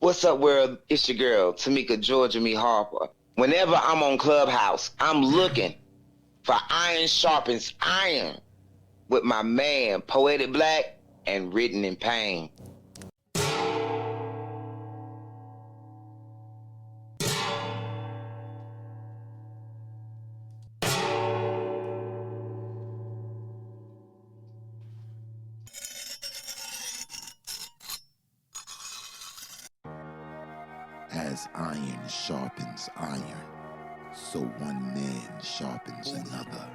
What's up, world? It's your girl, Tamika Georgia Me Harper. Whenever I'm on Clubhouse, I'm looking for Iron Sharpens Iron with my man, Poetic Black and Written in Pain. As iron sharpens iron, so one man sharpens another.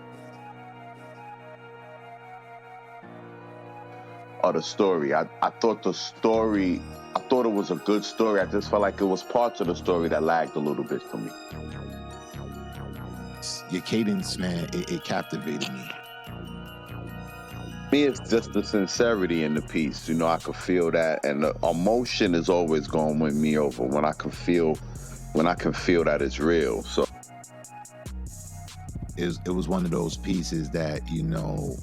The story. I thought it was a good story. I just felt like it was parts of the story that lagged a little bit for me. Your cadence, man, it captivated me. Me, it's just the sincerity in the piece. You know, I could feel that, and the emotion is always going to win me over when I can feel that it's real. So it was one of those pieces that, you know,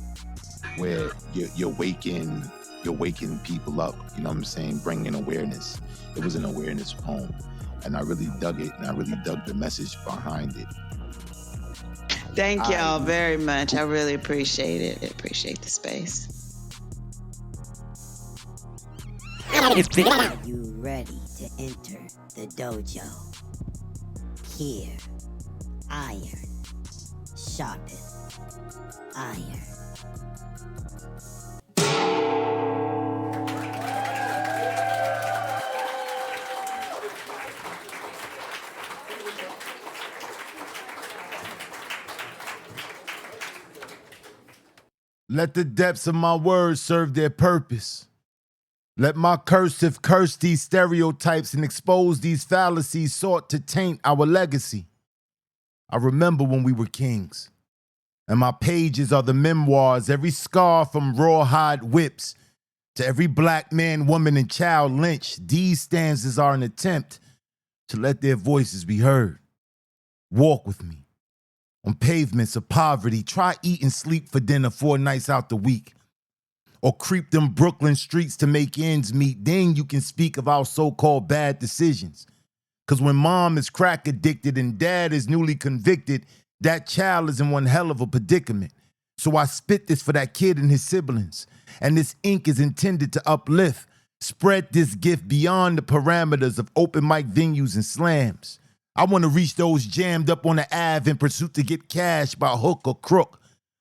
where you're waking people up. You know what I'm saying? Bringing awareness. It was an awareness poem, and I really dug it, and I really dug the message behind it. Thank y'all very much. I really appreciate it. I appreciate the space. Are you ready to enter the dojo? Here, iron, sharpeth iron. Let the depths of my words serve their purpose. Let my cursive curse these stereotypes and expose these fallacies sought to taint our legacy. I remember when we were kings, and my pages are the memoirs, every scar from rawhide whips to every black man, woman, and child lynched. These stanzas are an attempt to let their voices be heard. Walk with me on pavements of poverty. Try eat and sleep for dinner 4 nights out the week. Or creep them Brooklyn streets to make ends meet. Then you can speak of our so-called bad decisions. Because when mom is crack addicted and dad is newly convicted, that child is in one hell of a predicament. So I spit this for that kid and his siblings. And this ink is intended to uplift. Spread this gift beyond the parameters of open mic venues and slams. I want to reach those jammed up on the Ave in pursuit to get cash by hook or crook.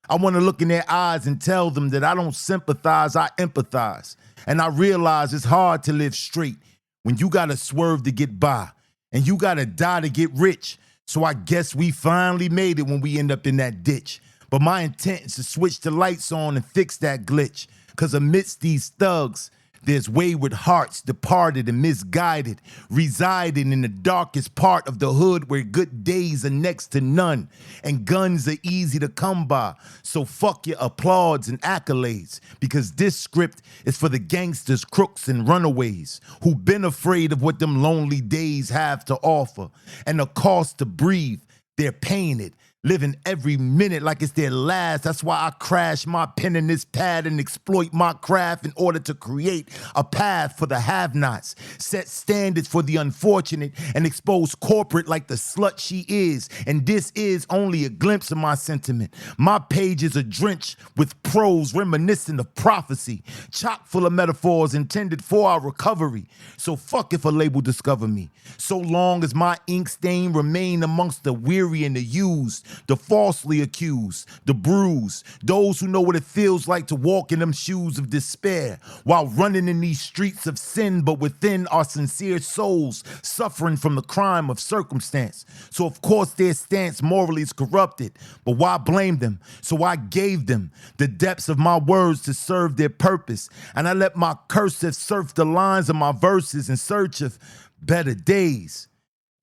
I want to look in their eyes and tell them that I don't sympathize, I empathize. And I realize it's hard to live straight when you got to swerve to get by and you got to die to get rich. So I guess we finally made it when we end up in that ditch. But my intent is to switch the lights on and fix that glitch. Because amidst these thugs, there's wayward hearts departed and misguided, residing in the darkest part of the hood where good days are next to none and guns are easy to come by. So fuck your applauds and accolades, because this script is for the gangsters, crooks, and runaways who've been afraid of what them lonely days have to offer and the cost to breathe. They're paying it, living every minute like it's their last. That's why I crash my pen in this pad and exploit my craft in order to create a path for the have-nots, set standards for the unfortunate, and expose corporate like the slut she is. And this is only a glimpse of my sentiment. My pages are drenched with prose reminiscent of prophecy, chock full of metaphors intended for our recovery. So fuck if a label discover me. So long as my ink stain remain amongst the weary and the used, the falsely accused, the bruised, those who know what it feels like to walk in them shoes of despair while running in these streets of sin, but within our sincere souls suffering from the crime of circumstance. So of course their stance morally is corrupted, but why blame them? So I gave them the depths of my words to serve their purpose, and I let my cursive surf the lines of my verses in search of better days.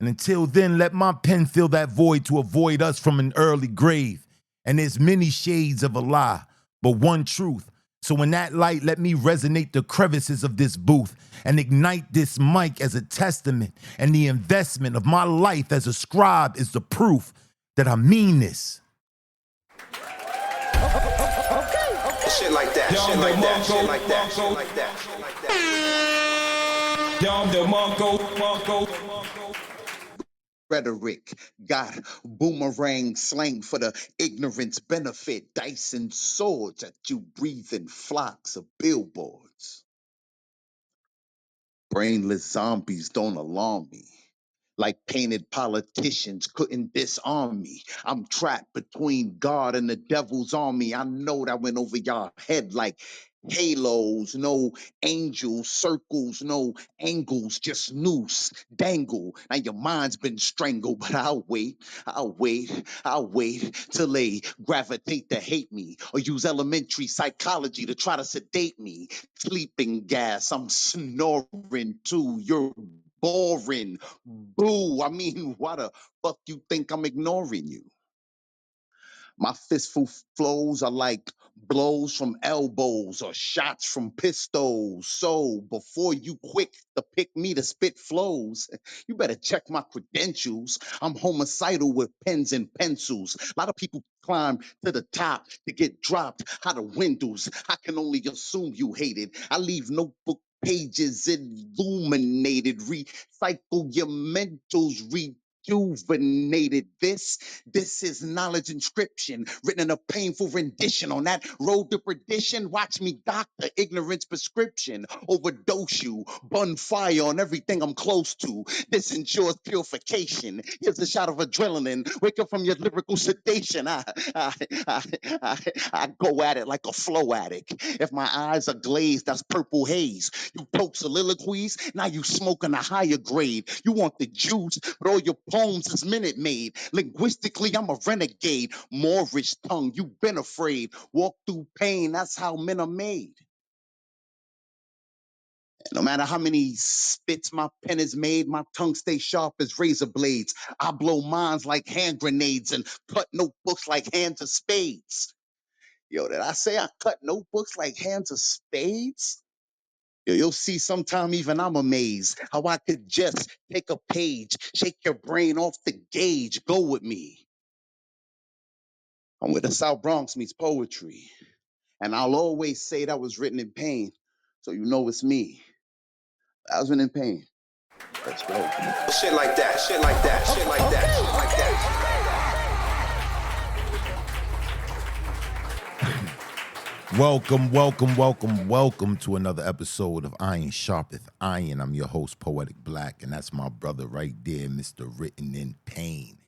And until then, let my pen fill that void to avoid us from an early grave. And there's many shades of a lie, but one truth. So in that light, let me resonate the crevices of this booth and ignite this mic as a testament. And the investment of my life as a scribe is the proof that I mean this. Shit like that, shit like that, shit like that, shit like that, shit like that. Dom the Mongo. Rhetoric got boomerang slang for the ignorance benefit, dice and swords at you breathing flocks of billboards. Brainless zombies don't alarm me. Like painted politicians couldn't disarm me. I'm trapped between God and the devil's army. I know that went over y'all head like halos, no angels, circles, no angles, just noose, dangle. Now your mind's been strangled, but I'll wait till they gravitate to hate me or use elementary psychology to try to sedate me. Sleeping gas, I'm snoring too. You're boring. Boo. I mean, why the fuck you think I'm ignoring you? My fistful flows are like blows from elbows or shots from pistols. So before you quick to pick me to spit flows, you better check my credentials. I'm homicidal with pens and pencils. A lot of people climb to the top to get dropped out of windows. I can only assume you hate it. I leave notebook pages illuminated. Recycle your mentals, rejuvenated. This is knowledge inscription written in a painful rendition. On that road to perdition, watch me doctor ignorance prescription. Overdose you, bun fire on everything I'm close to. This ensures purification. Here's a shot of adrenaline. Wake up from your lyrical sedation. I, I, I, I go at it like a flow addict. If my eyes are glazed, that's purple haze. You poke soliloquies, now you smoking a higher grade. You want the juice, but all your poems is minute made. Linguistically, I'm a renegade. Moorish tongue, you've been afraid. Walk through pain, that's how men are made. No matter how many spits my pen has made, my tongue stays sharp as razor blades. I blow minds like hand grenades and cut notebooks like hands of spades. Yo, did I say I cut notebooks like hands of spades? Yo, you'll see sometime even I'm amazed how I could just take a page, shake your brain off the gauge, go with me. I'm where the South Bronx meets poetry. And I'll always say that was written in pain. So you know it's me. I was written in pain. Let's go. Shit like that, shit like that, shit like that, shit like that. Welcome to another episode of Iron Sharpeth Iron. I'm your host, Poetic Black, and that's my brother right there, Mr. Written in Pain.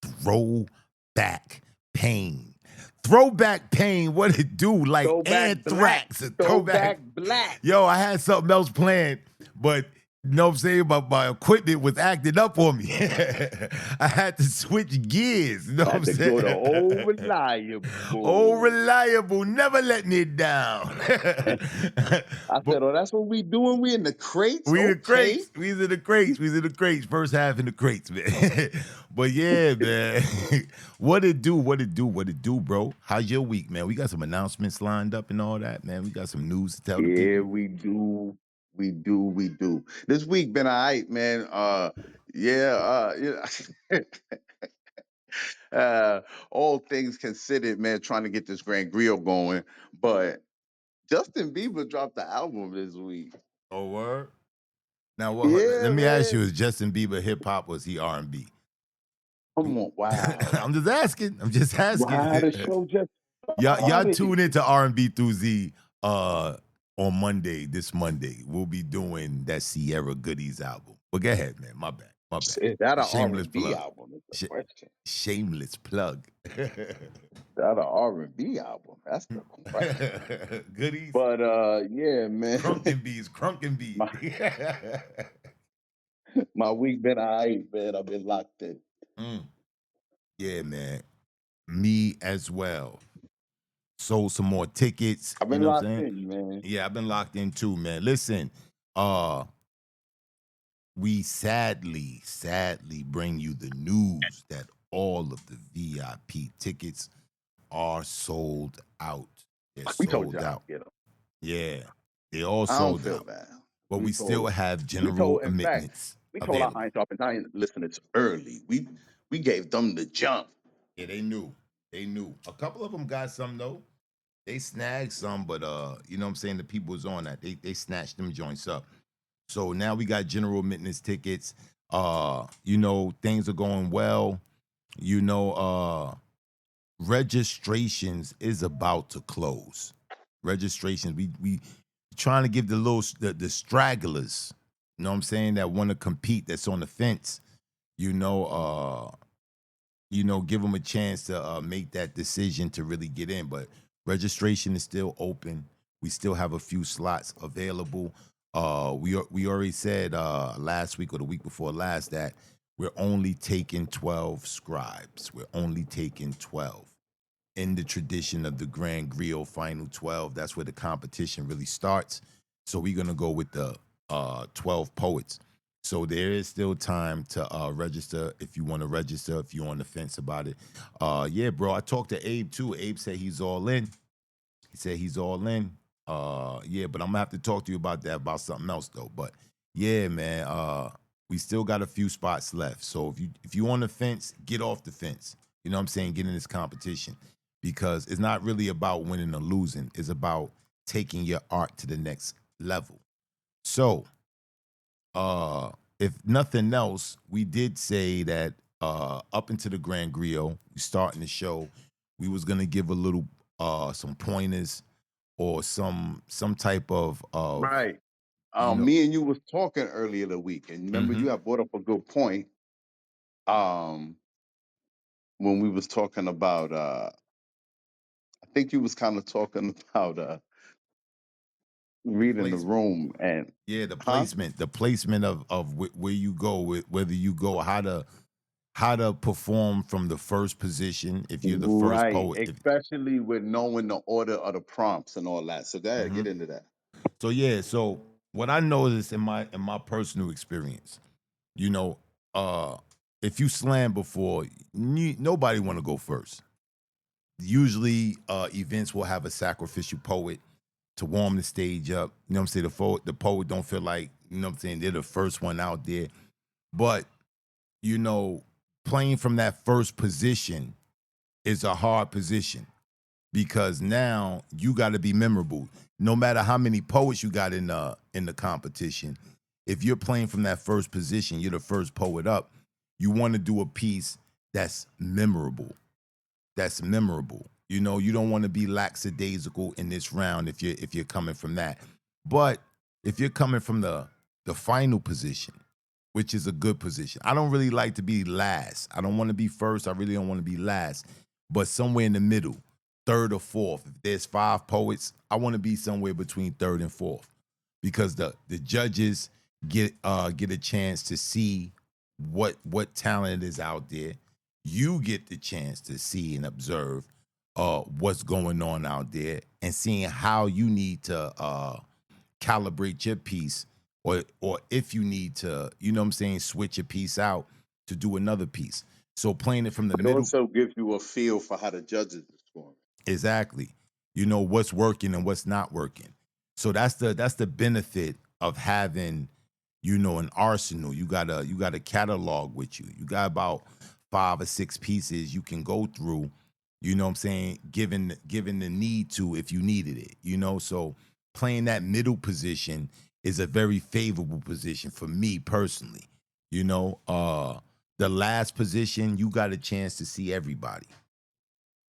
Throwback Pain. Throwback Pain, what it do? Like Throwback anthrax. black. And throwback Black. Yo, I had something else planned, but you know what I'm saying? My equipment was acting up on me. I had to switch gears. You know what I'm saying? Go to old reliable. Old reliable, never let me down. I said, oh, that's what we doing? We in the crates? We in the Okay. crates. We in the crates. First half in the crates, man. But yeah, man. What it do, bro? How's your week, man? We got some announcements lined up and all that, man. We got some news to tell the people. Yeah, we do. This week been all right, man. All things considered, man, trying to get this Grand Grill going. But Justin Bieber dropped the album this week. Oh, word? Now, Yeah, let me man. ask you, is Justin Bieber hip-hop or is he R&B? Come on, wow. I'm just asking. Wow, the show just Y'all tune into R&B through Z on Monday, this Monday. We'll be doing that Sierra Goodies album. But go ahead, man. My bad. Is that an Shameless R&B plug. album? That's the question. Shameless plug. Is that an R&B album? That's the question. Goodies. But yeah, man. Crunkin' bees. My week been all right, man. I've been locked in. Yeah, man. Me as well. Sold some more tickets. I've been you know locked what I'm saying? in, man. Yeah, I've been locked in too, man. Listen, we sadly bring you the news that all of the VIP tickets are sold out. They're sold out. Yeah, they all sold out. Bad. But we still have general admittance. We told our Iron Sharpeth Iron listeners early. We gave them the jump. Yeah, they knew. A couple of them got some though. They snagged some, but you know what I'm saying? The people was on that. They snatched them joints up. So now we got general admittance tickets. You know, things are going well. You know, registrations is about to close. Registrations, we trying to give the the stragglers, you know what I'm saying, that want to compete, that's on the fence, you know, give them a chance to make that decision to really get in. But registration is still open. We still have a few slots available. We already said last week or the week before last that we're only taking 12 scribes. We're only taking 12. In the tradition of the Grand Griot Final 12, that's where the competition really starts. So we're gonna go with the 12 poets. So there is still time to register if you want to register, if you're on the fence about it. Yeah, bro, I talked to Abe too. Abe said he's all in. He said he's all in. Yeah, but I'm gonna have to talk to you about that, about something else though. But yeah, man, we still got a few spots left. So if you on the fence, get off the fence. You know what I'm saying? Get in this competition. Because it's not really about winning or losing. It's about taking your art to the next level. So, if nothing else, we did say that up into the Grand Griot, we starting the show, we was gonna give a little some pointers or some type of Right. you know. Me and you was talking earlier the week, and remember Mm-hmm. you had brought up a good point. Um, when we was talking about, I think you was kind of talking about The reading the placement. room and, Yeah, huh? the placement of where you go, whether you go, how to perform from the first position if you're the first Right, poet. especially with knowing the order of the prompts and all that. So go ahead, Mhm. get into that. So yeah, so what I noticed in my personal experience, you know, uh, if you slam before, nobody want to go first. Usually, events will have a sacrificial poet to warm the stage up. You know what I'm saying? The poet don't feel like, you know what I'm saying, they're the first one out there. But, you know, playing from that first position is a hard position because now you got to be memorable. No matter how many poets you got in the competition, if you're playing from that first position, you're the first poet up. You want to do a piece that's memorable. That's memorable. You know, you don't want to be lackadaisical in this round if you're coming from that. But if you're coming from the final position, which is a good position, I don't really like to be last. I don't want to be first. I really don't want to be last. But somewhere in the middle, third or fourth. If there's 5 poets, I want to be somewhere between third and fourth because the judges get a chance to see what talent is out there. You get the chance to see and observe what's going on out there and seeing how you need to calibrate your piece or if you need to, you know what I'm saying, switch a piece out to do another piece. So playing it from the It middle. also gives you a feel for how the judges are scoring. Exactly. You know what's working and what's not working. So that's the benefit of having, you know, an arsenal. You got a catalog with you. You got about 5 or 6 pieces you can go through, you know what I'm saying, given the need to if you needed it, you know. So playing that middle position is a very favorable position for me personally. You know, the last position, you got a chance to see everybody.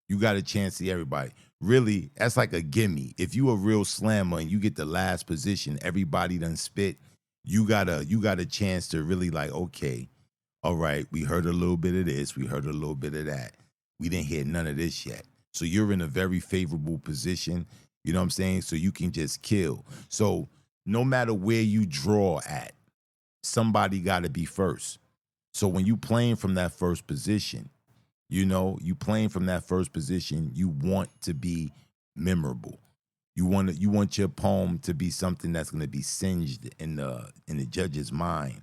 You got a chance to see everybody. Really, that's like a gimme. If you a real slammer and you get the last position, everybody done spit. You got a chance to really like, okay, all right, we heard a little bit of this, we heard a little bit of that. We didn't hear none of this yet. So you're in a very favorable position. You know what I'm saying? So you can just kill. So no matter where you draw at, somebody got to be first. So when you playing from that first position, you know, you playing from that first position, you want to be memorable. You want your poem to be something that's going to be singed in the judge's mind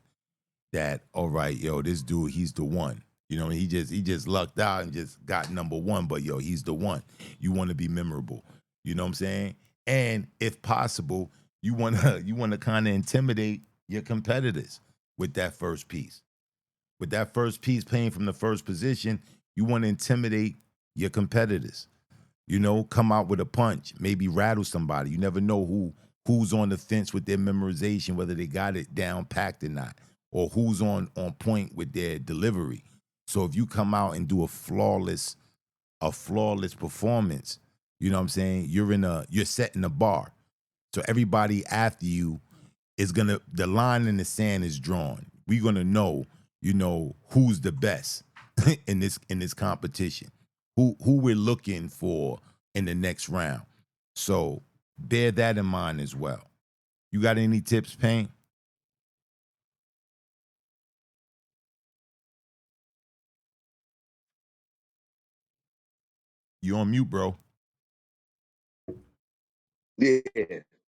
that, all right, yo, this dude, he's the one. You know, he just lucked out and just got number 1, but yo, he's the one. You want to be memorable. You know what I'm saying? And if possible, you want to kind of intimidate your competitors with that first piece. With that first piece playing from the first position, you want to intimidate your competitors. You know, come out with a punch, maybe rattle somebody. You never know who's on the fence with their memorization, whether they got it down packed or not, or who's on point with their delivery. So if you come out and do a flawless performance, you know what I'm saying? You're setting the bar. So everybody after you is the line in the sand is drawn. We're gonna know, who's the best in this competition. Who we're looking for in the next round. So bear that in mind as well. You got any tips, Payne? You on mute, bro. Yeah,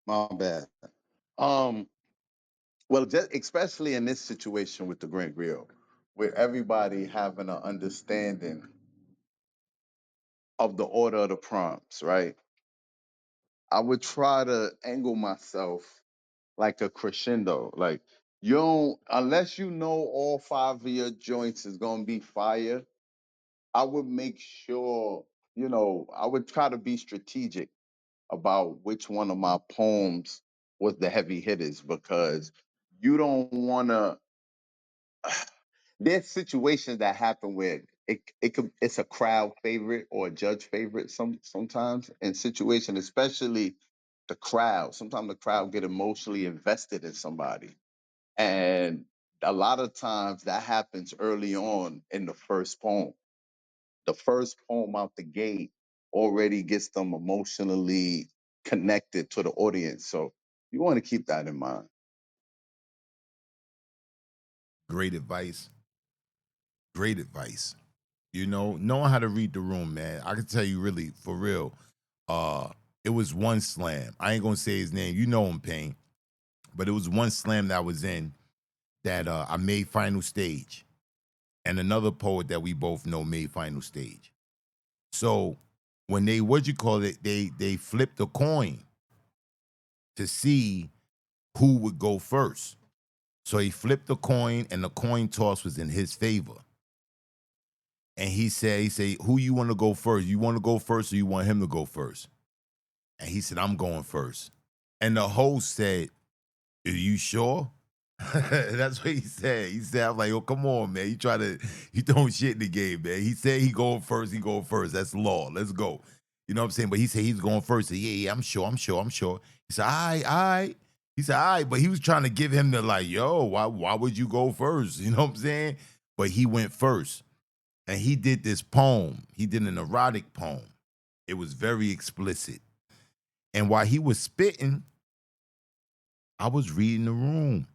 my bad. Um, well, just especially in this situation with the Grand Grill, where everybody having an understanding of the order of the prompts, right? I would try to angle myself like a crescendo. Like you don't, unless you know all five of your joints is gonna be fire. I would make sure, I would try to be strategic about which one of my poems was the heavy hitters because you don't want to. There's situations that happen where it's a crowd favorite or a judge favorite sometimes in situations, especially the crowd. Sometimes the crowd get emotionally invested in somebody, and a lot of times that happens early on in the first poem. The first poem out the gate already gets them emotionally connected to the audience. So you want to keep that in mind. Great advice. Great advice. Knowing how to read the room, man. I can tell you really, for real, uh, it was one slam. I ain't gonna say his name. You know him, Payne. But it was one slam that I was in that I made final stage. And another poet that we both know made final stage. So when they they flipped a coin to see who would go first. So he flipped the coin and the coin toss was in his favor. And he said, who you want to go first? You want to go first or you want him to go first? And he said, I'm going first. And the host said, are you sure? That's what he said. He said, I'm like, oh, come on, man. You throwing shit in the game, man. He said he going first. That's law. Let's go. You know what I'm saying? But he said he's going first. He said, yeah, I'm sure. He said, all right. He said, all right. But he was trying to give him the like, yo, why would you go first? You know what I'm saying? But he went first. And he did this poem. He did an erotic poem. It was very explicit. And while he was spitting, I was reading the room.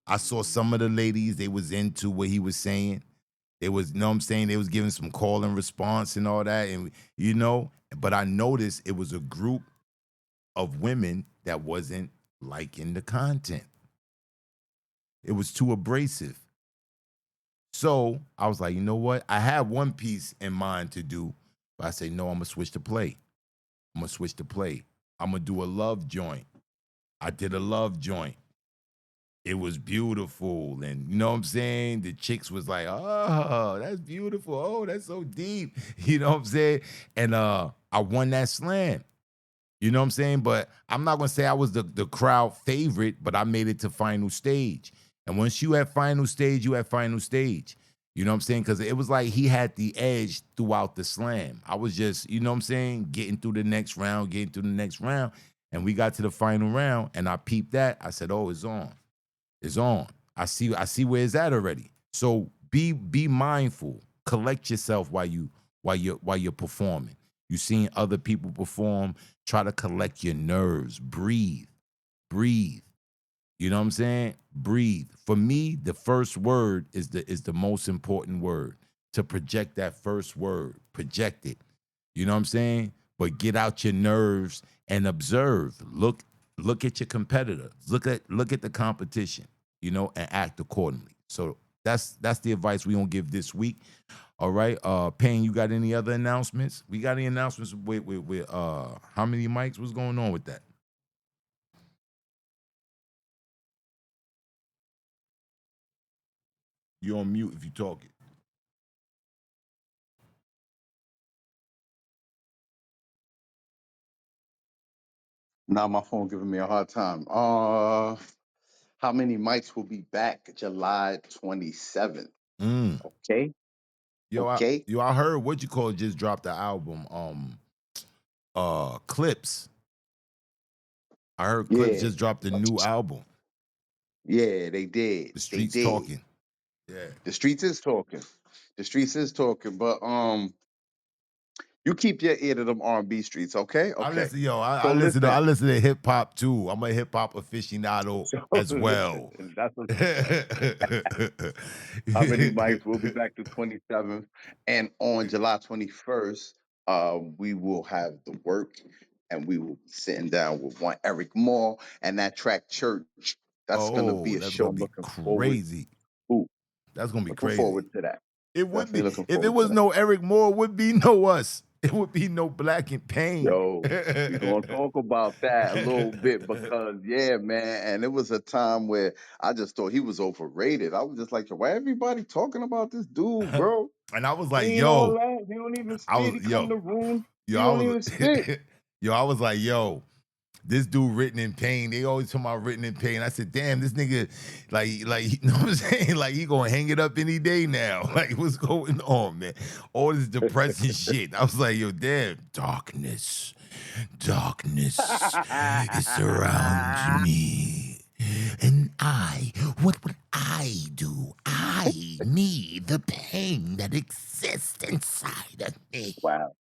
I saw some of the ladies, they was into what he was saying. They was, you know what I'm saying? They was giving some call and response and all that. And, but I noticed it was a group of women that wasn't liking the content. It was too abrasive. So I was like, you know what? I had one piece in mind to do, but I say, no, I'm gonna switch to play. I'm gonna do a love joint. I did a love joint. It was beautiful. And you know what I'm saying? The chicks was like, oh, that's beautiful. Oh, that's so deep. You know what I'm saying? And I won that slam. You know what I'm saying? But I'm not gonna say I was the crowd favorite, but I made it to final stage. And once you have final stage, you have final stage. You know what I'm saying? Because it was like he had the edge throughout the slam. I was just, you know what I'm saying, getting through the next round. And we got to the final round, and I peeped that. I said, oh, it's on. It's on. I see where it's at already. So be mindful. Collect yourself while you're performing. You seeing other people perform, try to collect your nerves. Breathe. You know what I'm saying? Breathe. For me, the first word is the most important word. To project that first word. Project it. You know what I'm saying? But get out your nerves and observe. Look at your competitor. Look at the competition, and act accordingly. So that's the advice we gonna give this week. All right. Payne, you got any other announcements? We got any announcements with how many mics? What's going on with that? You on mute if you talking. Now my phone giving me a hard time. How many mics will be back July 27th? Mm. Okay. Yo, Okay. I heard what you call just dropped the album. Clips. I heard Clips Yeah. just dropped a new album. Yeah, they did. The They streets did. talking. Yeah. The streets is talking. The streets is talking. But you keep your ear to them R&B streets, okay? I Okay. listen, yo. So I listen. listen to hip hop too. I'm a hip hop aficionado So as listen. well. That's what how many mics will be back to 27th. And on July 21st, we will have the work and we will be sitting down with one Eric Moore and that track Church. That's gonna be Oh, a that's show gonna I'm be looking forward crazy. to. That's gonna be Looking crazy. forward to that. It would Definitely be looking if it forward to was that. no Eric Moore, it would be no us. It would be no Black and Pain. Yo, we're gonna talk about that a little bit because yeah, man, and it was a time where I just thought he was overrated. I was just like, why everybody talking about this dude, bro? And I was He like, ain't all yo, that. He don't even I spit. was He come yo, to room. He I don't was even spit. yo, I was like, yo, this dude written in pain. They always talk about written in pain. I said, damn, this nigga, you know what I'm saying? Like he gonna hang it up any day now. Like what's going on, man? All this depressing shit. I was like, yo, damn, darkness, it surrounds me. And what would I do? I need the pain that exists inside of me. Wow.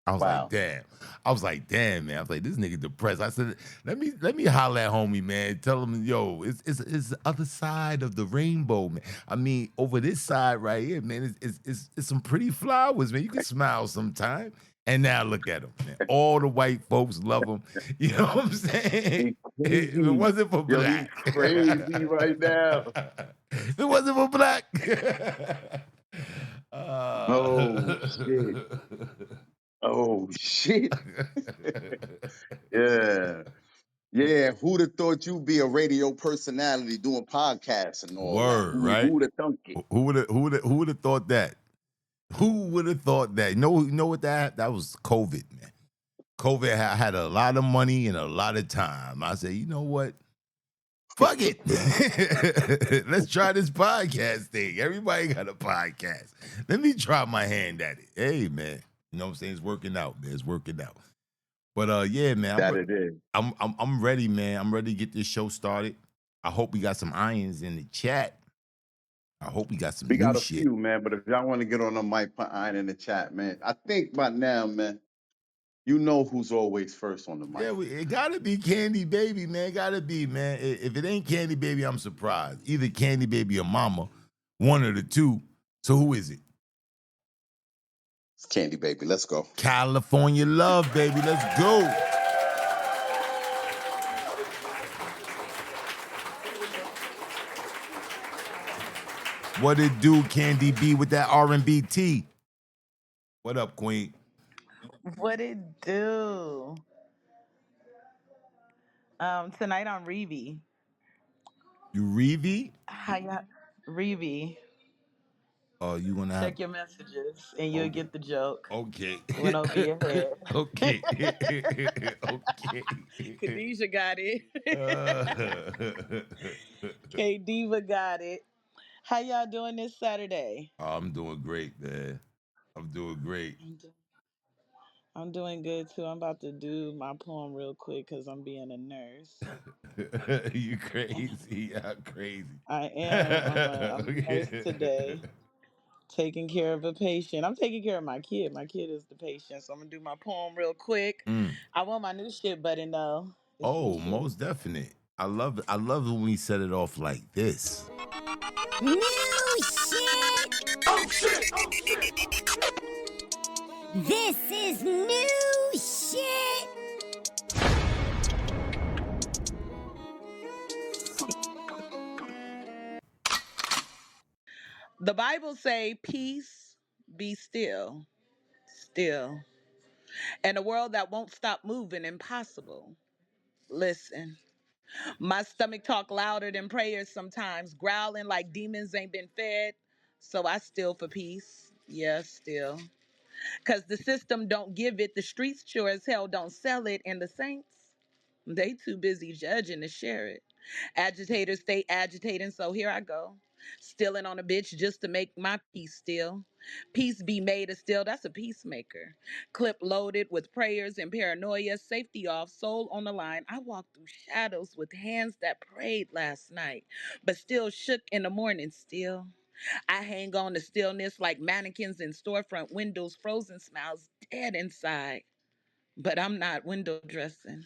I was Wow. like, damn. I was like, damn, man. I was like, this nigga depressed. I said, let me holler at homie, man. Tell him, yo, it's the other side of the rainbow, man. I mean, over this side right here, man, it's some pretty flowers, man. You can smile sometime. And now look at him, man. All the white folks love him. You know what I'm saying? He's If it crazy. wasn't for Yo, he's black. crazy right now. If it wasn't for black. Oh shit. Oh shit. Yeah. Yeah, who'd have thought you'd be a radio personality doing podcasts and all that? Word, right? Who'd have thunk it? Who would have thought that? Who would have thought that? You know what that was COVID, man. COVID had a lot of money and a lot of time. I said, you know what? Fuck it. Let's try this podcast thing. Everybody got a podcast. Let me try my hand at it. Hey, man. You know what I'm saying? It's working out, man. It's working out. But yeah, man. It is. I'm ready, man. I'm ready to get this show started. I hope we got some irons in the chat. I hope we got some We new got a shit. few, man, but if y'all want to get on the mic, put iron in the chat, man. I think by now, man, you know who's always first on the mic. Yeah, it gotta be Candy Baby, man. It gotta be, man. If it ain't Candy Baby, I'm surprised. Either Candy Baby or Mama, one of the two. So who is it? It's Candy Baby. Let's go. California Love, baby. Let's go. What it do, Candy B, with that R&B T? What up, Queen? What it do? Tonight on Reeve. You Reeve? How y'all? Reeve. Oh, you gonna have Check your messages and you'll get the joke. okay. Went over your head. Okay. Okay. Khadijah got it. K Diva got it. How y'all doing this Saturday? I'm doing great, man. I'm doing great. I'm doing good too. I'm about to do my poem real quick because I'm being a nurse. You crazy? I'm crazy. I am. I'm a nurse today. Taking care of a patient. I'm taking care of my kid. My kid is the patient. So I'm gonna do my poem real quick. I want my new shit button though. It's some Oh, shit. most definite. I love it. I love when we set it off like this. New shit! Oh shit! This is new shit! The Bible say, peace, be still, still. And a world that won't stop moving, impossible. Listen, my stomach talk louder than prayers sometimes, growling like demons ain't been fed. So I still for peace. Yeah, still. Cause the system don't give it, the streets sure as hell don't sell it, and the saints, they too busy judging to share it. Agitators stay agitating, so here I go. Stealing on a bitch just to make my peace still. Peace be made of still, that's a peacemaker. Clip loaded with prayers and paranoia, safety off, soul on the line. I walk through shadows with hands that prayed last night, but still shook in the morning still. I hang on to stillness like mannequins in storefront windows, frozen smiles dead inside. But I'm not window dressing.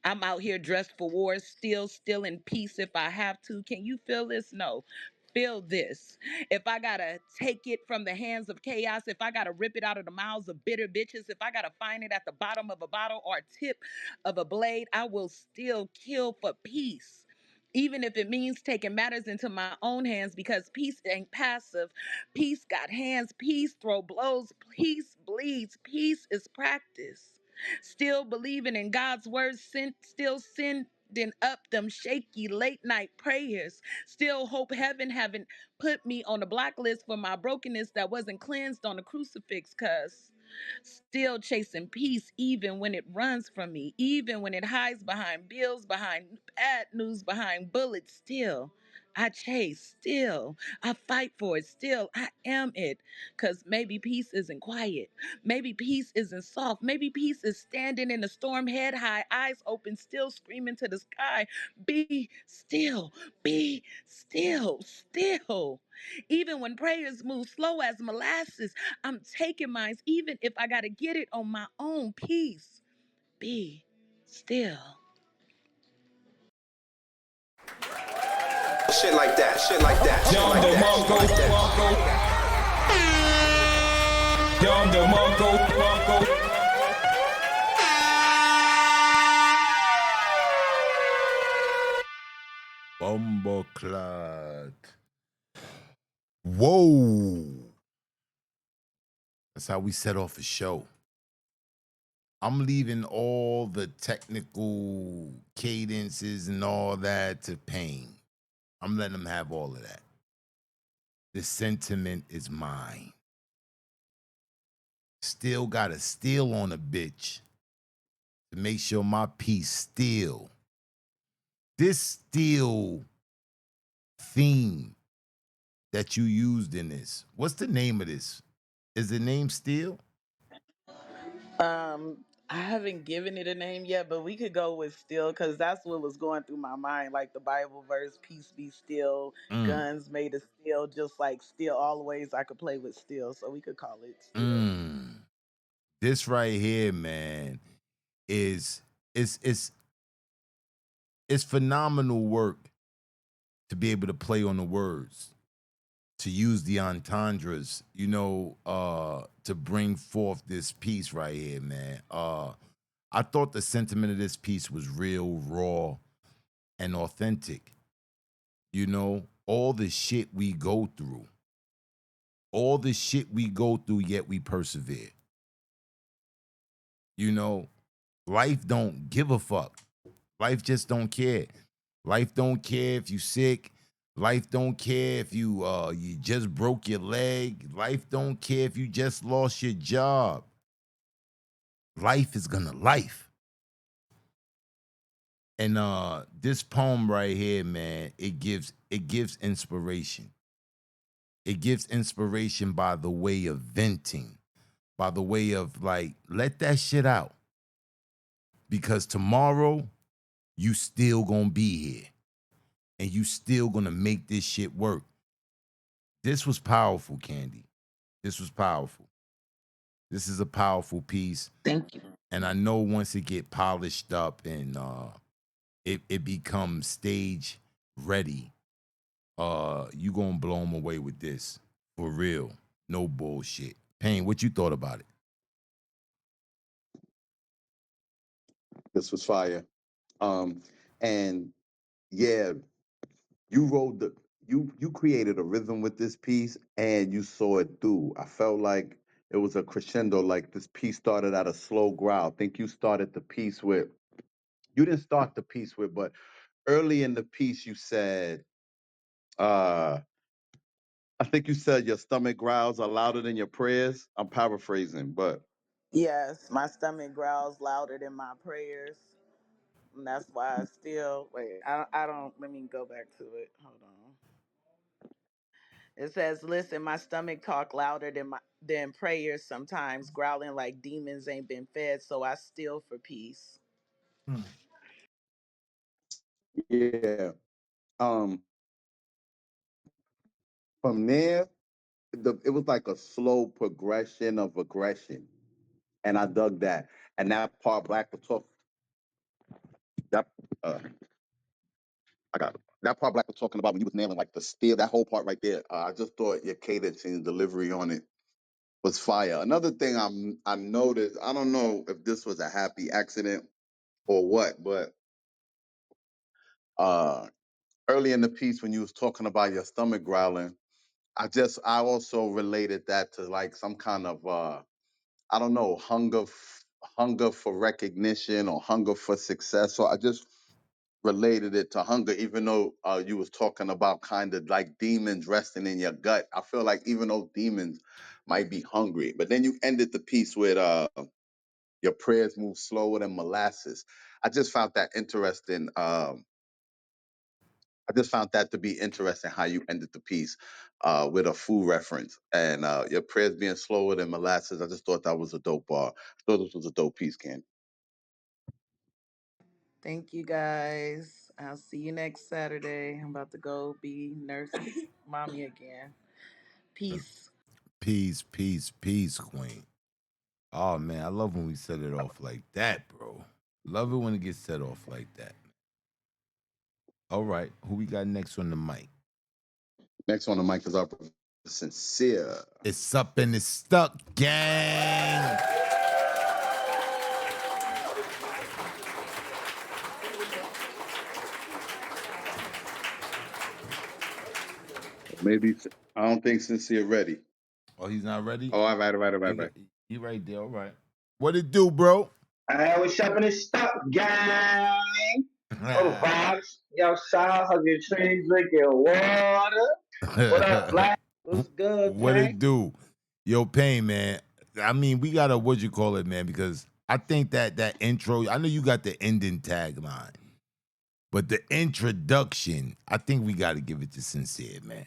I'm out here dressed for war, still in peace if I have to. Can you feel this? No. Feel this. If I gotta take it from the hands of chaos, if I gotta rip it out of the mouths of bitter bitches, if I gotta find it at the bottom of a bottle or tip of a blade, I will still kill for peace. Even if it means taking matters into my own hands, because peace ain't passive. Peace got hands, peace throw blows, peace bleeds, peace is practice. Still believing in God's word, still sending up them shaky late night prayers. Still hope heaven haven't put me on the blacklist for my brokenness that wasn't cleansed on the crucifix, cuz still chasing peace even when it runs from me, even when it hides behind bills, behind bad news, behind bullets. Still I chase, still I fight for it, still I am it. Cause maybe peace isn't quiet, maybe peace isn't soft, maybe peace is standing in the storm, head high, eyes open, still screaming to the sky, be still, be still, still. Even when prayers move slow as molasses, I'm taking mines, even if I gotta get it on my own. Peace, be still. Shit like that, shit like that, shit like that, shit like that. Bumbleclad. Whoa. That's how we set off a show. I'm leaving all the technical cadences and all that to Pain. I'm letting him have all of that. The sentiment is mine. Still got to steal on a bitch to make sure my piece still. This still theme that you used in this, what's the name of this? Is the name Still? I haven't given it a name yet, but we could go with still because that's what was going through my mind. Like the Bible verse, peace be still, Mm, guns made of steel, just like steel, all the ways I could play with steel. So we could call it still. mm. This right here, man, is it's it's phenomenal work to be able to play on the words, to use the entendres, to bring forth this piece right here, man. I thought the sentiment of this piece was real, raw, and authentic. All the shit we go through, yet we persevere. Life don't give a fuck. Life just don't care. Life don't care if you sick. Life don't care if you just broke your leg. Life don't care if you just lost your job. Life is gonna life. And this poem right here, man, it gives inspiration. It gives inspiration by the way of venting, by the way of like, let that shit out. Because tomorrow, you still gonna be here. And you still gonna make this shit work. This was powerful, Candy. This was powerful. This is a powerful piece. Thank you. And I know once it get polished up and it becomes stage ready, you gonna blow them away with this. For real. No bullshit. Pain, what you thought about it? This was fire. And yeah, you wrote you created a rhythm with this piece and you saw it through. I felt like it was a crescendo, like this piece started at a slow growl. I think you started the piece with you didn't start the piece with, but early in the piece you said, uh, I think you said your stomach growls are louder than your prayers. I'm paraphrasing, but Yes, my stomach growls louder than my prayers. And that's why I still wait. I don't. Let me go back to it. Hold on. It says, "Listen, my stomach talk louder than prayers sometimes, growling like demons ain't been fed. So I steal for peace." yeah. Um, from there, it was like a slow progression of aggression, and I dug that. And that part Black was talking. That I got it. That part Black was talking about when you was nailing like the steel. That whole part right there. I just thought your cadence and delivery on it was fire. Another thing I noticed. I don't know if this was a happy accident or what, but uh, early in the piece when you was talking about your stomach growling, I also related that to like some kind of I don't know, hunger for recognition or hunger for success. So I just related it to hunger, even though you was talking about kind of like demons resting in your gut. I feel like even though demons might be hungry, but then you ended the piece with your prayers move slower than molasses. I just found that interesting. I just found that to be interesting how you ended the piece with a food reference and your prayers being slower than molasses. I just thought that was a dope bar. I thought this was a dope piece, Ken. Thank you guys. I'll see you next Saturday. I'm about to go be nurse mommy again. Peace. Peace, peace, peace, Queen. Oh man, I love when we set it off like that, bro. Love it when it gets set off like that. All right, who we got next on the mic? Next on the mic is our sincere. It's up and it's stuck, gang. Maybe I don't think Sincere ready. Oh, he's not ready? Oh, all right, all right, all right, You all right. got, he right there, all right. What it do, bro? I was shopping and stuff, gang. Oh, vibes. Yo, outside, hugging trees, drinking water. What up, Black? What's good, What gang? it do? Yo, Pain, man. I mean, we gotta what you call it, man, because I think that intro, I know you got the ending tagline, but the introduction, I think we gotta give it to Sincere, man.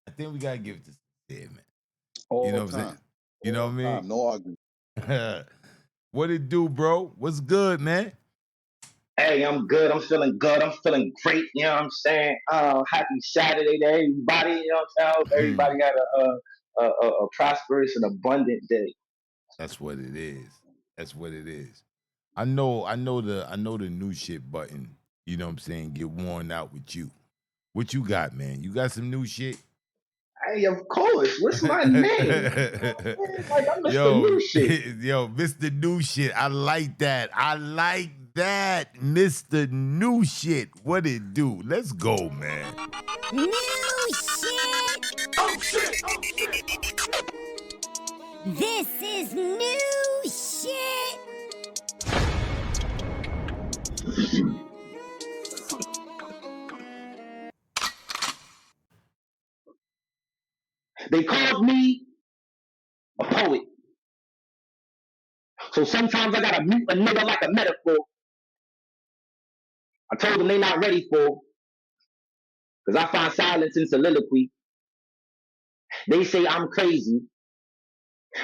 I think we gotta give it to Sincere, man. You know All what I'm saying? time. You know All what I time. No argument. mean? What it do, bro? What's good, man? Hey, I'm good. I'm feeling good. I'm feeling great. You know what I'm saying? Happy Saturday to everybody. You know what I'm saying? I hope everybody got a prosperous and abundant day. That's what it is. That's what it is. I know the new shit button, you know what I'm saying, get worn out with you. What you got, man? You got some new shit? Hey, of course. What's my name? Like, I'm Mr. Yo, New Shit. yo, Mr. New Shit. I like that. I like that. Mr. New Shit. What it do? Let's go, man. New shit. Oh shit! This is new shit. They called me a poet. So sometimes I gotta mute a nigga like a metaphor. I told them they not ready for, because I find silence in soliloquy. They say I'm crazy.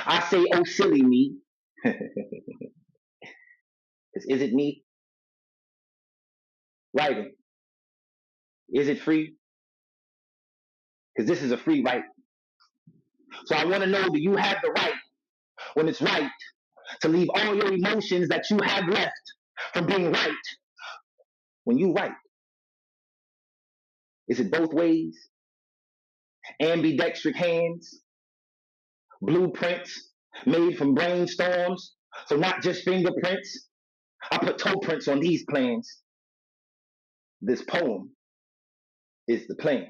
I say, oh, silly me. Because is it me? Writing. Is it free? Because this is a free right. So I want to know, do you have the right, when it's right, to leave all your emotions that you have left from being right when you write? Is it both ways? Ambidextric hands? Blueprints made from brainstorms? So not just fingerprints? I put toe prints on these plans. This poem is the plan.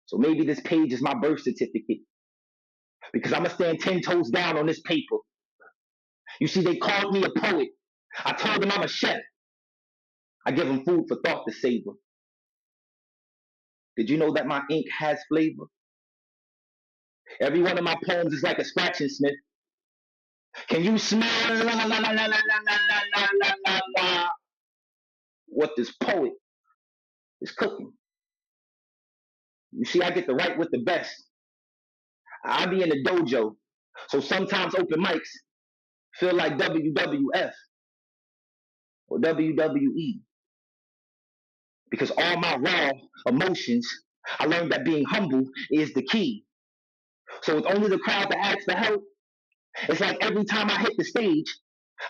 So maybe this page is my birth certificate, because I'm going to stand 10 toes down on this paper. You see, they called me a poet. I told them I'm a chef. I give them food for thought to savor. Did you know that my ink has flavor? Every one of my poems is like a scratching smith. Can you smell what this poet is cooking? You see, I get to write with the best. I be in the dojo, so sometimes open mics feel like WWF or WWE because all my raw emotions, I learned that being humble is the key. So it's only the crowd that asks for help. It's like every time I hit the stage,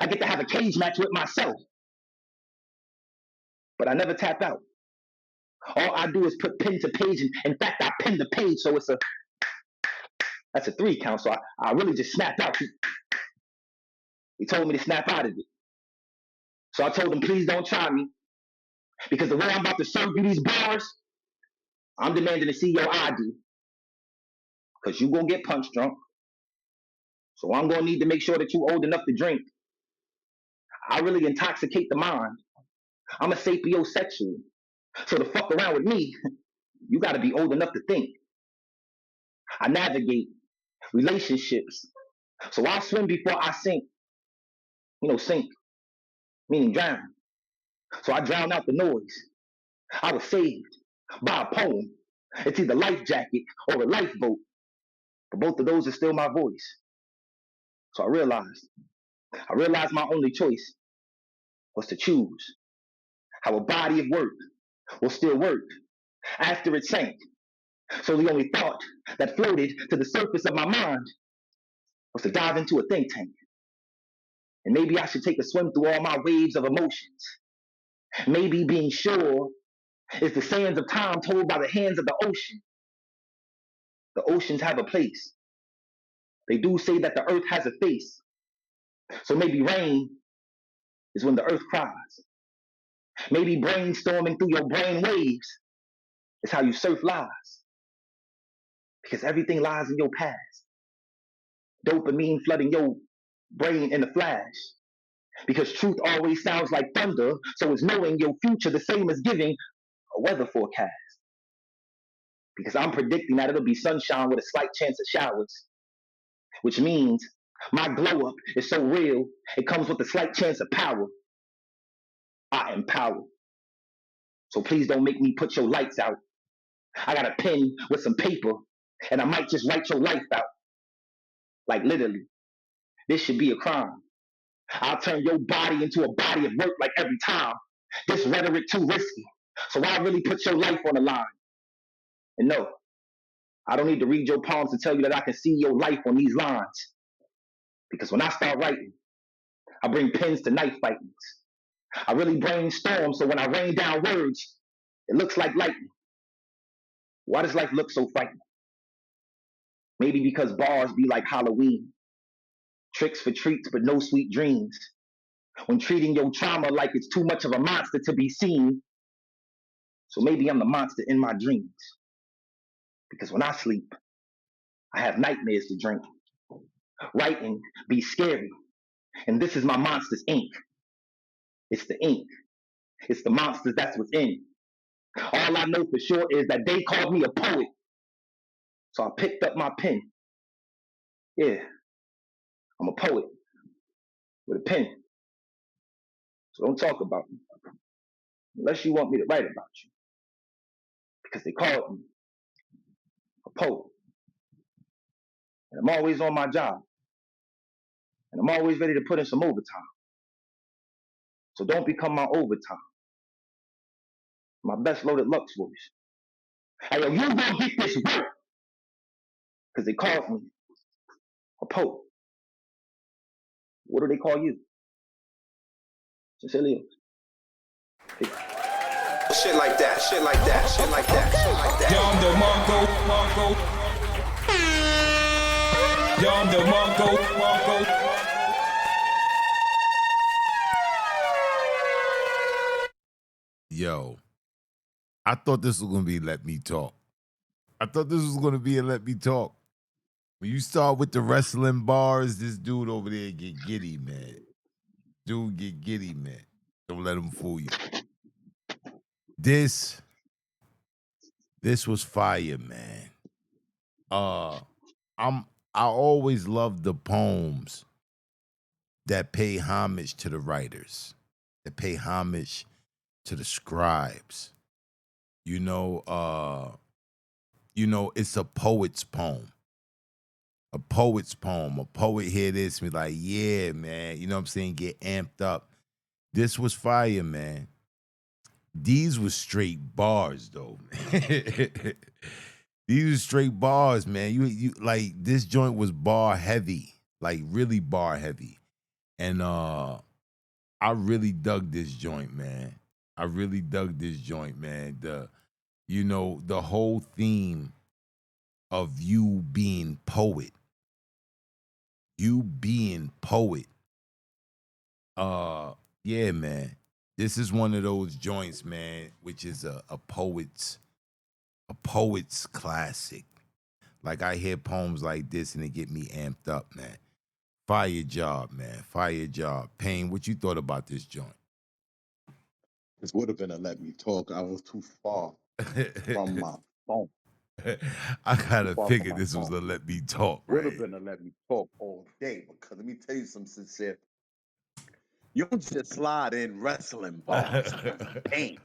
I get to have a cage match with myself. But I never tap out. All I do is put pen to page, and in fact, I pin the page, so that's a 3 count. So I really just snapped out. He told me to snap out of it. So I told him, please don't try me, because the way I'm about to serve you these bars, I'm demanding to see your ID, because you gonna get punch drunk. So I'm gonna need to make sure that you old enough to drink. I really intoxicate the mind. I'm a sapiosexual. So to fuck around with me, you gotta be old enough to think. I navigate relationships. So I swim before I sink. Sink, meaning drown. So I drown out the noise. I was saved by a poem. It's either life jacket or a lifeboat. But both of those are still my voice. So I realized my only choice was to choose how a body of work will still work after it sank. So the only thought that floated to the surface of my mind was to dive into a think tank. And maybe I should take a swim through all my waves of emotions. Maybe being sure is the sands of time told by the hands of the ocean. The oceans have a place. They do say that the earth has a face. So maybe rain is when the earth cries. Maybe brainstorming through your brain waves is how you surf lies. Because everything lies in your past. Dopamine flooding your brain in a flash. Because truth always sounds like thunder, so is knowing your future the same as giving a weather forecast. Because I'm predicting that it'll be sunshine with a slight chance of showers. Which means my glow up is so real, it comes with a slight chance of power. I am power. So please don't make me put your lights out. I got a pen with some paper, and I might just write your life out. Like literally, this should be a crime. I'll turn your body into a body of work like every time. This rhetoric too risky, so I really put your life on the line. And no, I don't need to read your palms to tell you that I can see your life on these lines. Because when I start writing, I bring pens to knife fightings. I really brainstorm, so when I rain down words, it looks like lightning. Why does life look so frightening? Maybe because bars be like Halloween. Tricks for treats, but no sweet dreams. When treating your trauma like it's too much of a monster to be seen. So maybe I'm the monster in my dreams. Because when I sleep, I have nightmares to drink. Writing be scary. And this is my monster's ink. It's the ink. It's the monsters that's within. All I know for sure is that they called me a poet. So I picked up my pen. Yeah, I'm a poet with a pen. So don't talk about me unless you want me to write about you. Because they called me a poet. And I'm always on my job. And I'm always ready to put in some overtime. So don't become my overtime. My best loaded Lux voice. Hey, yo, you gonna get this work. Because they called me a poet. What do they call you? Cecilia. Shit like that, shit like that, shit like that, shit like that. Yom the Mongo. Yom the Mongo. Yo, I thought this was gonna be Let Me Talk. I thought this was gonna be a Let Me Talk. When you start with the wrestling bars, this dude over there get giddy, man. Dude get giddy, man. Don't let him fool you. This was fire, man. I always love the poems that pay homage to the writers, that pay homage to the scribes. You know, it's a poet's poem. A poet's poem. A poet hear this and be like, yeah, man. You know what I'm saying? Get amped up. This was fire, man. These was straight bars, though. These were straight bars, man. You like this joint was bar heavy, like really bar heavy, and I really dug this joint, man. I really dug this joint, man. The whole theme of you being poet, you being poet. Yeah, man. This is one of those joints, man, which is a poet's classic. Like I hear poems like this and it get me amped up, man. Fire job, man. Fire job. Payne, what you thought about this joint? This would have been a let me talk. I was too far from my phone. I Too gotta far from figure my this was phone. a let me talk, Would have right? been a let me talk all day because let me tell you some sincere. You don't just slide in wrestling bars, Pain.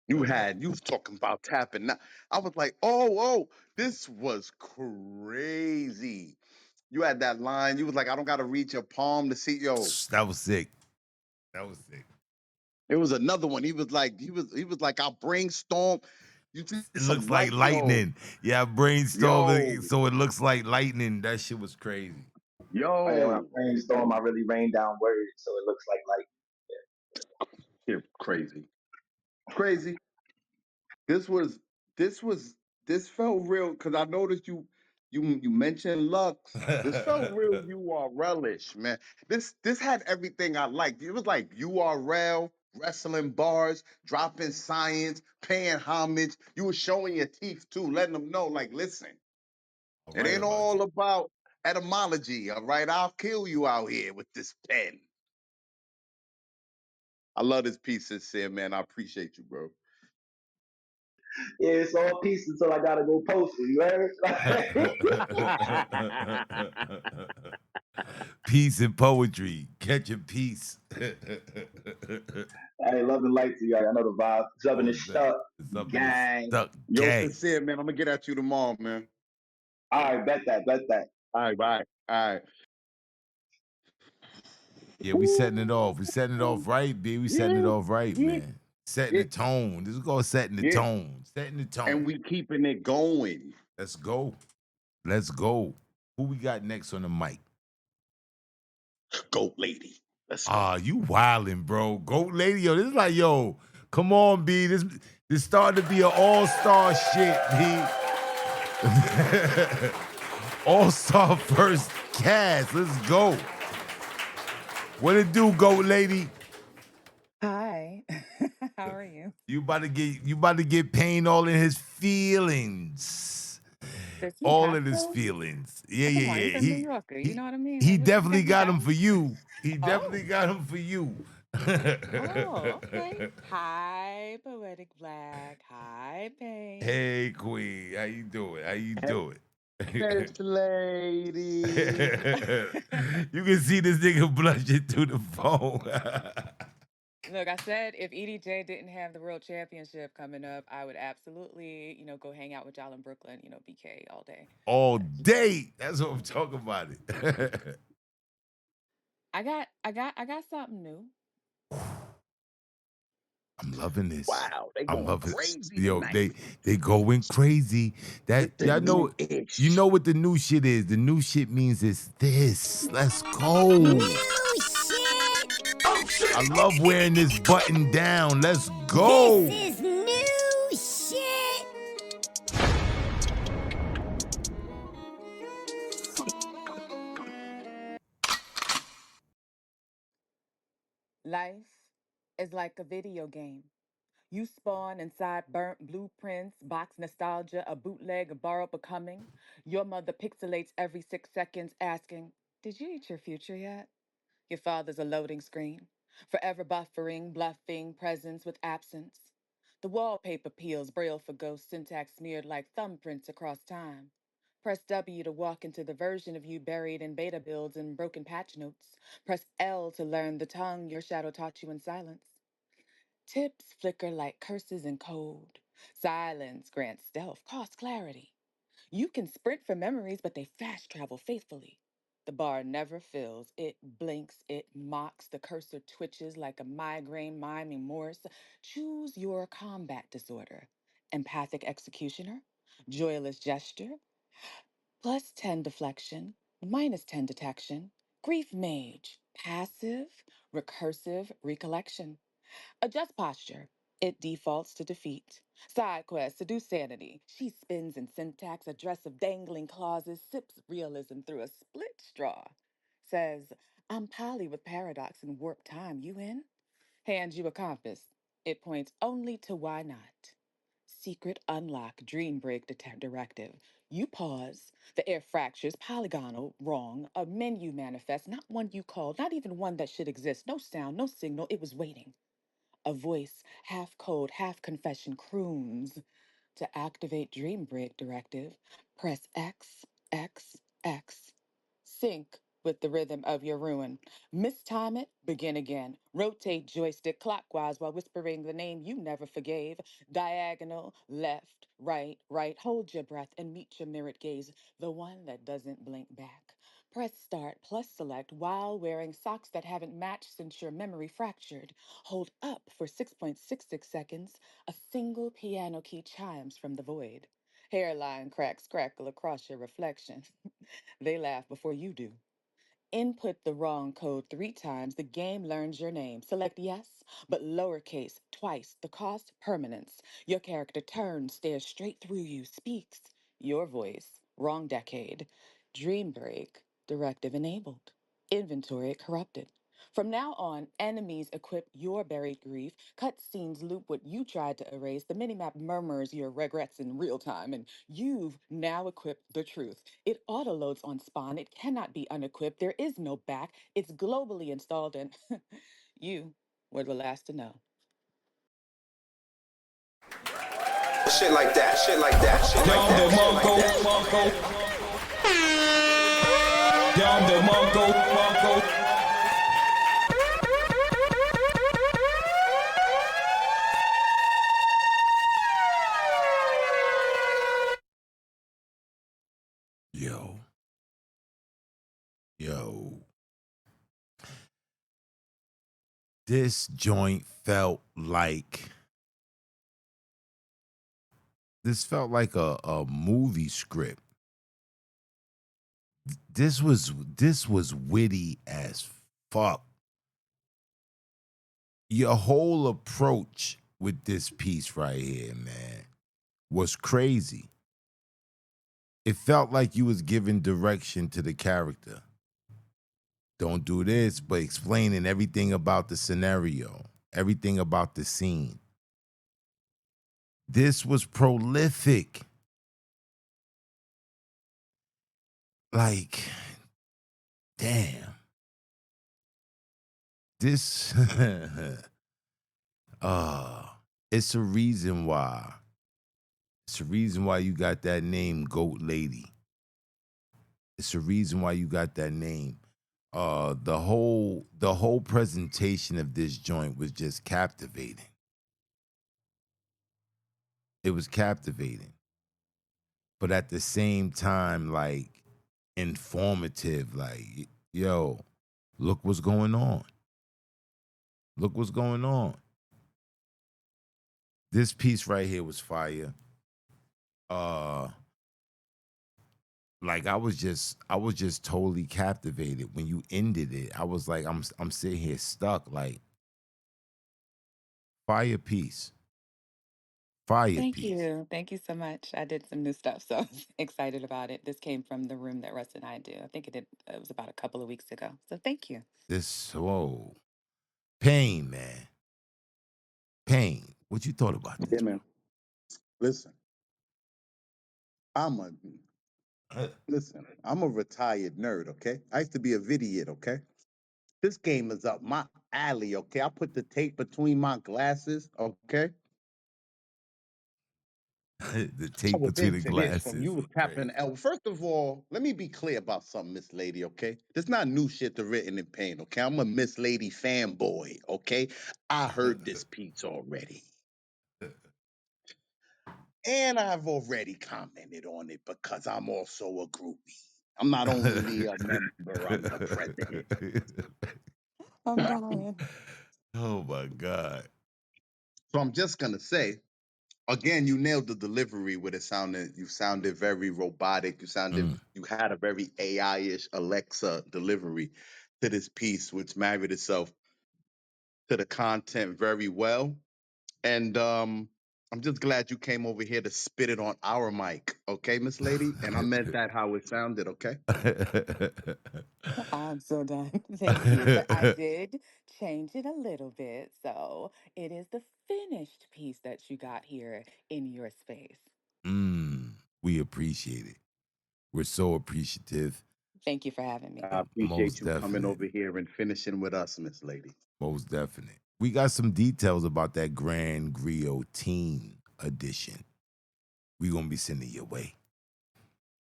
You was talking about tapping. Now I was like, oh, this was crazy. You had that line. You was like, I don't gotta reach your palm to see. Yo, That was sick. That was sick. it was another one. He was like, I'll brainstorm. You see It some looks like light, yo, lightning. Yeah, brainstorming, yo, so it looks like lightning. That shit was crazy. And when I yo. brainstorm, I really rain down words, so it looks like light. You're crazy. Crazy. This was this was this felt real because I noticed you mentioned Lux. This felt real URL-ish, man. This had everything I liked. It was like URL, wrestling bars, dropping science, paying homage. You were showing your teeth too, letting them know, like, listen, All it right ain't about you. all about etymology, all right? I'll kill you out here with this pen. I love this piece, sincere, man. I appreciate you, bro. Yeah, it's all peace until I gotta go post it. You heard? Peace and poetry. Catch a piece. Hey, love and light to you. I know the vibe. Jumping Oh, the is that? stuck, Something is gang. stuck Yo, gang. sincere, man. I'm gonna get at you tomorrow, man. All right, bet that, bet that. All right, bye. All right. Yeah, we setting it off. We setting it Ooh, off right, B. We setting it yeah, off right, yeah, man. Setting yeah, the tone. This is called setting the yeah. tone. Setting the And tone. we keeping it going. Let's go. Let's go. Who we got next on the mic? Goat lady. Let's go. Ah, you wildin', bro. Goat lady, yo. This is like, yo, come on, B. This starting to be an all-star shit, B. All-star first cast. Let's go. What it do, goat lady? Hi. How are you? You about to get Pain all in his feelings. Does he All have in his to? feelings. Yeah, Come on, he's yeah, a New yeah. Yorker. You He know what I mean? he Like, what you definitely think he got him got? for you. He definitely Oh, got him for you. oh, okay. Hi, Poetic Black. Hi, Pain. Hey, Queen. How you doing? How you doing? Yes, lady. You can see this nigga blushing through the phone. Look, I said if EDJ didn't have the World Championship coming up, I would absolutely, go hang out with y'all in Brooklyn, BK all day. All But day. That's what I'm talking about it. I got something new. I'm loving this. Wow, they I'm going loving. crazy Yo, tonight they going crazy. That with the y'all new know. You ish. know what the new shit is? The new shit means it's this. Let's go. New shit. I love wearing this button down. Let's This go. is new shit. Life is like a video game. You spawn inside burnt blueprints, box nostalgia, a bootleg, a borrowed becoming. Your mother pixelates every 6 seconds, asking, "Did you eat your future yet?" Your father's a loading screen, forever buffering, bluffing presence with absence. The wallpaper peels, braille for ghosts, syntax smeared like thumbprints across time. Press W to walk into the version of you buried in beta builds and broken patch notes. Press L to learn the tongue your shadow taught you in silence. Tips flicker like curses in code. Silence grants stealth, costs clarity. You can sprint for memories, but they fast travel faithfully. The bar never fills. It blinks, it mocks. The cursor twitches like a migraine miming Morse. Choose your combat disorder. Empathic executioner, joyless gesture, plus 10 deflection, minus 10 detection, grief mage, passive, recursive recollection. Adjust posture. It defaults to defeat. Side quest, seduce sanity. She spins in syntax, a dress of dangling clauses, sips realism through a split straw. Says, I'm Polly with paradox and warp time. You in? Hands you a compass. It points only to why not. Secret unlock dream break directive. You pause. The air fractures, polygonal, wrong. A menu manifests, not one you called, not even one that should exist. No sound, no signal. It was waiting. A voice, half code, half confession, croons. To activate Dream Break directive, press X, X, X. Sync with the rhythm of your ruin. Mistime it, begin again. Rotate joystick clockwise while whispering the name you never forgave. Diagonal, left, right, right. Hold your breath and meet your mirrored gaze, the one that doesn't blink back. Press start plus select while wearing socks that haven't matched since your memory fractured. Hold up for 6.66 seconds. A single piano key chimes from the void. Hairline cracks crackle across your reflection. They laugh before you do. Input the wrong code 3 times, the game learns your name. Select yes, but lowercase, twice. The cost, permanence. Your character turns, stares straight through you, speaks. Your voice, wrong decade. Dream break, directive enabled. Inventory corrupted. From now on, enemies equip your buried grief. Cutscenes loop what you tried to erase. The minimap murmurs your regrets in real time, and you've now equipped the truth. It autoloads on spawn. It cannot be unequipped. There is no back. It's globally installed, and you were the last to know. Shit like that, shit like that, shit like Down the that, shit Monko, like that. Monko. Down the Monko, Monko. Yo, yo. This joint felt like a movie script. This was witty as fuck. Your whole approach with this piece right here, man, was crazy. It felt like you was giving direction to the character. Don't do this, but explaining everything about the scenario, everything about the scene. This was prolific. Like, damn. This it's a reason why. It's a reason why you got that name, Goat Lady. It's a reason why you got that name. The whole presentation of this joint was just captivating. It was captivating. But at the same time, like, informative, like, yo, look what's going on. Look what's going on. This piece right here was fire. Like I was just totally captivated when you ended it. I was like, I'm sitting here stuck, like, fire piece. Fire Thank piece. you. Thank you so much. I did some new stuff, so I'm excited about it. This came from the room that Russ and I do. I think it was about a couple of weeks ago. So thank you. This Pain, man. Pain. What you thought about this, Yeah, bro? man. Listen, I'm a I'm a retired nerd, okay? I used to be a vidiot, okay? This game is up my alley, okay? I put the tape between my glasses, okay? The I tape was between the into this from glasses. you was tapping L. First of all, let me be clear about something, Miss Lady, okay? There's not new shit to Written in Pain, okay? I'm a Miss Lady fanboy, okay? I heard this piece already. And I've already commented on it because I'm also a groupie. I'm not only a member, I'm the president. I'm dying. Oh my God. So I'm just gonna say, again, you nailed the delivery with it sounded. You sounded very robotic. You had a very AI-ish Alexa delivery to this piece, which married itself to the content very well. And I'm just glad you came over here to spit it on our mic, okay, Miss Lady? And I meant that how it sounded, okay? I'm so done. Thank you. But I did change it a little bit. So it is the finished piece that you got here in your space. We appreciate it. We're so appreciative. Thank you for having me. I appreciate Most you coming definite. over here and finishing with us, Miss Lady. Most definite. We got some details about that Grand Griot Teen Edition. We're going to be sending your way.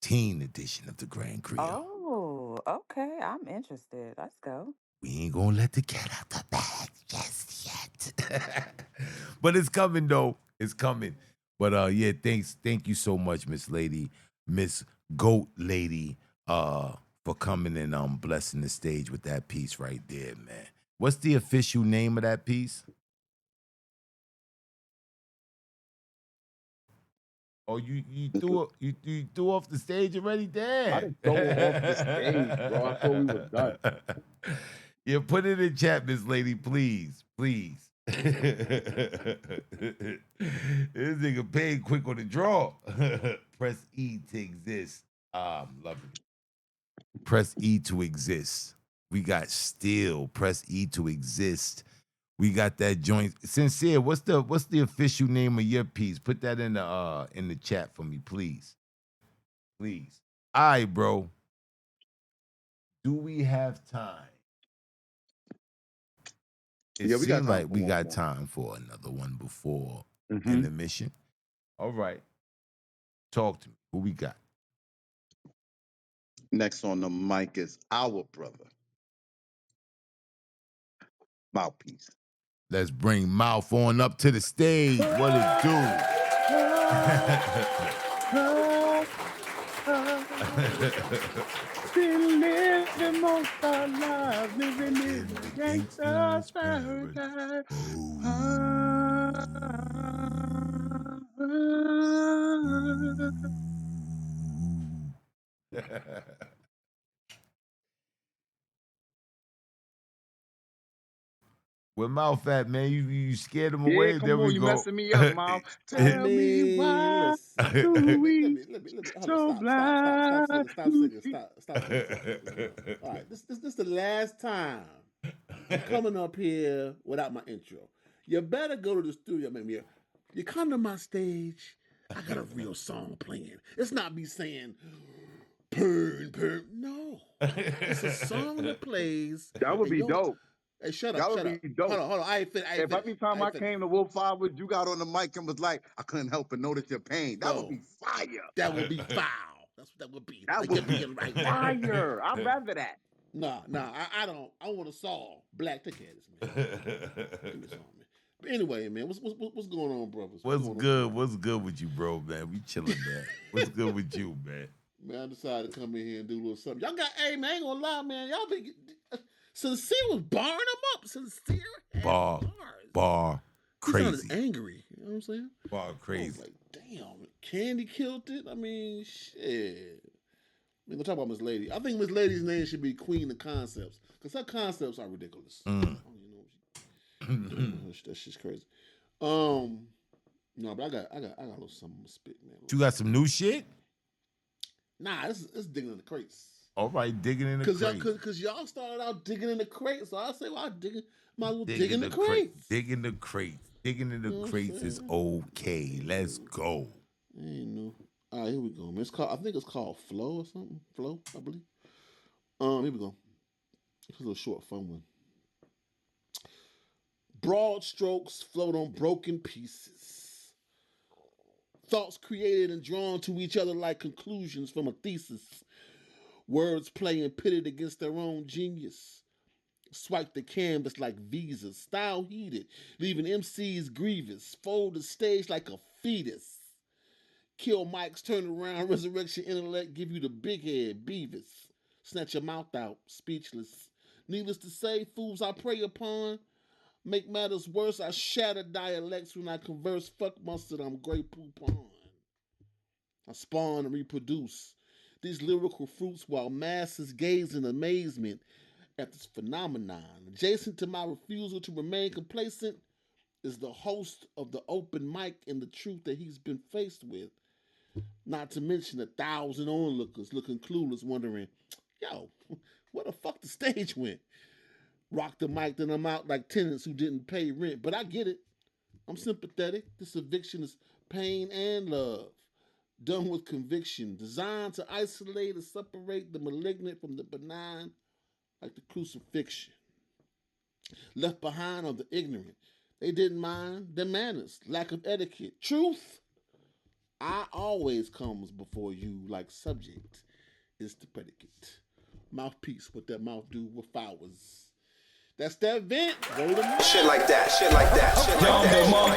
Teen edition of the Grand Griot. Oh, okay. I'm interested. Let's go. We ain't going to let the cat out the bag just yet. But it's coming, though. It's coming. But yeah, thank you so much, Miss Lady, Miss Goat Lady, for coming and blessing the stage with that piece right there, man. What's the official name of that piece? Oh, you threw off the stage already? Damn. I didn't throw off the stage, bro. I thought we were done. Yeah, put it in chat, Miss Lady, please. Please. This nigga paid quick on the draw. Press E to exist. I'm loving it. Press E to exist. We got still. Press E to exist. We got that joint. Sincere, what's the official name of your piece? Put that in the chat for me, please. Please. All right, bro. Do we have time? It Yeah, we got seems time like for we one got more. time for another one before Mm-hmm. intermission. All right. Talk to me. Who we got? Next on the mic is our brother, Mouthpiece. Let's bring Mouth on up to the stage. What it do? Been living most our lives, living in the gangster's paradise. Where Mouth at, man? You scared him Yeah, away? come There on, we you go. messing me up, Mouth. I Tell me mean, why listen. do we Let me hold on, so stop blind singing, to see? stop singing. All right, this is the last time you coming up here without my intro. You better go to the studio, make me. You come to my stage, I got a real song playing. It's not me saying pern. No, it's a song that plays, That would and be yo, dope. hey, shut That up. would be Hold dope. on. I ain't If finished. every time I came to Wolf Hours, you got on the mic and was like, I couldn't help but notice your pain. That would No, be fire. that will be foul. That's what that would be. That Like you're would be being right now. fire. I'd rather that. Nah, I don't. I want a Saul. Black, take care of this, man. Give me some, man. But anyway, man, what's going on, brothers? What's good? What's good with you, bro, man? We chilling, man. What's good with you, man? Man, I decided to come in here and do a little something. Y'all got, hey, man, I ain't gonna lie, man. Y'all be Sincere was barring them up. Sincere had bars. He sounded Crazy. angry. You know what I'm saying? Bar I was crazy. like, damn, Candy killed it. I mean, shit. We're gonna talk about Miss Lady. I think Miss Lady's name should be Queen of Concepts because her concepts are ridiculous. I don't even know what she doing. That shit's crazy. No, but I got a little something to spit, man. You got some new shit? Nah, this digging in the crates. All right, digging in the crates. Because y'all started out digging in the crates, so I say, well, might as well dig in the crates. Digging the crates. Digging in the crates is okay. Let's go. Ain't no. All right, here we go, man. I think it's called Flow or something. Flow, I believe. Here we go. It's a little short, fun one. Broad strokes float on broken pieces. Thoughts created and drawn to each other like conclusions from a thesis. Words playing pitted against their own genius. Swipe the canvas like visas. Style heated, leaving MCs grievous. Fold the stage like a fetus. Kill mics, turn around, resurrection intellect, give you the big head, Beavis. Snatch your mouth out, speechless. Needless to say, fools I prey upon. Make matters worse, I shatter dialects when I converse. Fuck mustard, I'm Grey Poupon. I spawn and reproduce these lyrical fruits while masses gaze in amazement at this phenomenon. Adjacent to my refusal to remain complacent is the host of the open mic and the truth that he's been faced with. Not to mention 1,000 onlookers looking clueless, wondering, yo, where the fuck the stage went? Rock the mic, then I'm out like tenants who didn't pay rent. But I get it. I'm sympathetic. This eviction is pain and love. Done with conviction. Designed to isolate and separate the malignant from the benign, like the crucifixion. Left behind are the ignorant. They didn't mind their manners, lack of etiquette. Truth, I always comes before you like subject is the predicate. Mouthpiece, what that mouth do with flowers. That's that vent. Go to me. Shit like that, shit like that, shit like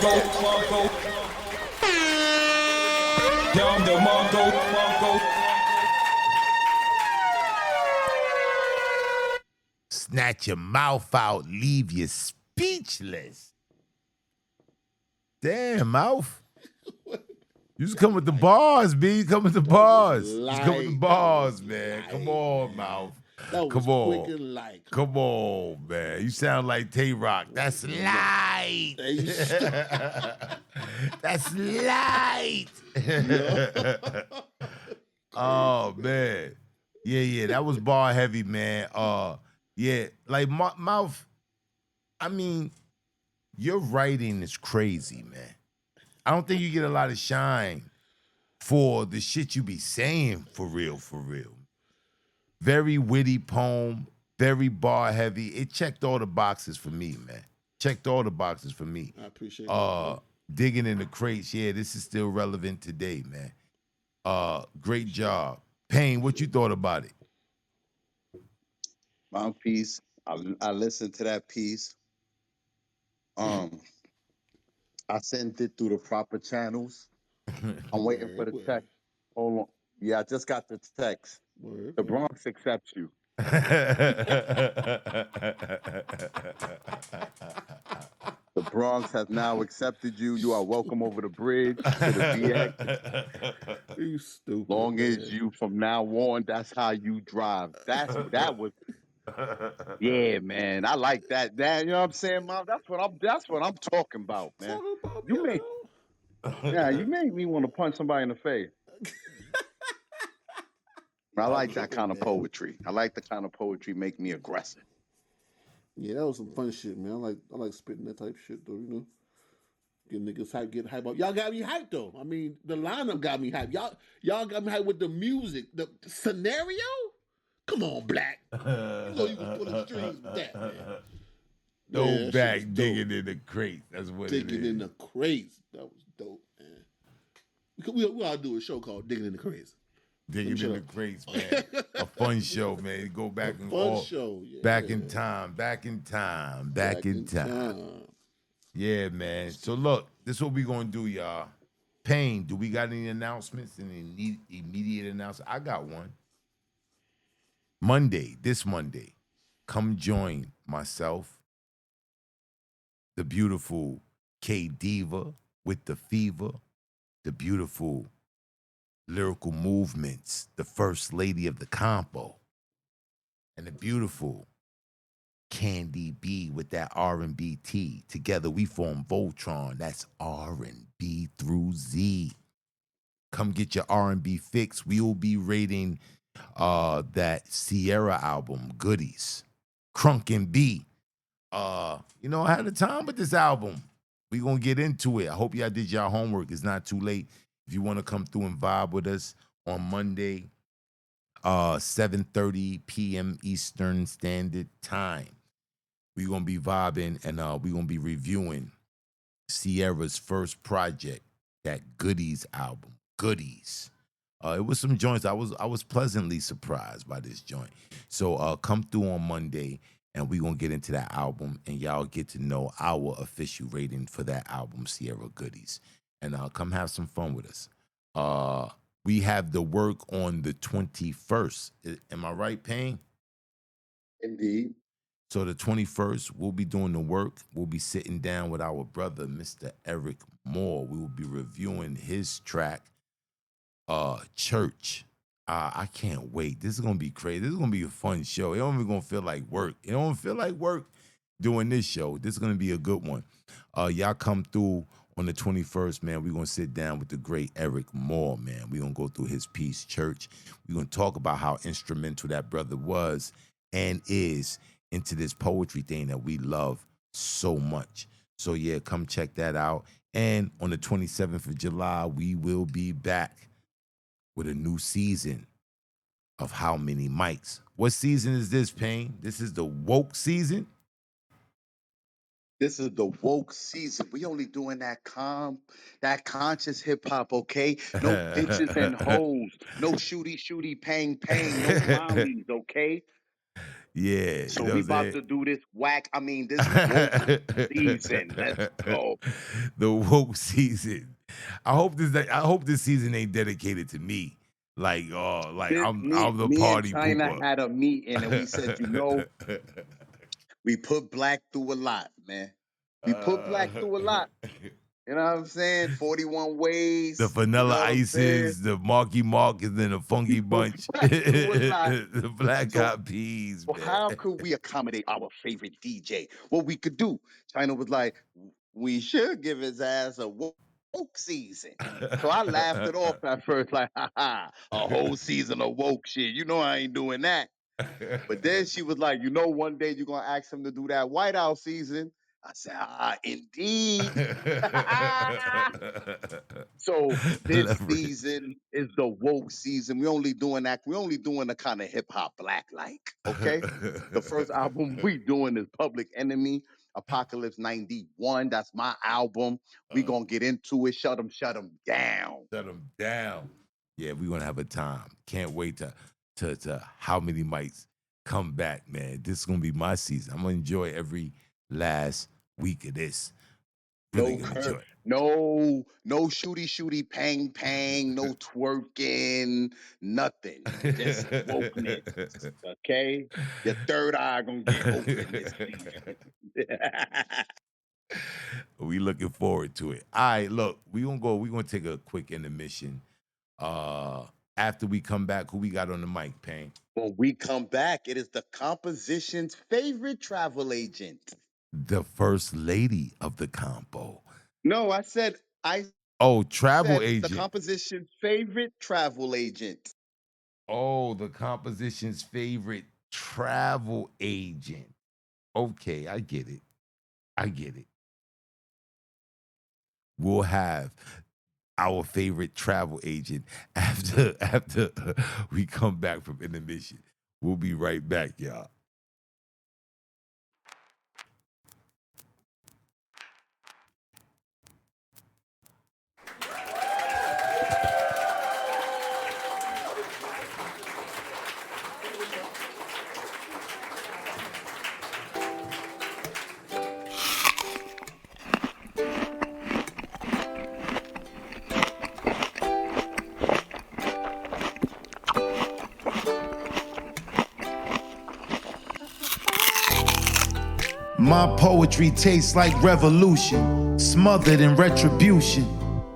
that. Down the Mongo. Snatch your mouth out, leave you speechless. Damn, mouth. You just come with the bars, B. You come with the bars. You come with the bars, man. Come on, mouth. That was quick and light. Come on, man. You sound like Tay-Rock. That's light. That's light. Oh, man. Yeah, that was bar heavy, man. Yeah, like mouth, I mean, your writing is crazy, man. I don't think you get a lot of shine for the shit you be saying for real. Very witty poem, very bar heavy. It checked all the boxes for me, man. Checked all the boxes for me. I appreciate that. Digging in the crates, yeah, this is still relevant today, man. Great job. Payne, what you thought about it? Mouthpiece. I listened to that piece. I sent it through the proper channels. I'm waiting for the text. Hold on. Yeah, I just got the text. The Bronx accepts you. The Bronx has now accepted you. You are welcome over the bridge to the VX. You stupid. Long as you from now on, that's how you drive. That was. Yeah, man. I like that. That, you know what I'm saying, Mom? That's what I'm talking about, man. You made me want to punch somebody in the face. I like that kind of poetry. I like the kind of poetry make me aggressive. Yeah, that was some fun shit, man. I like spitting that type of shit though, you know. Get niggas hype, get hype up. Y'all got me hyped though. I mean, the lineup got me hyped. Y'all got me hyped with the music. The scenario? Come on, Black. You know you can put the strings with that, man. Go back digging in the crate. That's what it is. Digging in the crates. That was dope, man. We ought to do a show called Digging in the Crates. Digging in the crates, man. A fun show, man. Go back and back in time. Yeah, man. So look, this is what we gonna do, y'all. Payne, do we got any announcements? Any immediate announcements? I got one. This Monday, come join myself, the beautiful K Diva with the fever, the beautiful lyrical movements, the first lady of the compo, and the beautiful Candy B with that R&B T. Together we form Voltron. That's R&B through Z. Come get your R&B fix. We will be rating that Sierra album, Goodies. Crunk and B. I had a time with this album. We gonna get into it. I hope y'all did y'all homework. It's not too late. If you want to come through and vibe with us on Monday, 7:30 p.m. Eastern Standard Time, we're going to be vibing and we're going to be reviewing Sierra's first project, that Goodies album. Goodies. It was some joints. I was pleasantly surprised by this joint. So come through on Monday, and we're going to get into that album, and y'all get to know our official rating for that album, Sierra Goodies. And come have some fun with us. We have the work on the 21st. Am I right, Payne? Indeed. So the 21st, we'll be doing the work. We'll be sitting down with our brother, Mr. Eric Moore. We will be reviewing his track, Church. I can't wait. This is going to be crazy. This is going to be a fun show. It don't even going to feel like work. It don't feel like work doing this show. This is going to be a good one. Y'all come through on the 21st, man. We're going to sit down with the great Eric Moore, man. We're going to go through his piece, Church. We're going to talk about how instrumental that brother was and is into this poetry thing that we love so much. So, yeah, come check that out. And on the 27th of July, we will be back with a new season of How Many Mics. What season is this, Payne? This is the woke season? This is the woke season. We only doing that conscious hip hop, okay? No bitches and hoes. No shooty, pang, no mollies, okay? Yeah. So you know we what I'm about to do this this woke season. Let's go. The woke season. I hope this season ain't dedicated to me. Like I'm the party Me and China pooper. had a meeting and we said, we put black through a lot, man. We put black through a lot. You know what I'm saying? 41 ways. The Vanilla Ices, the Marky Mark, and then the Funky Bunch. The Black Eyed Peas. Well, how could we accommodate our favorite DJ? What we could do? China was like, we should give his ass a woke season. So I laughed it off at first, like, a whole season of woke shit. You know I ain't doing that. But then she was like, one day you're going to ask him to do that White House season. I said, indeed. So this season is the woke season. We're only doing the kind of hip hop black like, okay? The first album we doing is Public Enemy, Apocalypse 91. That's my album. We gonna get into it. Shut them down. Shut them down. Yeah, we gonna have a time. Can't wait to How Many Mics come back, man. This is gonna be my season. I'm gonna enjoy every last week of this. Really no shooty, pang, no twerking, nothing. Just wokeness. Okay? Your third eye gonna get open this season. We looking forward to it. All right, look, we're gonna take a quick intermission. After we come back, who we got on the mic, Payne? When we come back, it is the composition's favorite travel agent. The first lady of the compo. No, I said travel agent. The composition's favorite travel agent. Oh, the composition's favorite travel agent. Okay, I get it. We'll have our favorite travel agent after we come back from intermission. We'll be right back, y'all. My poetry tastes like revolution, smothered in retribution.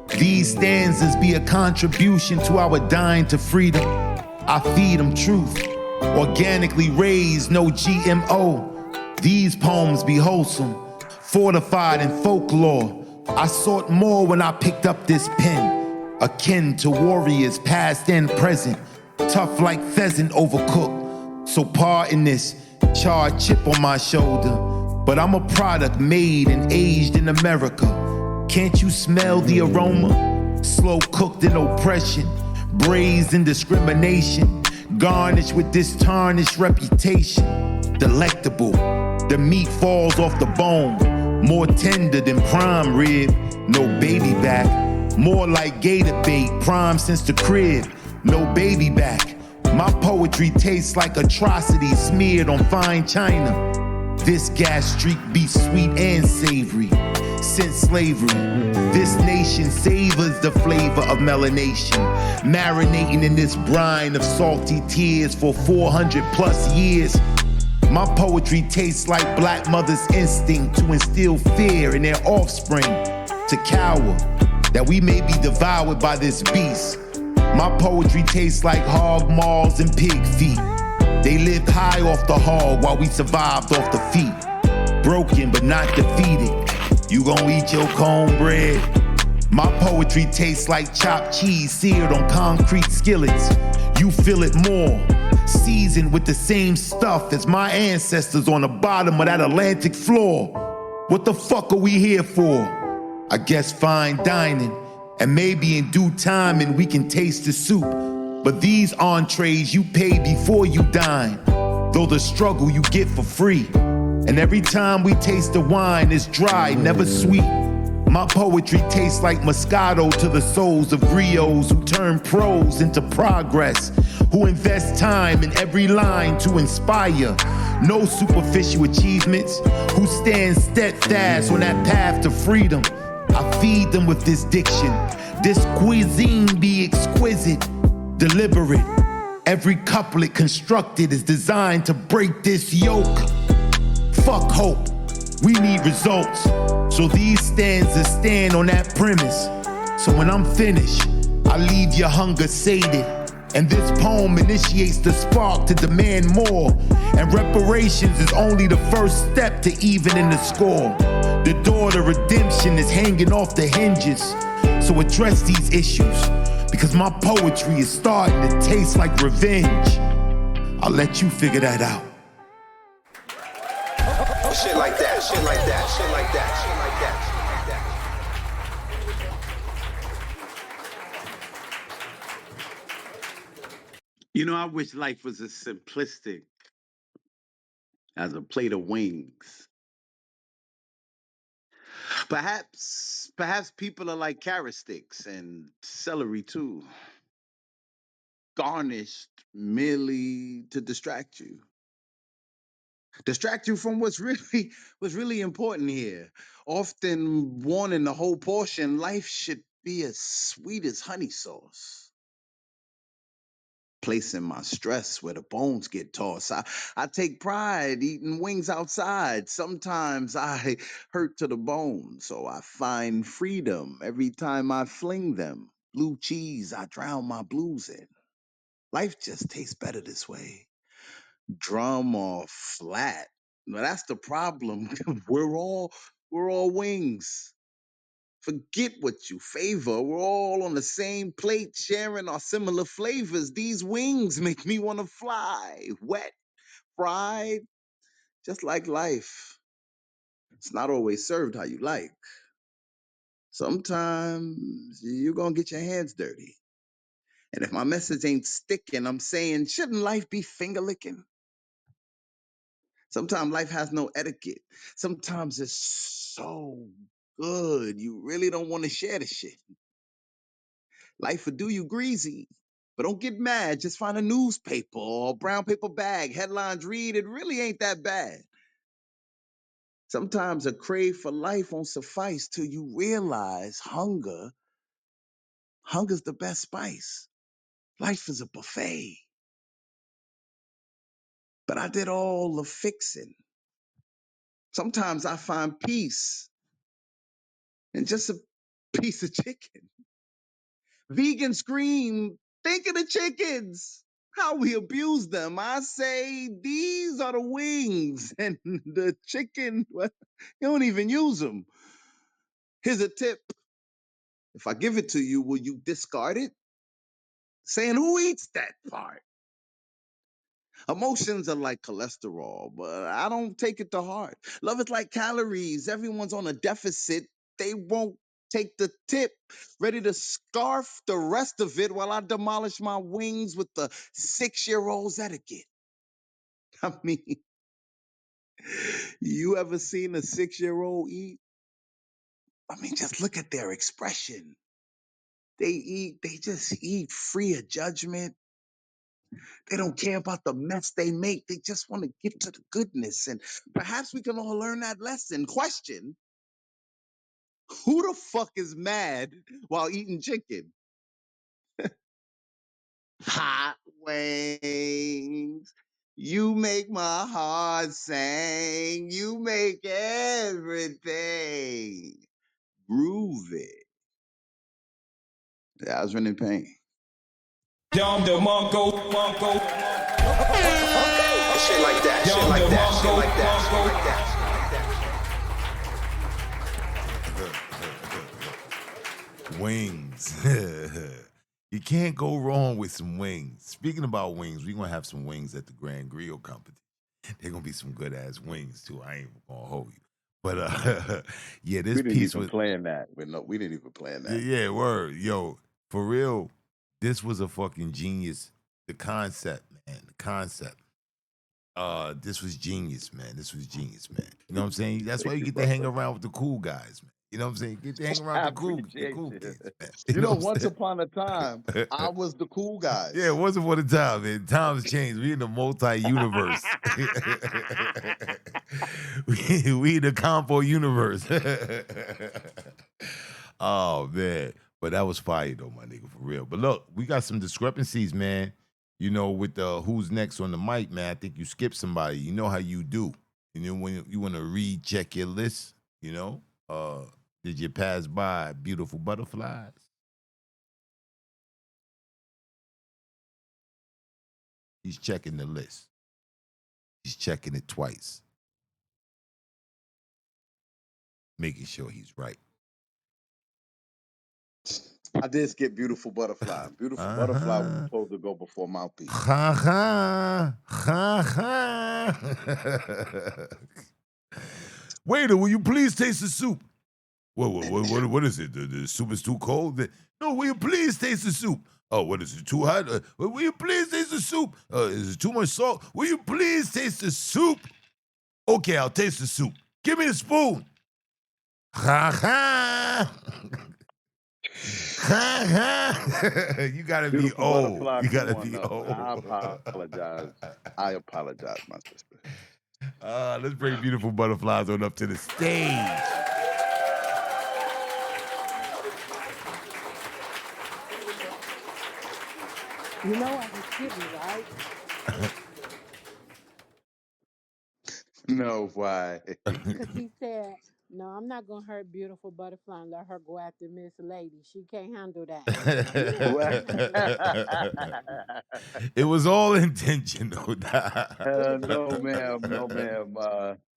These stanzas be a contribution to our dying to freedom. I feed them truth, organically raised, no GMO. These poems be wholesome, fortified in folklore. I sought more when I picked up this pen, akin to warriors past and present, tough like pheasant overcooked. So pardon this charred chip on my shoulder. But I'm a product made and aged in America. Can't you smell the aroma? Slow cooked in oppression, braised in discrimination, garnished with this tarnished reputation. Delectable, the meat falls off the bone, more tender than prime rib. No baby back, More like gator bait, prime since the crib, no baby back. My poetry tastes like atrocity smeared on fine china. This gas streak be sweet and savory. Since slavery, this nation savors the flavor of melanation, marinating in this brine of salty tears for 400 plus years. My poetry tastes like black mothers' instinct to instill fear in their offspring, to cower, that we may be devoured by this beast. My poetry tastes like hog maws and pig feet. They lived high off the hog while we survived off the feet. Broken but not defeated. You gon' eat your cornbread? My poetry tastes like chopped cheese seared on concrete skillets. You feel it more, seasoned with the same stuff as my ancestors on the bottom of that Atlantic floor. What the fuck are we here for? I guess fine dining, and maybe in due time and we can taste the soup. But these entrees you pay before you dine, though the struggle you get for free. And every time we taste the wine, it's dry, never sweet. My poetry tastes like Moscato to the souls of griots who turn prose into progress, who invest time in every line to inspire. No superficial achievements, who stand steadfast on that path to freedom. I feed them with this diction. This cuisine be exquisite, deliberate. Every couplet constructed is designed to break this yoke. Fuck hope, we need results. So these stanzas stand on that premise. So when I'm finished, I leave your hunger sated. And this poem initiates the spark to demand more. And reparations is only the first step to even in the score. The door to redemption is hanging off the hinges. So address these issues, because my poetry is starting to taste like revenge. I'll let you figure that out. Shit like that, shit like that, shit like that, shit like that, shit like that. You know, I wish life was as simplistic as a plate of wings. Perhaps people are like carrot sticks and celery too, garnished merely to distract you from what's really important here. Often warning the whole portion, life should be as sweet as honey sauce. Placing my stress where the bones get tossed. I take pride eating wings outside. Sometimes I hurt to the bone, so I find freedom every time I fling them. Blue cheese, I drown my blues in. Life just tastes better this way. Drum or flat. Now that's the problem. we're all wings. Forget what you favor. We're all on the same plate, sharing our similar flavors. These wings make me want to fly. Wet, fried, just like life. It's not always served how you like. Sometimes you're going to get your hands dirty. And if my message ain't sticking, I'm saying, shouldn't life be finger licking? Sometimes life has no etiquette. Sometimes it's so good, you really don't want to share the shit. Life will do you greasy. But don't get mad. Just find a newspaper or a brown paper bag. Headlines read, it really ain't that bad. Sometimes a crave for life won't suffice till you realize hunger's the best spice. Life is a buffet. But I did all the fixing. Sometimes I find peace in just a piece of chicken. Vegans scream, think of the chickens. How we abuse them. I say these are the wings, and the chicken, well, you don't even use them. Here's a tip. If I give it to you, will you discard it? Saying who eats that part? Emotions are like cholesterol, but I don't take it to heart. Love is like calories. Everyone's on a deficit. They won't take the tip. Ready to scarf the rest of it while I demolish my wings with the 6-year-old's etiquette. I mean, you ever seen a 6-year-old eat? I mean, just look at their expression. They just eat free of judgment. They don't care about the mess they make. They just want to get to the goodness. And perhaps we can all learn that lesson. Question: who the fuck is mad while eating chicken? Hot wings. You make my heart sing. You make everything groovy. Yeah, I was really in pain. Dom the Monko. Shit like that. Shit like that. Shit like that. Shit like that. Wings. You can't go wrong with some wings. Speaking about wings, we're going to have some wings at the Grand Grill Company. They're going to be some good ass wings, too. I ain't going to hold you. But yeah, this We didn't piece even was. plan that. We didn't even plan that. Yeah, word. Yo, for real, this was a fucking genius. The concept, man. The concept. This was genius, man. This was genius, man. You know what I'm saying? That's why Thank you you, get to hang brother. around with the cool guys, man. You know what I'm saying? You get to hang around I with the appreciate cool you. kids, man. You You know know, what once I'm upon a time, saying? I was the cool Yeah, guys. once upon a time, man. Times changed. We in the multi-universe. we the compo universe. Oh man. But that was fire though, my nigga, for real. But look, we got some discrepancies, man. You know, with the who's next on the mic, man. I think you skipped somebody. You know how you do. You know, when you want to recheck your list, you know, did you pass by beautiful butterflies? He's checking the list. He's checking it twice, making sure he's right. I did skip Beautiful Butterfly. Beautiful Butterfly was Uh-huh. supposed to go before Mouthpiece. Ha ha. Ha ha. Waiter, will you please taste the soup? What is it? The soup is too cold? No, will you please taste the soup? Oh, what is it? Too hot? Will you please taste the soup? Is it too much salt? Will you please taste the soup? Okay, I'll taste the soup. Give me a spoon. Ha ha. Ha ha. You gotta be Beautiful old. Butterfly, You come gotta on be up. I old. apologize. I apologize, my sister. Let's bring beautiful butterflies on up to the stage. You know why he skipped me, right? No, why? Because he said, no, I'm not going to hurt beautiful butterfly and let her go after Miss Lady. She can't handle that. You know I What? can't handle that. It was all intentional. It was No, ma'am. No, intentional. ma'am.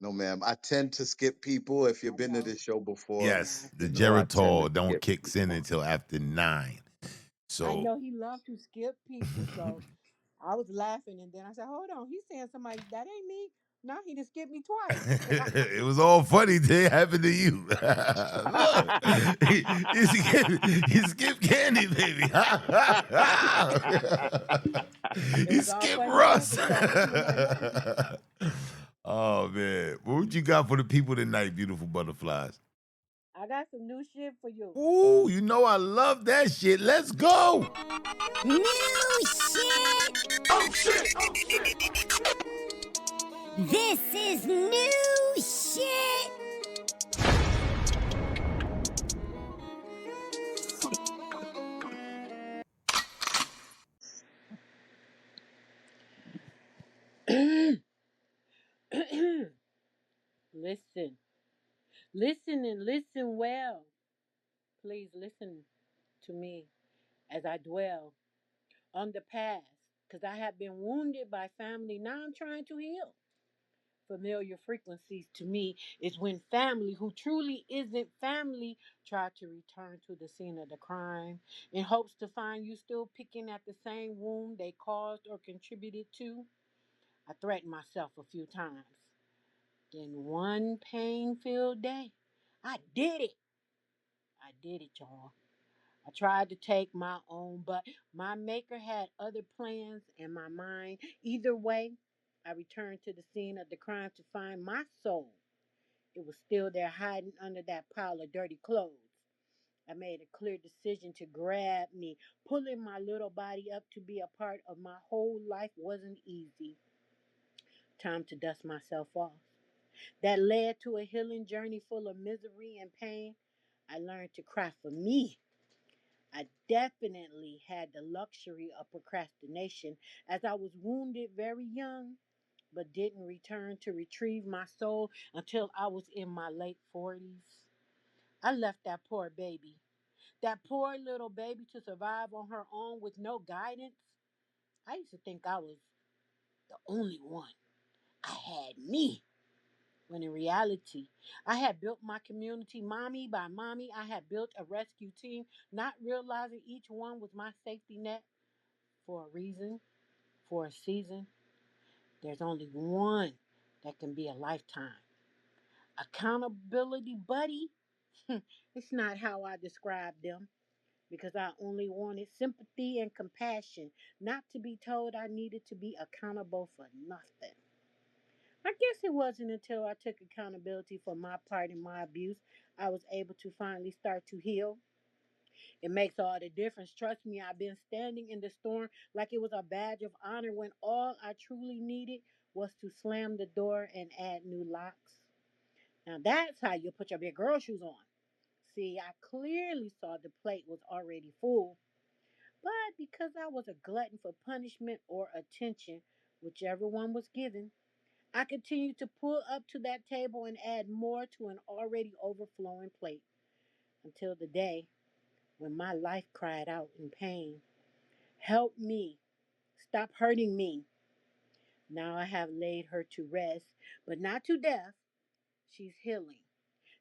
No, ma'am. I tend to skip people. If you've I been to know. this show before, Yes, Yeah. the you know I tend to Geritol don't skip kicks in people. until after 9. I So know he loved to skip people, so I was laughing, and then I said, hold on, he's saying somebody, that ain't me. No, he just skipped me twice. it was all funny till it happened to you. Look, he skipped Candy, baby. It He was all skipped funny then Russ. because y'all was doing that last week. Oh man, what you got for the people tonight, beautiful butterflies? I got some new shit for you. Ooh, you know I love that shit. Let's go. New shit. Oh shit! Oh shit! This is new shit. Listen. Listen and listen well. Please listen to me as I dwell on the past, because I have been wounded by family. Now I'm trying to heal. Familiar frequencies to me is when family, who truly isn't family, try to return to the scene of the crime in hopes to find you still picking at the same wound they caused or contributed to. I threatened myself a few times. Then one pain filled day, I did it. I did it, y'all. I tried to take my own, but my maker had other plans in my mind. Either way, I returned to the scene of the crime to find my soul. It was still there hiding under that pile of dirty clothes. I made a clear decision to grab me. Pulling my little body up to be a part of my whole life wasn't easy. Time to dust myself off. That led to a healing journey full of misery and pain. I learned to cry for me. I definitely had the luxury of procrastination as I was wounded very young, but didn't return to retrieve my soul until I was in my late 40s. I left that poor baby, that poor little baby, to survive on her own with no guidance. I used to think I was the only one. I had me. When in reality, I had built my community mommy by mommy. I had built a rescue team, not realizing each one was my safety net for a reason, for a season. There's only one that can be a lifetime. Accountability buddy, it's not how I describe them because I only wanted sympathy and compassion, not to be told I needed to be accountable for nothing. I guess it wasn't until I took accountability for my part in my abuse I was able to finally start to heal. It makes all the difference. Trust me, I've been standing in the storm like it was a badge of honor when all I truly needed was to slam the door and add new locks. Now that's how you put your big girl shoes on. See, I clearly saw the plate was already full, but because I was a glutton for punishment or attention, whichever one was given, I continued to pull up to that table and add more to an already overflowing plate until the day when my life cried out in pain, "Help me! Stop hurting me!" Now I have laid her to rest, but not to death. She's healing,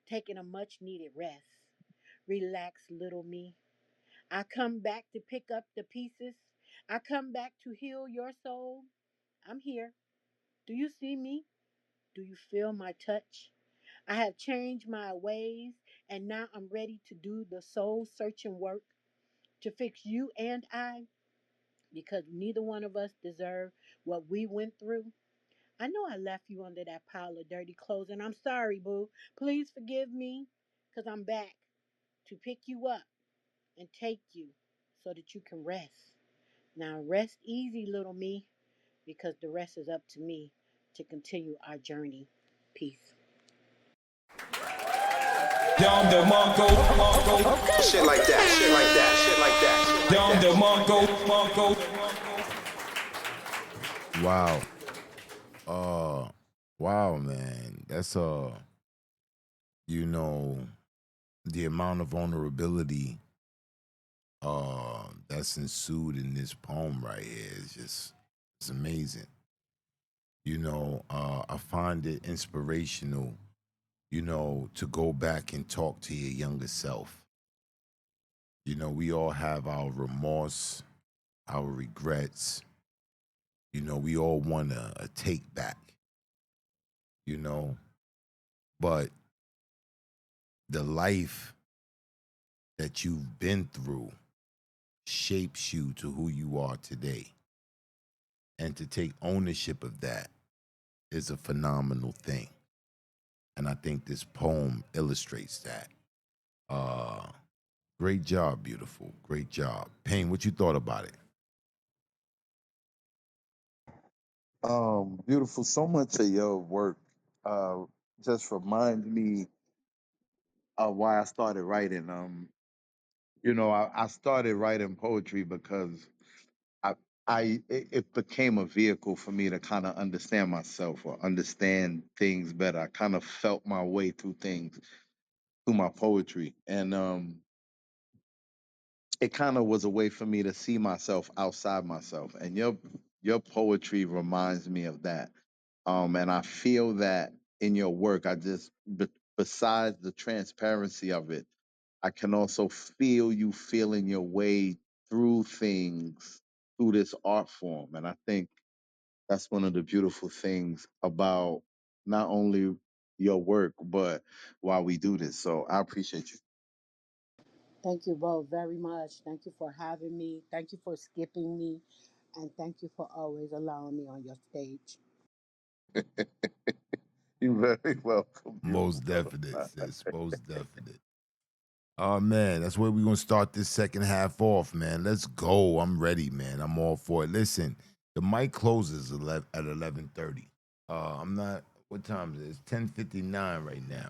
taking a much needed rest. Relax, little me. I come back to pick up the pieces. I come back to heal your soul. I'm here. Do you see me? Do you feel my touch? I have changed my ways, and now I'm ready to do the soul searching work to fix you and I, because neither one of us deserve what we went through. I know I left you under that pile of dirty clothes, and I'm sorry, boo. Please forgive me, because I'm back to pick you up and take you so that you can rest. Now, rest easy, little me, because the rest is up to me to continue our journey. Peace. Dom DeMarco, Shit like that, shit like that, shit like that. Dom DeMarco. Wow. Wow, man. That's you know, the amount of vulnerability that's ensued in this poem right here is just it's amazing. I find it inspirational, to go back and talk to your younger self. We all have our remorse, our regrets. We all want a take back, you know, but the life that you've been through shapes you to who you are today. And to take ownership of that is a phenomenal thing. And I think this poem illustrates that. Great job, beautiful. Great job. Payne, what you thought about it? Beautiful. So much of your work uh, just remind me of why I started writing. I started writing poetry because I, it became a vehicle for me to kind of understand myself or understand things better. I kind of felt my way through things through my poetry, and it kind of was a way for me to see myself outside myself. And your poetry reminds me of that. And I feel that in your work. Besides the transparency of it, I can also feel you feeling your way through things through this art form. And I think that's one of the beautiful things about not only your work, but why we do this. So I appreciate you. Thank you both very much. Thank you for having me. Thank you for skipping me. And thank you for always allowing me on your stage. You're very welcome. Most Beautiful definite, brother. sis. Most definite. Oh man, that's where we're gonna start this second half off, man. Let's go. I'm ready, man. I'm all for it. Listen, the mic closes at 11:30. I'm not. What time is it? It's 10:59 right now.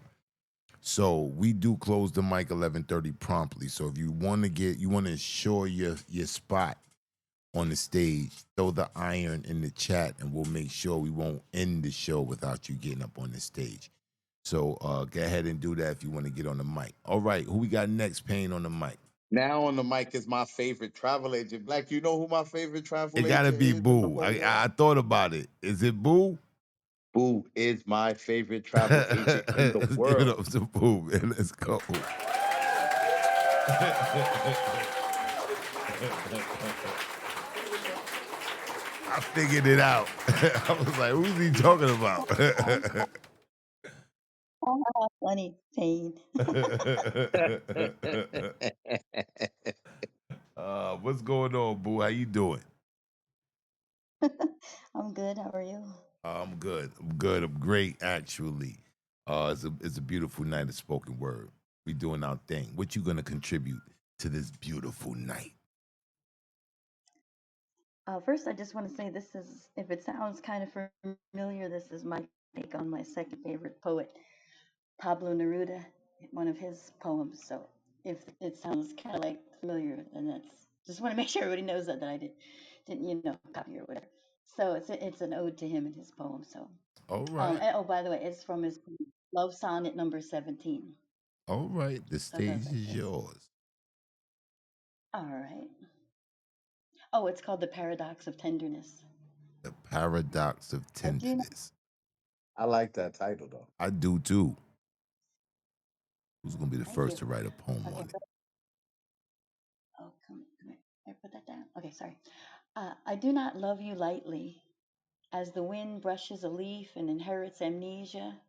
So we do close the mic 11:30 promptly. So if you want to ensure your spot on the stage, throw the iron in the chat, and we'll make sure we won't end the show without you getting up on the stage. So go ahead and do that if you want to get on the mic. All right, who we got next? Payne on the mic. Now on the mic is my favorite travel agent. Black, you know who my favorite It travel gotta agent be is in the Boo. whole I world? thought about it. Is it Boo? Boo is my favorite travel agent in the Let's give it world. up to Boo, man. Let's go. I figured it out. I was like, who's he talking about? Funny pain. What's going on, Boo? How you doing? I'm good. How are you? I'm good. I'm good. I'm great, actually. It's a beautiful night of spoken word. We doing our thing. What you gonna contribute to this beautiful night? First, I just want to say this is, if it sounds kind of familiar, this is my take on my second favorite poet, Pablo Neruda, one of his poems. So if it sounds kind of like familiar, then that's just want to make sure everybody knows that I didn't copy or whatever. So it's an ode to him and his poem. So All right. and, oh, by the way, it's from his Love Sonnet number 17. All right. The So it goes stage like is this. yours. All right. Oh, it's called The Paradox of Tenderness. The paradox of I do not. tenderness. I like that title though. I do too. Who's gonna be the Thank first you. to write a poem Okay. on it? Oh, come here. I put that down. Okay, sorry. I do not love you lightly, as the wind brushes a leaf and inherits amnesia.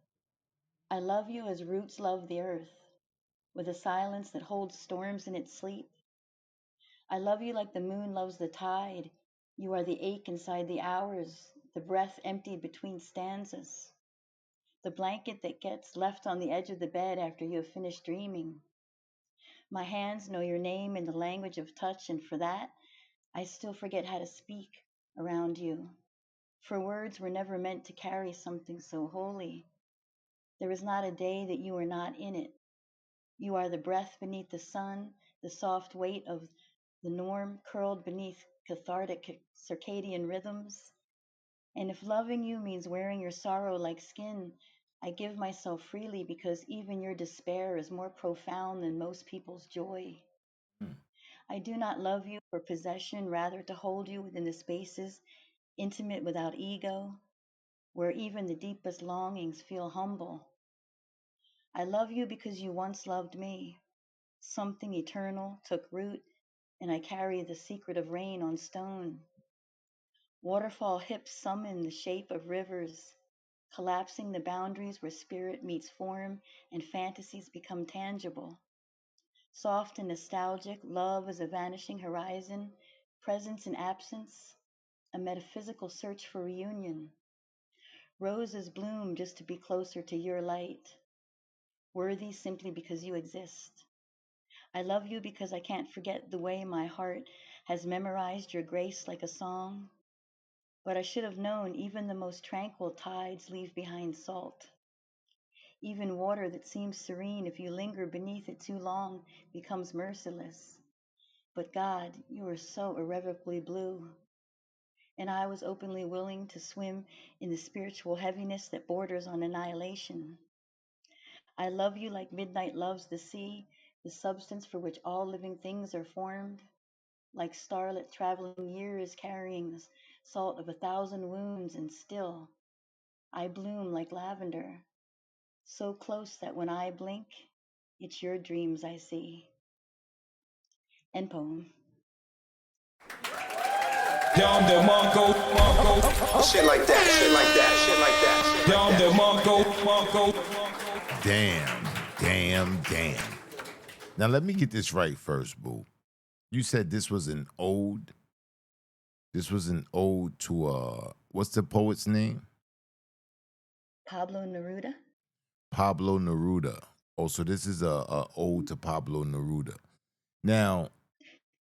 I love you as roots love the earth, with a silence that holds storms in its sleep. I love you like the moon loves the tide. You are the ache inside the hours, the breath emptied between stanzas, the blanket that gets left on the edge of the bed after you have finished dreaming. My hands know your name in the language of touch, and for that, I still forget how to speak around you. For words were never meant to carry something so holy. There is not a day that you are not in it. You are the breath beneath the sun, the soft weight of the norm curled beneath cathartic circadian rhythms. And if loving you means wearing your sorrow like skin, I give myself freely because even your despair is more profound than most people's joy. I do not love you for possession, rather to hold you within the spaces intimate without ego, where even the deepest longings feel humble. I love you because you once loved me. Something eternal took root, and I carry the secret of rain on stone. Waterfall hips summon the shape of rivers, collapsing the boundaries where spirit meets form and fantasies become tangible. Soft and nostalgic, love is a vanishing horizon, presence and absence, a metaphysical search for reunion. Roses bloom just to be closer to your light, worthy simply because you exist. I love you because I can't forget the way my heart has memorized your grace like a song. But I should have known even the most tranquil tides leave behind salt. Even water that seems serene if you linger beneath it too long becomes merciless. But God, you are so irrevocably blue. And I was openly willing to swim in the spiritual heaviness that borders on annihilation. I love you like midnight loves the sea, the substance for which all living things are formed, like starlit traveling years carrying the salt of 1,000 wounds, and still I bloom like lavender, so close that when I blink, it's your dreams I see. End poem. Down the Mongo, Shit like that, shit like that, shit like that, shit down like the that. Mongo. Damn. Now let me get this right first, Boo. You said this was an ode. This was an ode to what's the poet's name? Pablo Neruda. Pablo Neruda. Oh, so this is a ode to Pablo Neruda. Now,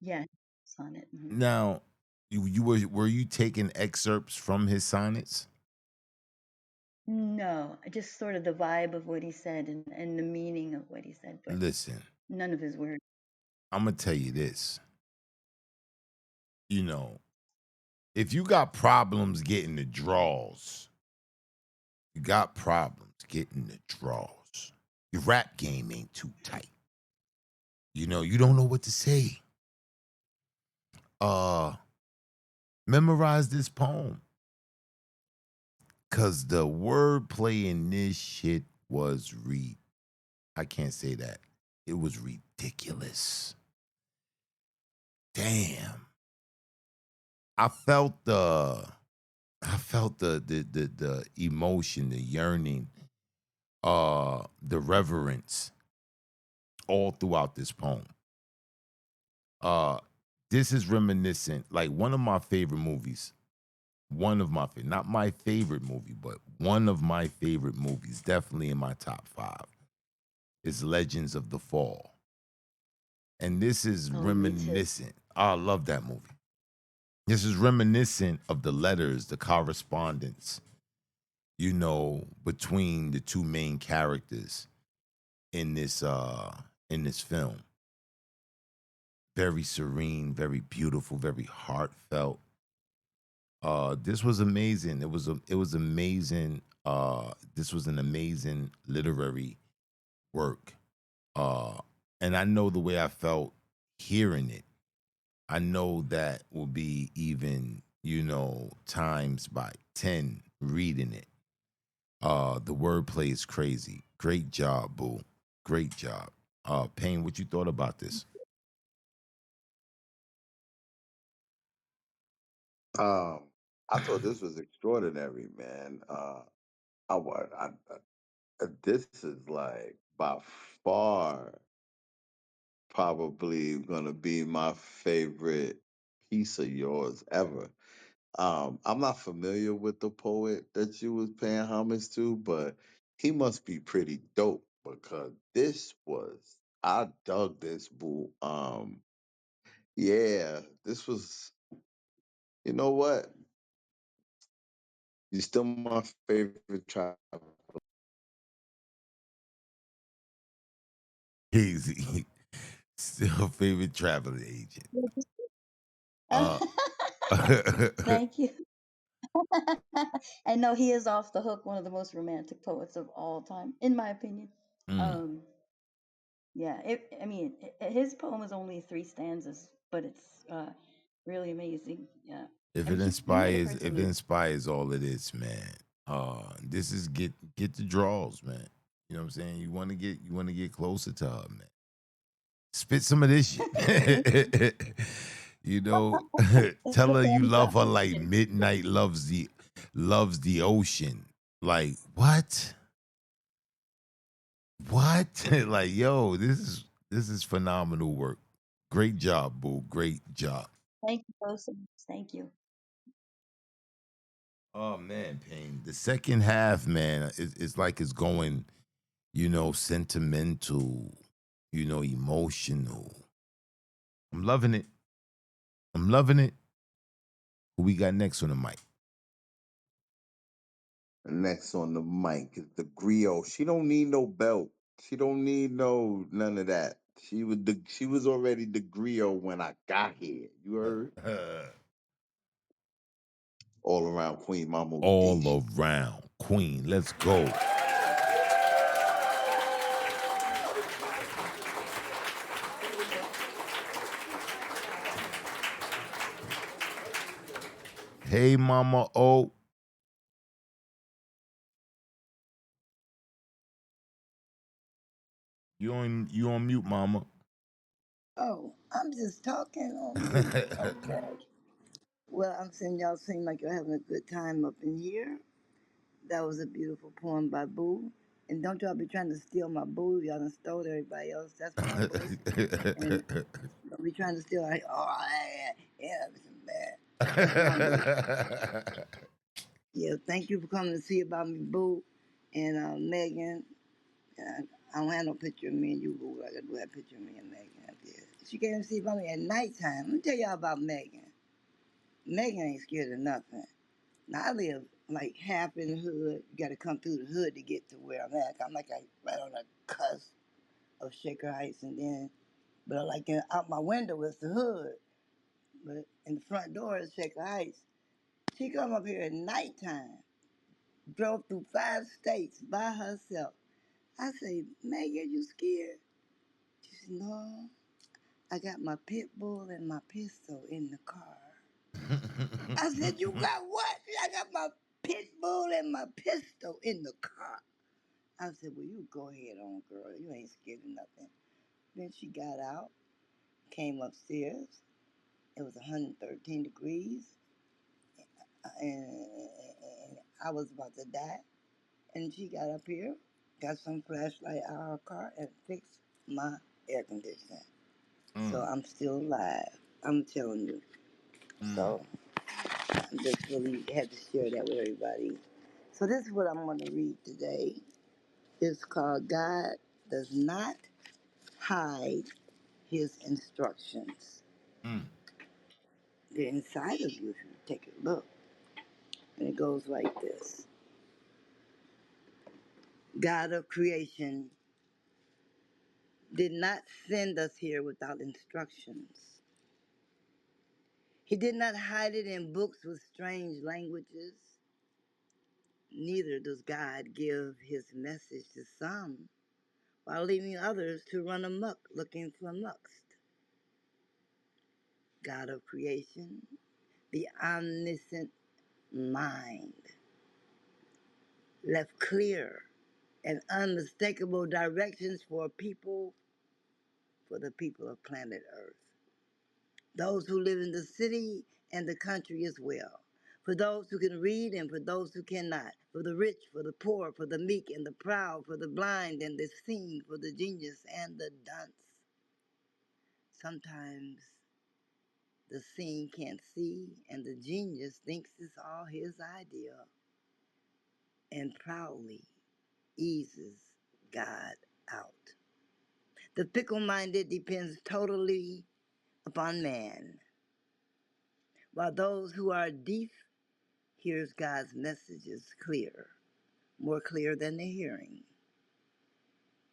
Yeah, sonnet. now, you were you taking excerpts from his sonnets? No, just sort of the vibe of what he said and the meaning of what he said, but Listen, none of his words. I'm gonna tell you this. You know, if you got problems getting the draws, you got problems getting the draws. Your rap game ain't too tight. You know, you don't know what to say. Uh, memorize this poem. Cause the wordplay in this shit was I can't say that. It was ridiculous. Damn. I felt the emotion, the yearning, the reverence all throughout this poem. Uh this is reminiscent, like one of my favorite movies. One of my favorite, not my favorite movie, but one of my favorite movies, definitely in my top 5, is Legends of the Fall. And this is Oh, me too. reminiscent. I love that movie. This is reminiscent of the letters, the correspondence, between the two main characters in this film. Very serene, very beautiful, very heartfelt. This was amazing. It was amazing. This was an amazing literary work. Uh, and I know the way I felt hearing it. I know that will be even, times by 10 reading it. The wordplay is crazy. Great job, boo. Great job. Payne, what you thought about this? I thought this was extraordinary, man. This is like by far probably gonna be my favorite piece of yours ever. I'm not familiar with the poet that you was paying homage to, but he must be pretty dope because I dug this, boo. Yeah, this was, you know what? You're still my favorite travel. Easy. Still favorite travel agent. Uh, Thank you. I know he is off the hook, one of the most romantic poets of all time, in my opinion. mm. Um, yeah, his poem is only 3 stanzas, but it's really amazing. Yeah, If and it he made a inspires, person if it mute. inspires all it is, man. This is get the draws, man. You know what I'm saying? You want to get closer to her, man. Spit some of this Thank you. shit. you know, It's tell the her you Fanny love her like Competition. midnight loves the ocean. Like what? What? like yo, this is phenomenal work. Great job, boo. Great job. Thank you both so much. Thank you. Oh man, Payne. The second half, man, it's like it's going, sentimental, emotional. I'm loving it. I'm loving it. Who we got next on the mic? Next on the mic is the griot. She don't need no belt. She don't need none of that. She was already the griot when I got here. You heard? All around Queen Mama with this All shit. around Queen. Let's go. Hey, Mama O. You on mute, Mama. Oh, I'm just talking on mute. Okay. Well, I'm saying y'all seem like you're having a good time up in here. That was a beautiful poem by Boo. And don't y'all be trying to steal my Boo. Y'all done stole everybody else. That's my voice. And don't be trying to steal. Like, oh, yeah, this is bad. That's my voice. Yeah, thank you for coming to see about me, Boo. And Megan, I don't have no picture of me and you, boo. I gotta do that picture of me and Megan up there. She came to see about me at nighttime. Let me tell y'all about Megan. Megan ain't scared of nothing. Now I live like half in the hood. You gotta come through the hood to get to where I'm at. I'm like right on the cusp of Shaker Heights, and then, but like out my window is the hood, but in the front door is Shaker Heights. She come up here at nighttime, drove through 5 states by herself. I say, Megan, you scared? She said, no, I got my pit bull and my pistol in the car. I said, you got what? I got my pit bull and my pistol in the car. I said, well, you go ahead on, girl. You ain't scared of nothing. Then she got out, came upstairs. It was 113 degrees, and I was about to die. And she got up here, got some flashlight out of her car, and fixed my air conditioning. So I'm still alive. I'm telling you. So I just really had to share that with everybody. So this is what I'm going to read today. It's called God Does Not Hide His Instructions. They're inside of you if you take a look. And it goes like this. God of creation did not send us here without instructions. He did not hide it in books with strange languages. Neither does God give his message to some while leaving others to run amok looking for amongst. God of creation, the omniscient mind, left clear and unmistakable directions for the people of planet Earth. Those who live in the city and the country as well. For those who can read and for those who cannot. For the rich, for the poor, for the meek and the proud, for the blind and the seeing, for the genius and the dunce. Sometimes the seeing can't see and the genius thinks it's all his idea and proudly eases God out. The fickle-minded depends totally upon man, while those who are deaf hears God's messages clear, more clear than the hearing.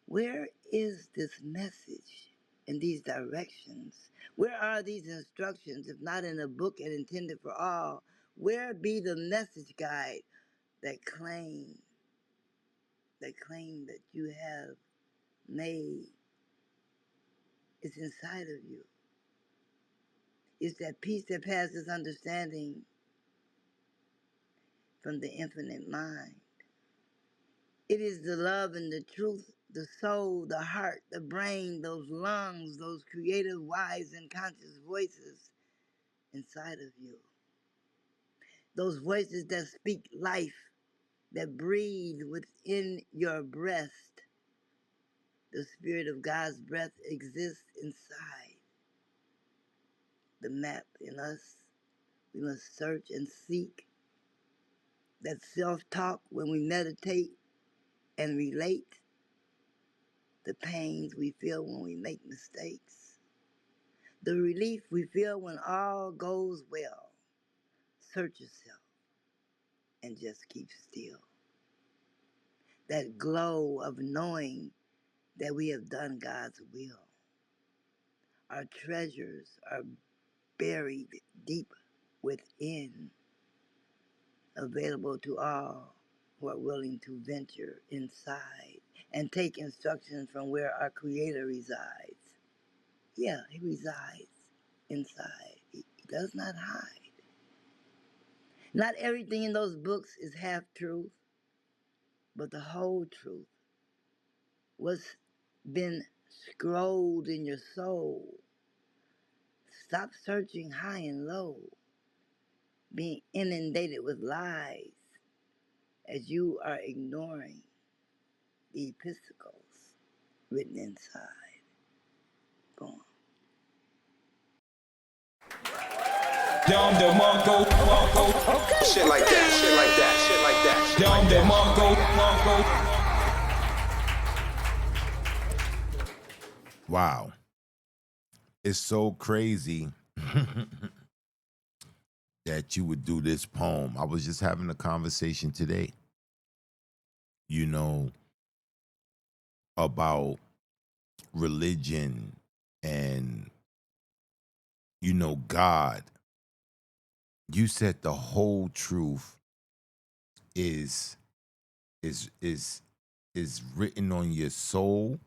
Where is this message and these directions? Where are these instructions, if not in a book and intended for all? Where be the message guide that claim that you have made is inside of you? It's that peace that passes understanding from the infinite mind. It is the love and the truth, the soul, the heart, the brain, those lungs, those creative, wise, and conscious voices inside of you. Those voices that speak life, that breathe within your breast. The spirit of God's breath exists inside the map in us. We must search and seek that self-talk when we meditate and relate the pains we feel when we make mistakes. The relief we feel when all goes well. Search yourself and just keep still. That glow of knowing that we have done God's will. Our treasures are buried deep within, available to all who are willing to venture inside and take instructions from where our Creator resides. Yeah, He resides inside. He does not hide. Not everything in those books is half truth, but the whole truth. What's been scrolled in your soul. Stop searching high and low, being inundated with lies as you are ignoring the epistles written inside. Boom. Down the Mongo. Shit like that, shit like that, shit like that. Down the Mongo. Wow. It's so crazy that you would do this poem. I was just having a conversation today, you know, about religion and, you know, God. You said the whole truth is is is is written on your soul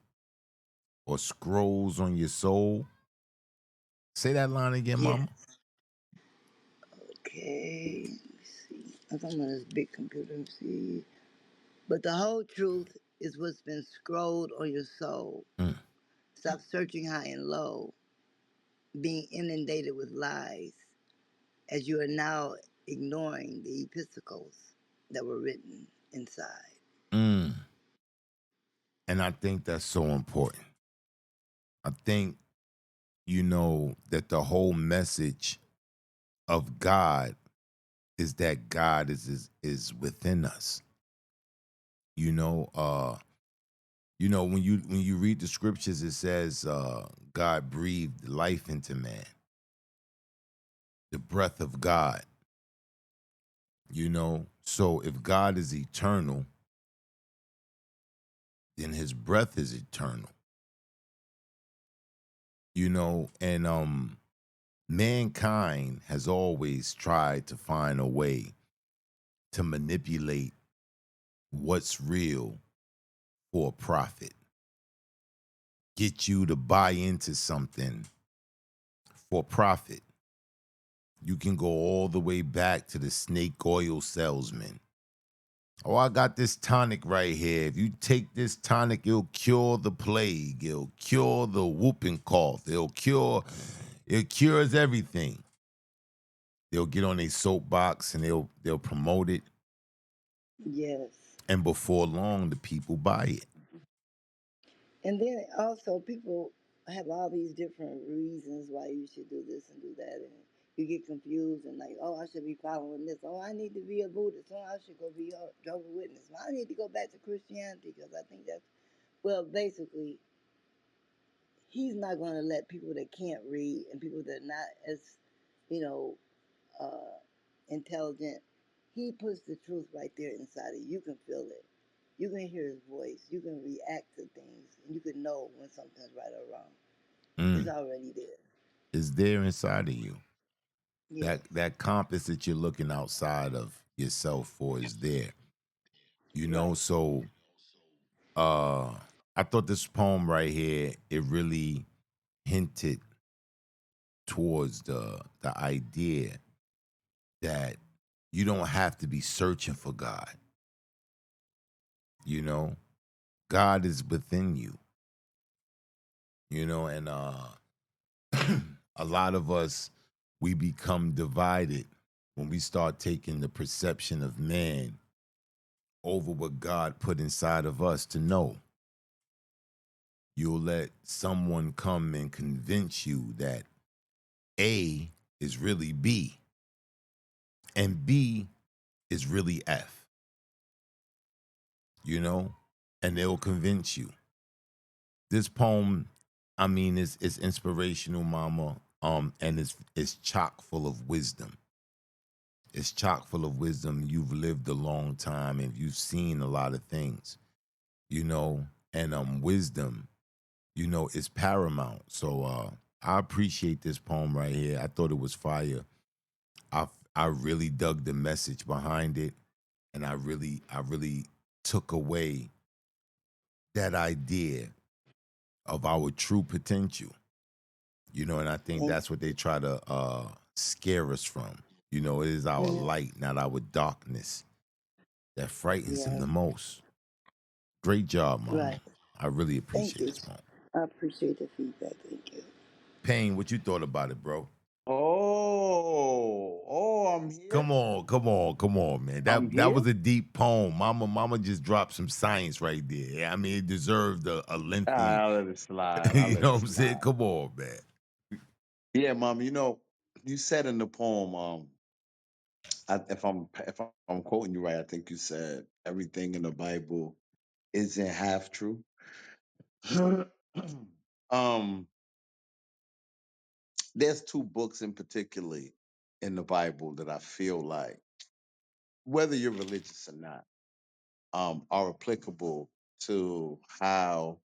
or scrolls on your soul. Say that line again, Yeah. mama. Okay. Let me see. I'm on this big computer. Let me see. But the whole truth is what's been scrolled on your soul. Mm, Stop searching high and low, being inundated with lies, as you are now ignoring the epistles that were written inside. mm. And I think that's so important. I think, you know, that the whole message of God is that God is within us. You know, when you read the scriptures, it says God breathed life into man, the breath of God. You know, so if God is eternal, then His breath is eternal. You know, and mankind has always tried to find a way to manipulate what's real for a profit, get you to buy into something for profit. You can go all the way back to the snake oil salesman. Oh, I got this tonic right here. If you take this tonic, it'll cure the plague. It'll cure the whooping cough. It cures everything. They'll get on a soapbox and they'll promote it. Yes. And before long, the people buy it. And then also, people have all these different reasons why you should do this and do that. And you get confused and like, oh, I should be following this. Oh, I need to be a Buddhist. Oh, I should go be a Jehovah's Witness. Well, I need to go back to Christianity because I think that's, well, basically, he's not going to let people that can't read and people that are not as, you know, uh, intelligent. He puts the truth right there inside of you. You can feel it. You can hear his voice. You can react to things, and you can know when something's right or wrong. It's Mm. already there. It's there inside of you. Yes. That compass that you're looking outside of yourself for is there. You know, Right. so uh I thought this poem right here, it really hinted towards the idea that you don't have to be searching for God. You know, God is within you. You know, and a lot of us, we become divided when we start taking the perception of man over what God put inside of us to know. You'll let someone come and convince you that A is really B and B is really F, you know? And they'll convince you. This poem, I mean, it's inspirational, mama. And it's chock full of wisdom. It's chock full of wisdom. You've lived a long time and you've seen a lot of things, you know, and wisdom, you know, is paramount. So I appreciate this poem right here. I thought it was fire. I really dug the message behind it, and I really took away that idea of our true potential. You know, and I think Thank that's what they try to scare us from. You know, it is our you. light, not our darkness, that frightens them Yeah. the most. Great job, mama. Right. I really Thank appreciate you. this poem. I appreciate the feedback. Thank you. Payne, what you thought about it, bro? I'm here. Come on, man. I'm That here. was a deep poem. Mama just dropped some science right there. I mean, it deserved a lengthy. I'll let it slide. I'll You let know it what I'm saying? slide. Come on, man. Yeah, mom. You know, you said in the poem, if I'm quoting you right, I think you said everything in the Bible isn't half true. Um, there's two books in particular in the Bible that I feel like, whether you're religious or not, are applicable to how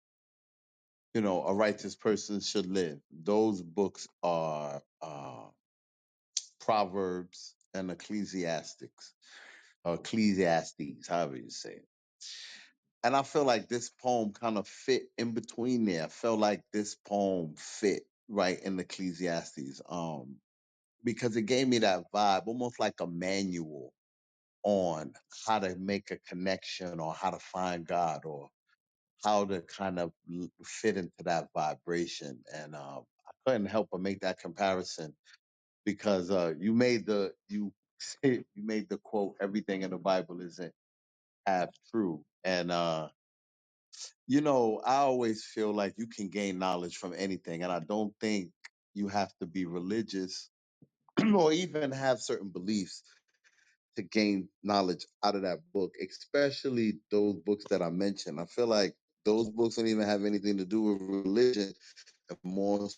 a righteous person should live. Those books are Proverbs and Ecclesiastics, or Ecclesiastes, however you say it. And I feel like this poem kind of fit in between there. I felt like this poem fit right in Ecclesiastes, because it gave me that vibe, almost like a manual on how to make a connection or how to find God or how to kind of fit into that vibration. And I couldn't help but make that comparison because you you made the quote, everything in the Bible isn't half true. And I always feel like you can gain knowledge from anything, and I don't think you have to be religious or even have certain beliefs to gain knowledge out of that book, especially those books that I mentioned. I feel like those books don't even have anything to do with religion, and more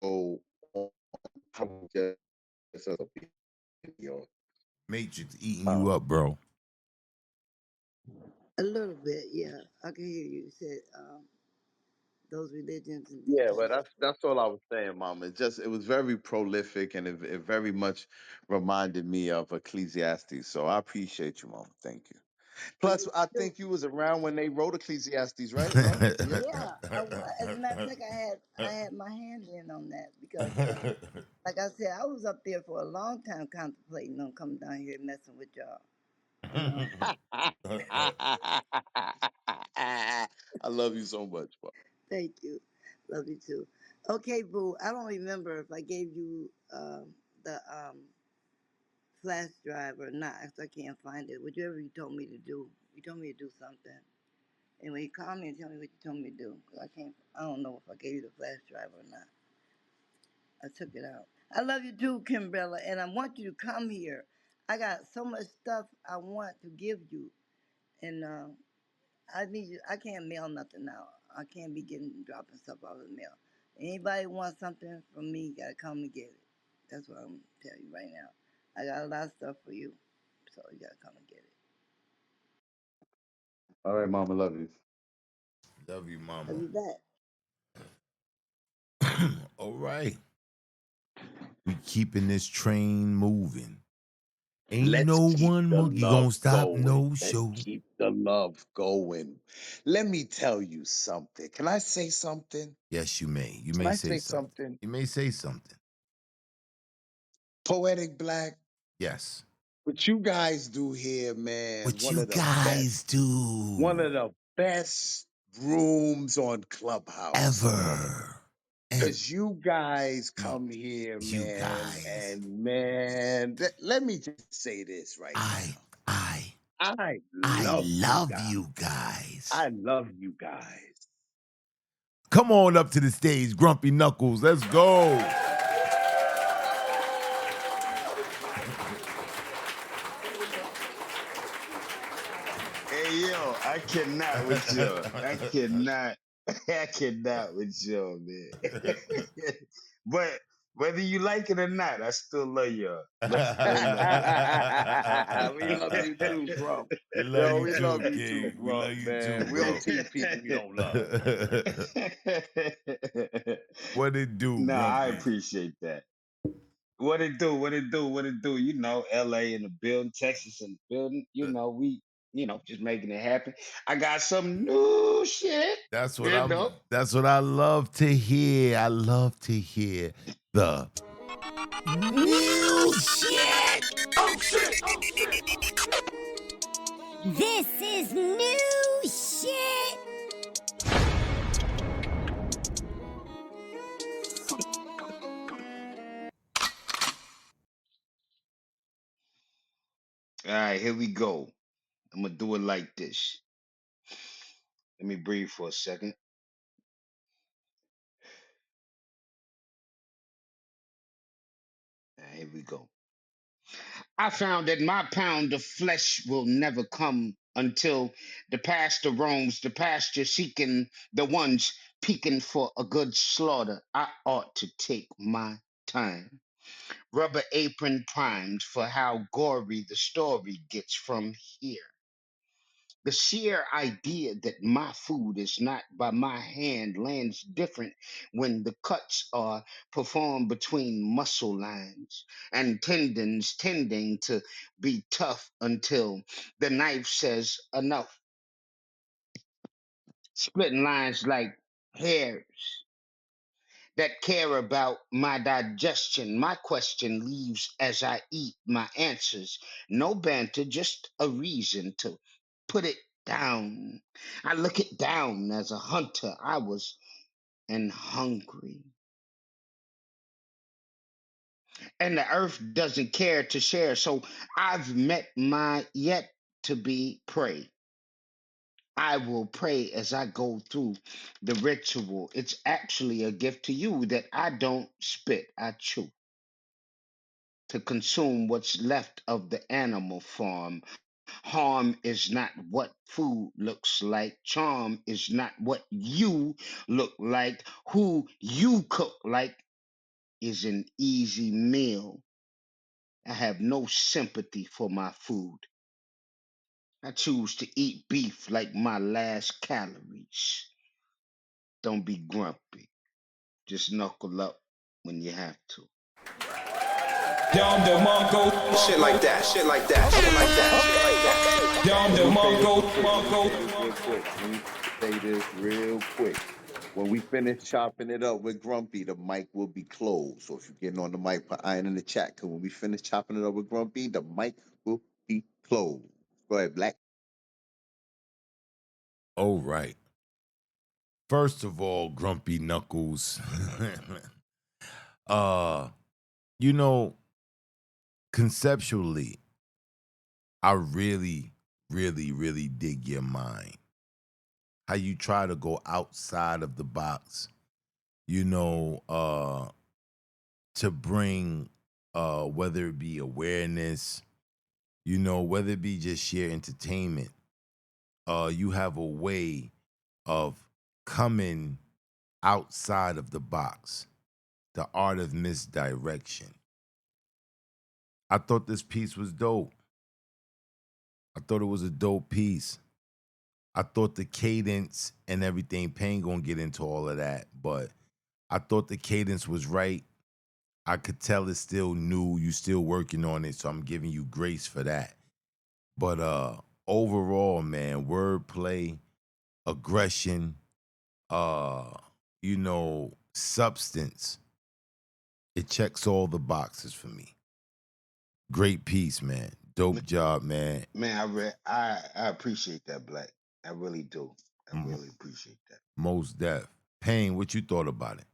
so on how just as a people. Matrix eating you Um, up, bro. A little bit, yeah. I can hear you. You said those religions and yeah, things. but that's all I was saying, Mom. It was very prolific, and it very much reminded me of Ecclesiastes. So I appreciate you, Mom. Thank you. Oh, Plus, you I too. think you was around when they wrote Ecclesiastes, right, Mom? Yeah, as a matter of fact, I had my hand in on that because, like I said, I was up there for a long time contemplating on coming down here and messing with y'all. And I love you so much, Mom. thank you, love you too. Okay, boo. I don't remember if I gave you the flash drive or not. 'Cause I can't find it. Whatever you told me to do, you told me to do something. Anyway, call me and tell me what you told me to do. 'Cause I can't. I don't know if I gave you the flash drive or not. I took it out. I love you too, Kimbrella, and I want you to come here. I got so much stuff I want to give you, and I need you. I can't mail nothing now. I can't be getting dropping stuff out of the mail. Anybody wants something from me, you gotta come and get it. That's what I'm telling you right now. I got a lot of stuff for you, so you gotta come and get it. All right, Mom. I love you. Love you, I'll mama. be back. All right. We keeping this train moving. Ain't Let's no keep one the monkey gonna love stop going. no Let's show. keep the love going. Let me tell you something. Can I say something? Yes, you may. You Can may I say say something. something? You may say something. Poetic Black, Yes. what you guys do here, man, What you guys one do of the best rooms on Clubhouse, man. ever. And Cause you guys you come here, you man, guys. and man, let me just say this right I now. I I I love you love guys. you guys. I love you guys. Come on up to the stage, Grumpy Knuckles. Let's go. Hey yo, I cannot with you. I cannot. I cannot with you, man. But whether you like it or not, I still love y'all. I still love We love you too, bro. We love Yo, you we too, love you too, King. We bro, love you too, man. We don't bro. teach people we don't love. What it do, Nah, I Grumpy? appreciate that. What it do? What it do? What it do? You know, LA in the building, Texas in the building. Just making it happen. I got some new shit. You know. That's what I love to hear. I love to hear the New shit. Oh shit. Oh shit. This is new shit. All right, here we go. I'm gonna do it like this. Let me breathe for a second. All right, here we go. I found that my pound of flesh will never come until the pastor roams the pasture seeking the ones Peeking for a good slaughter, I ought to take my time. Rubber apron primed for how gory the story gets from here. The sheer idea that my food is not by my hand lands different when the cuts are performed between muscle lines and tendons tending to be tough until the knife says enough. Splitting lines like hairs that care about my digestion. My question leaves as I eat my answers. No banter, just a reason to put it down. I look it down as a hunter. I was and hungry. And the earth doesn't care to share. So I've met my yet to be prey. I will pray as I go through the ritual. It's actually a gift to you that I don't spit, I chew to consume what's left of the animal farm. Harm is not what food looks like. Charm is not what you look like. Who you cook like is an easy meal. I have no sympathy for my food. I choose to eat beef like my last calories. Don't be grumpy. Just knuckle up when you have to. Dom the Mongo. Shit like that, shit like that, shit like that, shit like that. Dom the Let me say Mongo. this real quick. Let me say this real quick. When we finish chopping it up with Grumpy, the mic will be closed. So if you're getting on the mic, put iron in the chat. Cause when we finish chopping it up with Grumpy, the mic will be closed. Go ahead, Black. All right. First of all, Grumpy Knuckles. uh, you know, conceptually, I really, really, really dig your mind. How you try to go outside of the box, you know, to bring whether it be awareness, you know, whether it be just sheer entertainment. You have a way of coming outside of the box, the art of misdirection. I thought this piece was dope. I thought it was a dope piece. I thought the cadence and everything, Payne gonna get into all of that, but I thought the cadence was right. I could tell it's still new. You still working on it, so I'm giving you grace for that. But overall, man, wordplay, aggression, you know, substance, it checks all the boxes for me. Great piece, man. Dope job, man. Man, I appreciate that, Black. I really do. I really appreciate that. Most deaf. Payne, what you thought about it?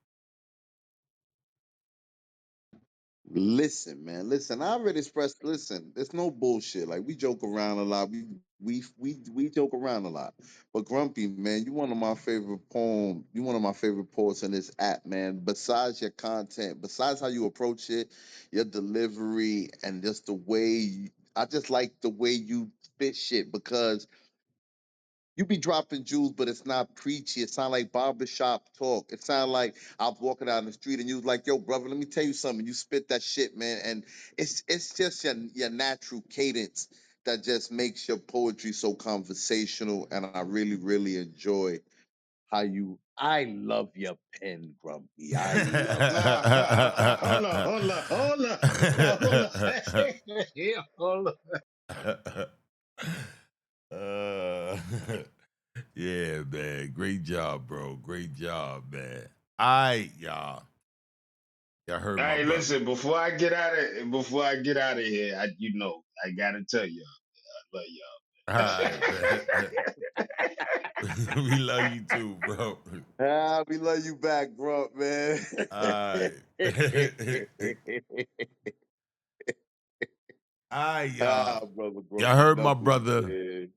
Listen, man. Listen, I already expressed. Listen, it's no bullshit. Like we joke around a lot. We joke around a lot. But Grumpy, man, you one of my favorite poem. You one of my favorite poets in this app, man. Besides your content, besides how you approach it, your delivery, and just the way I just like the way you spit shit because you be dropping jewels, but it's not preachy. It sound like barbershop talk. It sound like I was walking down the street and you was like, "Yo, brother, let me tell you something." You spit that shit, man, and it's just your natural cadence that just makes your poetry so conversational. And I really really enjoy how you. I love your pen, Grumpy. I love it. Hold on, hold on, hold on. Now, hold on. Yeah, hold on. Uh, yeah, man. Great job, bro. Great job, man. All right, y'all. Y'all heard my Hey, brother. listen, before I get out of here, I gotta tell y'all, I love All right, man. We love you too, bro. Ah, we love you back, Grump, man. All right. All right, Ah, y'all. brother Y'all Grumpy heard my Knuckles, brother. man.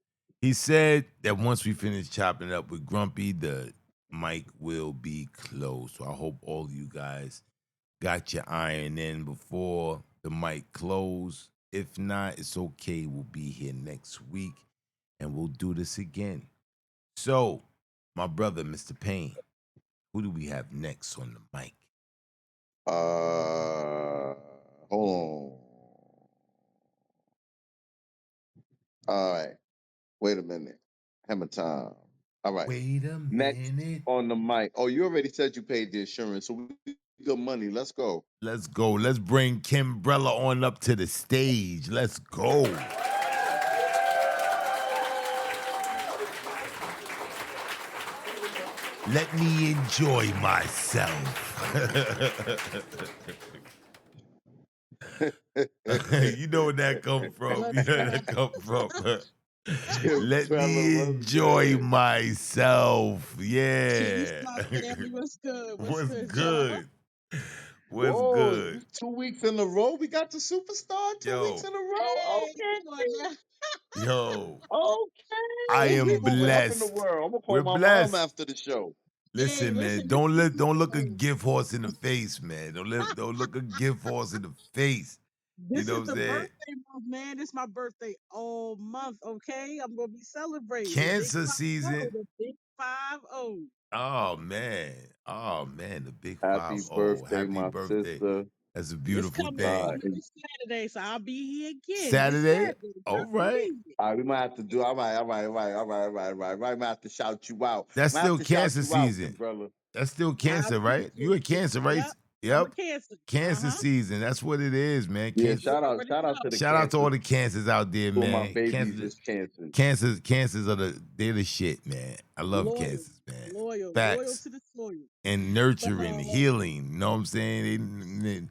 He said that once we finish chopping it up with Grumpy, the mic will be closed. So I hope all of you guys got your iron in before the mic close. If not, it's okay. We'll be here next week and we'll do this again. So, my brother, Mr. Payne. Who do we have next on the mic? Hold on. All right. Wait a minute. Hammer time. All right. Wait a Next minute. on the mic. Oh, you already said you paid the insurance, so we good money. Let's go. Let's go. Let's bring Kimbrella on up to the stage. Let's go. Let me enjoy myself. You know where that come from. You What's know where that happening? come from. Let Fella, me what's enjoy good? myself. Peace, Yeah. my family. What's good? What's What's good, y'all? good? What's Whoa, good? 2 weeks in a row. We got the superstar 2 weeks Yo, in a row. Hey, Okay. come on now. yo, I Okay. We am gonna rap in the blessed. world. I'm gonna call We're my mom blessed. after the show. Hey, Listen, man, listen, this is don't look a gift horse in the face, man. Don't look a gift horse in the face. You this know is what I'm the saying? birthday month, man. This is my birthday all month, okay? I'm gonna be celebrating the big Cancer 5-0, season. the big 5-0. Oh man. Oh man, the big Happy 5-0. birthday, Happy my birthday. sister. That's a It's beautiful coming. It's thing. God. coming this Saturday, so I'll be here again this Saturday? Saturday. All Best right. believe it. All right, we might have to do. All right. We might have to shout you out. That's Might have still to shout cancer you out, season. Kimbrella. That's still I cancer, right? You appreciate a it. cancer, right? Yep, I'm a Yep. cancer. Cancer Uh-huh. season. That's what it is, man. Yeah, Cancer. shout You out, already shout out to the know. Shout out to all cancers. the cancers out there, Who are my man. babies Cancer, is cancers. cancers are they're the shit, man. I love Loyal, cancers, man. loyal Facts. to the soil. And But nurturing, healing. You know what I'm saying?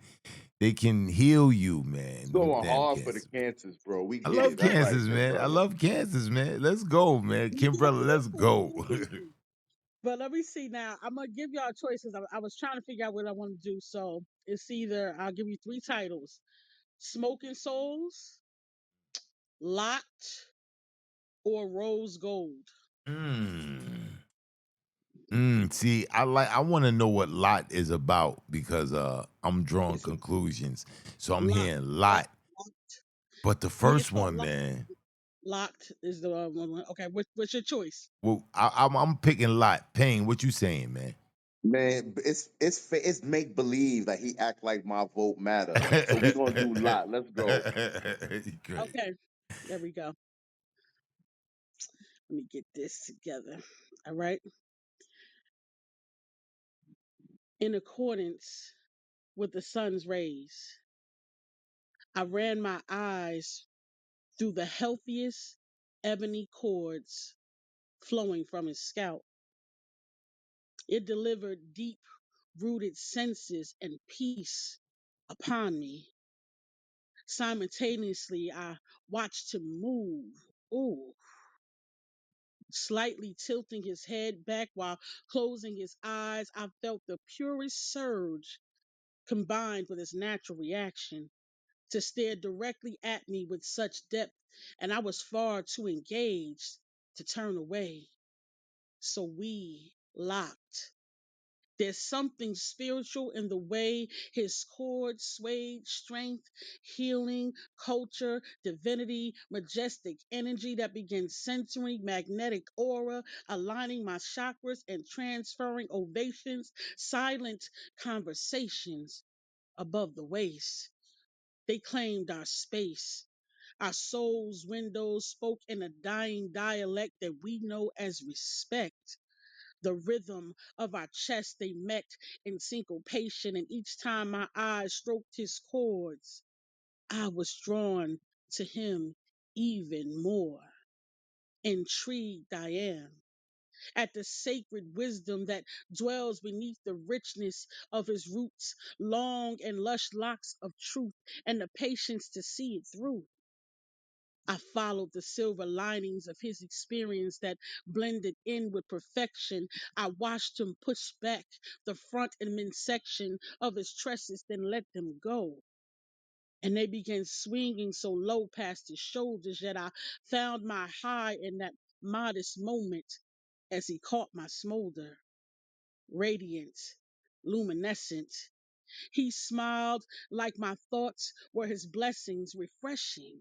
They can heal you, It's man. Them going damn hard for the cancers. cancers, bro. We I get love it. That's right, cancers, man. I Kimbrella. love cancers, man. Let's go, man. we Kimbrella, let's listen, go. listen. But let me see now. I'm gonna give y'all choices. I was trying to figure out what I want to do. So it's either I'll give you three titles: Smoking Souls, Locked, or Rose Gold. Mm. See, I want to know what lot is about because I'm drawing It's conclusions. So I'm Locked, hearing Locked, lot. Locked. But the Yeah, it's first called one, Locked. man. Locked is the one. Okay, what's your choice? Well, I'm picking lot. Pain, what you saying, man? Man, it's make believe that he act like my vote matter. So we gonna do lot. Let's go. Great. Okay, there we go. Let me get this together. All right. In accordance with the sun's rays, I ran my eyes through the healthiest ebony cords flowing from his scalp. It delivered deep rooted senses and peace upon me. Simultaneously, I watched him move. Ooh, slightly tilting his head back while closing his eyes. I felt the purest surge combined with his natural reaction to stare directly at me with such depth, and I was far too engaged to turn away. So we locked. There's something spiritual in the way his chords swayed, strength, healing, culture, divinity, majestic energy that begins centering, magnetic aura, aligning my chakras and transferring ovations, silent conversations above the waist. They claimed our space. Our souls' windows spoke in a dying dialect that we know as respect. The rhythm of our chest they met in syncopation, and each time my eyes stroked his chords, I was drawn to him even more. Intrigued I am at the sacred wisdom that dwells beneath the richness of his roots, long and lush locks of truth, and the patience to see it through. I followed the silver linings of his experience that blended in with perfection. I watched him push back the front and midsection of his tresses, then let them go. And they began swinging so low past his shoulders, yet I found my high in that modest moment as he caught my smolder, radiant, luminescent. He smiled like my thoughts were his blessings, refreshing.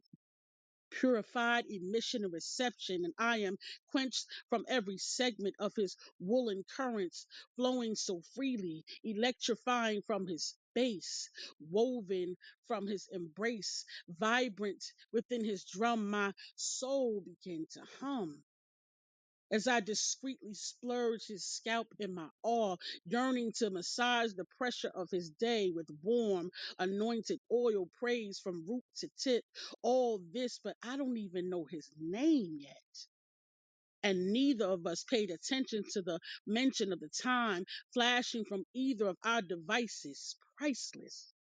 purified emission and reception, and I am quenched from every segment of his woolen currents, flowing so freely, electrifying from his base, woven from his embrace, vibrant within his drum, my soul began to hum as I discreetly splurged his scalp in my awe, yearning to massage the pressure of his day with warm, anointed oil praise from root to tip. All this, but I don't even know his name yet. And neither of us paid attention to the mention of the time flashing from either of our devices. Priceless.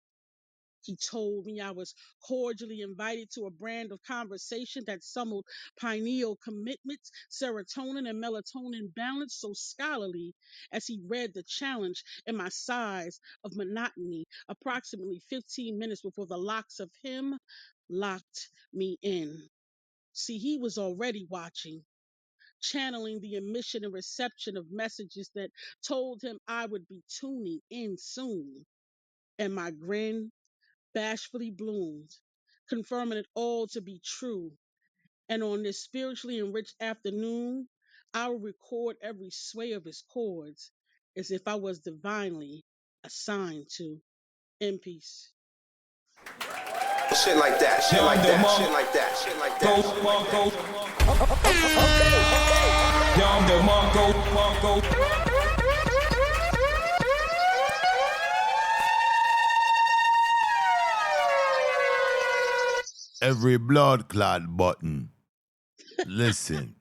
He told me I was cordially invited to a brand of conversation that summoned pineal commitments, serotonin, and melatonin balance so scholarly as he read the challenge in my sighs of monotony, approximately 15 minutes before the locks of him locked me in. See, he was already watching, channeling the emission and reception of messages that told him I would be tuning in soon. And my grin bashfully bloomed, confirming it all to be true. And on this spiritually enriched afternoon, I will record every sway of his chords as if I was divinely assigned to. In peace. Shit like that, shit like that, shit like that, shit like that. Yum the Mongo. Every blood clot button. Listen.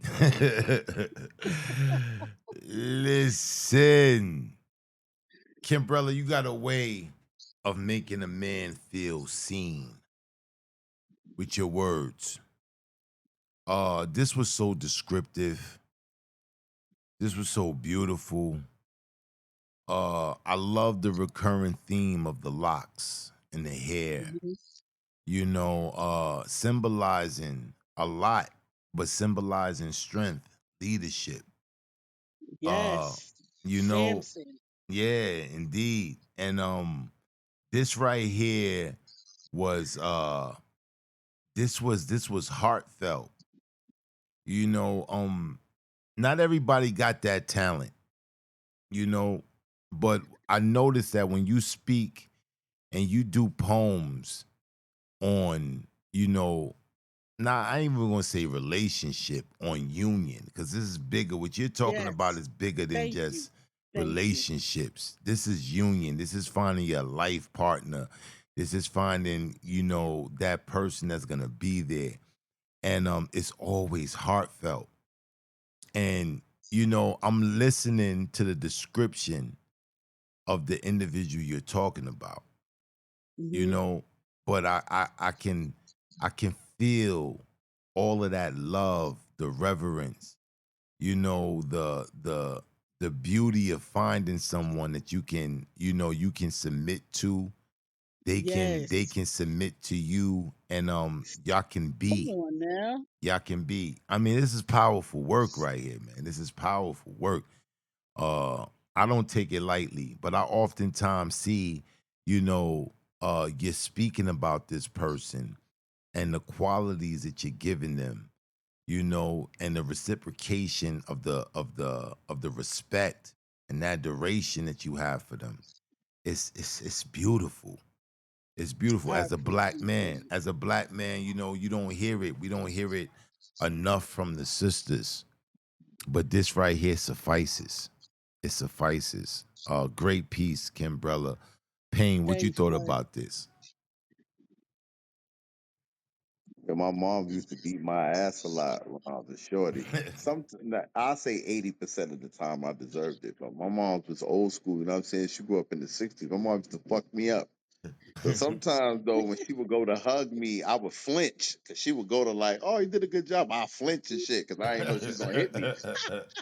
Listen. Kimbrella, you got a way of making a man feel seen with your words. This was so descriptive. This was so beautiful. I love the recurring theme of the locks and the hair. Mhm. You know, symbolizing a lot, but symbolizing strength, leadership. Uh, Yes. you know, Samson. yeah, indeed. And this right here was this was heartfelt. You know, not everybody got that talent, you know, but I noticed that when you speak and you do poems on, you know, now I ain't even gonna say relationship, on union, because this is bigger. What you're talking about Yes. is bigger than Thank you. just Thank you. relationships. This is union. This is finding your life partner. This is finding, you know, that person that's gonna be there. And it's always heartfelt. And, you know, I'm listening to the description of the individual you're talking about, you Hmm. know, but I can feel all of that love, the reverence, you know, the beauty of finding someone that you can, you know, you can submit to. They Yes. can submit to you, and y'all can Come be. on now. Y'all can be. I mean, this is powerful work right here, man. This is powerful work. Uh, I don't take it lightly, but I oftentimes see, you know, you're speaking about this person and the qualities that you're giving them, you know, and the reciprocation of the respect and adoration that you have for them. It's beautiful. It's beautiful. I appreciate that. As a black man, you know, you don't hear it. We don't hear it enough from the sisters. But this right here suffices. It suffices. Great piece, Kimbrella. Payne, what you Thanks, thought bud. about this? Yeah, my mom used to beat my ass a lot when I was a shorty. I'll say 80% of the time I deserved it, but my mom was old school. You know what I'm saying? She grew up in the '60s. My mom used to fuck me up. So sometimes though, when she would go to hug me, I would flinch because she would go to like, "Oh, you did a good job." I flinch and shit because I didn't know she was gonna hit me.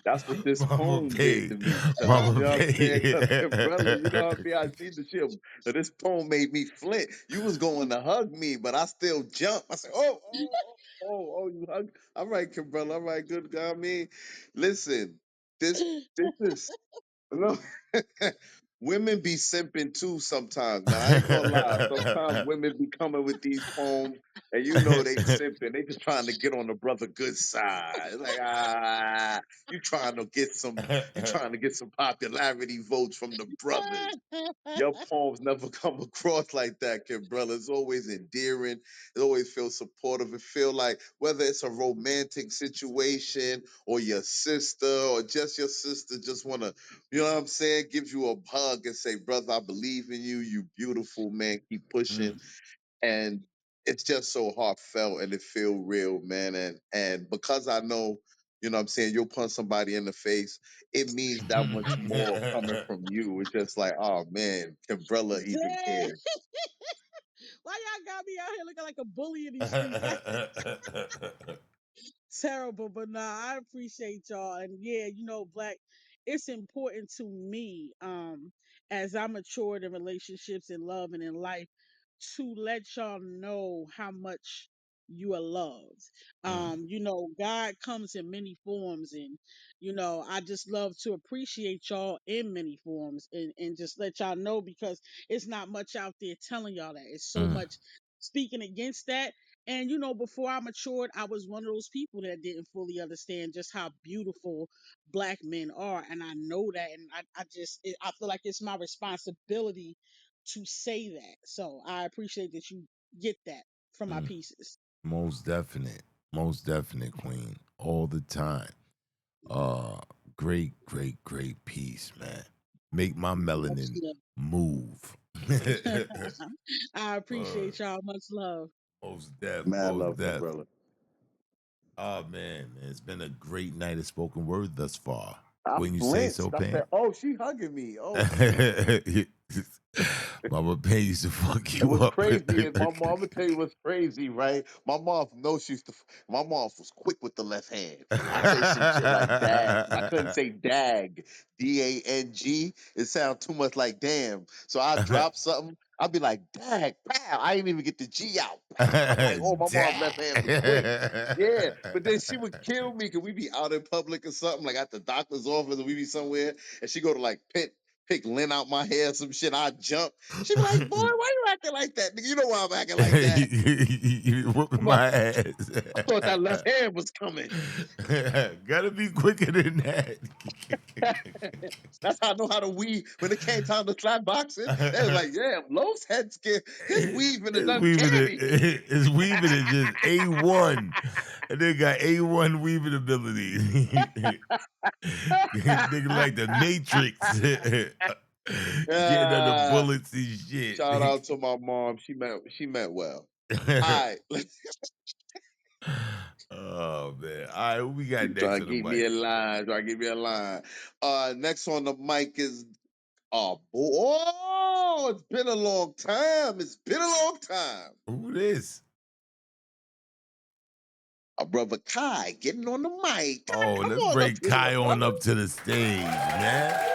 That's what this Mama poem did Pig. to me. Cause you Mama know what I'm saying? Cause brother, you know Pig. what I mean? I see the shit. So this poem made me flint. You was going to hug me, but I still jumped. I said, you hug. All right, brother. All right, good guy. I mean, listen, this is no. women be simping too sometimes, man. I ain't gonna lie. Sometimes women be coming with these poems, and you know they simping. They just trying to get on the brother good side. It's like you trying to get some popularity votes from the brothers. Your poems never come across like that, Kimbrella. It's always endearing. It always feels supportive. It feel like whether it's a romantic situation or your sister or just your sister just want to, you know what I'm saying, give you a hug and say, brother, I believe in you. You beautiful, man. Keep pushing. And it's just so heartfelt and it feel real, man. And because I know, you know what I'm saying, you'll punch somebody in the face, it means that much more coming from you. It's just like, oh man, Kimbrella even Damn. cares. Why y'all got me out here looking like a bully in these streets? Terrible, but nah, I appreciate y'all. And yeah, Black, it's important to me, as I matured in relationships and love and in life, to let y'all know how much you are loved. God comes in many forms, and I just love to appreciate y'all in many forms, and just let y'all know, because it's not much out there telling y'all that. It's so much speaking against that. And before I matured, I was one of those people that didn't fully understand just how beautiful Black men are, and I know that, and I feel like it's my responsibility to say that. So I appreciate that you get that from my pieces. Most definite, Queen, all the time. Uh, great piece, man. Make my Much melanin love. move. I appreciate y'all. Much love. Mad most love, def. Kimbrella. Oh man, it's been a great night of spoken word thus far. I Wouldn't you say so, flinched. I Pain? said, oh, she hugging me. Oh, shit. Mama Pain used to fuck It you was up. crazy. And my mom, I'm gonna tell you what's crazy, right? My mom knows she used to. My mom was quick with the left hand. I say some shit like dag. I couldn't say dag, DANG. It sounds too much like damn. So I drop something. I'd be like, dag, pow. I didn't even get the G out. Pow. I'm like, oh, my mom's left hand was quick. Yeah, but then she would kill me because we be out in public or something, like at the doctor's office, or we be somewhere, and she go to like pick lint out my hair, some shit. I jump. She be like, boy, why you acting like that? Nigga, you know why I'm acting like that. You whooping I'm a- my ass. I thought that left hand was coming. Gotta be quicker than that. That's how I know how to weave. When it came time to slap boxing, they was like, yeah, Los head skin, his weaving is uncanny. His weaving is just A1. And they got A1 weaving ability. Nigga like the Matrix. Getting under Ah, bullets and shit. shout out to my mom. She meant well. All right, Oh man. All right, who we got next try to on the keep me mic? in line. Try to keep me in line. Next on the mic is oh, it's been a long time. It's been a long time. Who this? Our brother Kai getting on the mic. Kai, Oh, come let's on up bring here, Kai on brother. up to the stage, man.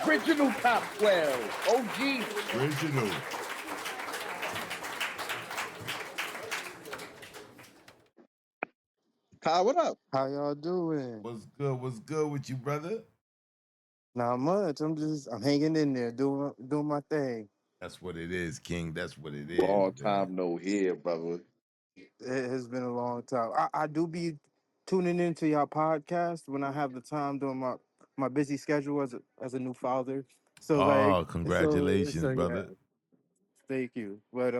Original top 12. OG. Original. Kai, what up? How y'all doing? What's good? What's good with you, brother? Not much. I'm hanging in there, doing my thing. That's what it is, King. That's what it is, Long man. time no hear, brother. It has been a long time. I do be tuning into y'all podcast when I have the time during my busy schedule as a new father. So like Oh, so congratulations, yeah. brother. Thank you. But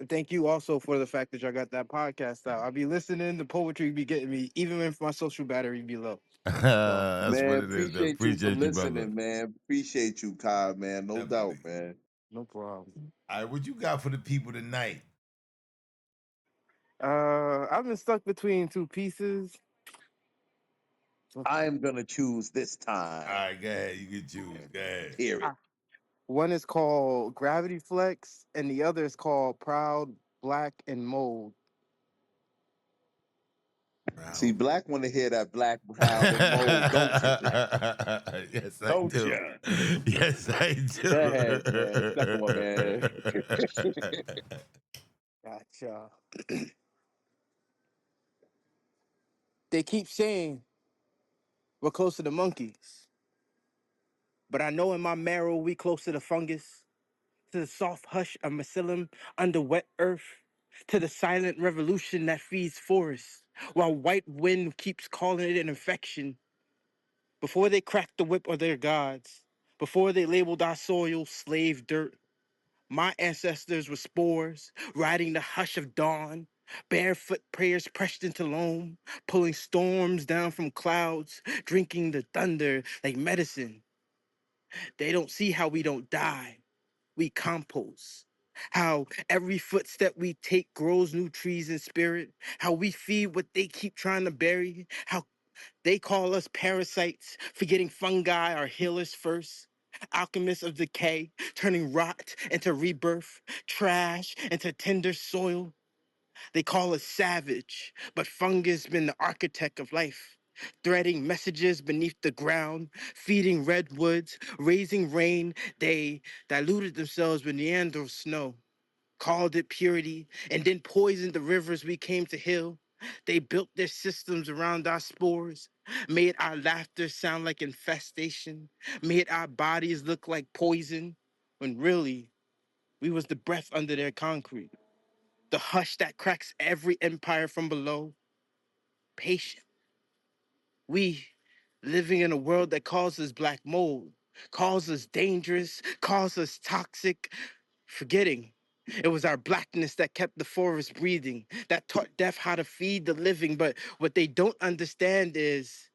thank you also for the fact that y'all got that podcast out. I'll be listening. The poetry be getting me, even if my social battery be low. So That's what Man, it is. I appreciate you for appreciate you, brother. listening, man. Appreciate you, Kai, man. No doubt, Definitely. man. no problem. All right, what you got for the people tonight? I've been stuck between two pieces. I am gonna choose this All time. right, go ahead. You can choose. Go ahead. Period. One is called Gravity Flex, and the other is called Proud, Black, and Mold. See, Proud. Black want to hear that black, proud, and mold, don't you, Black? Yes, I Don't do. you? Yes, I Go ahead, man. Second one, do. man. Gotcha. They keep saying we're close to the monkeys, But I know in my marrow we close to the fungus, to the soft hush of mycelium under wet earth, to the silent revolution that feeds forests, while white wind keeps calling it an infection. Before they cracked the whip of their gods, before they labeled our soil slave dirt, my ancestors were spores, riding the hush of dawn, barefoot prayers pressed into loam, pulling storms down from clouds, drinking the thunder like medicine. They don't see how we don't die. We compost. How every footstep we take grows new trees in spirit. How we feed what they keep trying to bury. How they call us parasites, forgetting fungi are healers first. Alchemists of decay, turning rot into rebirth, trash into tender soil. They call us savage, but fungus been the architect of life. Threading messages beneath the ground, feeding redwoods, raising rain. They diluted themselves with Neanderthal snow, called it purity, and then poisoned the rivers we came to heal. They built their systems around our spores, made our laughter sound like infestation, made our bodies look like poison, when really we was the breath under their concrete, the hush that cracks every empire from below. Patient. We living in a world that calls us black mold, calls us dangerous, calls us toxic, forgetting it was our blackness that kept the forest breathing, that taught death how to feed the living. But what they don't understand is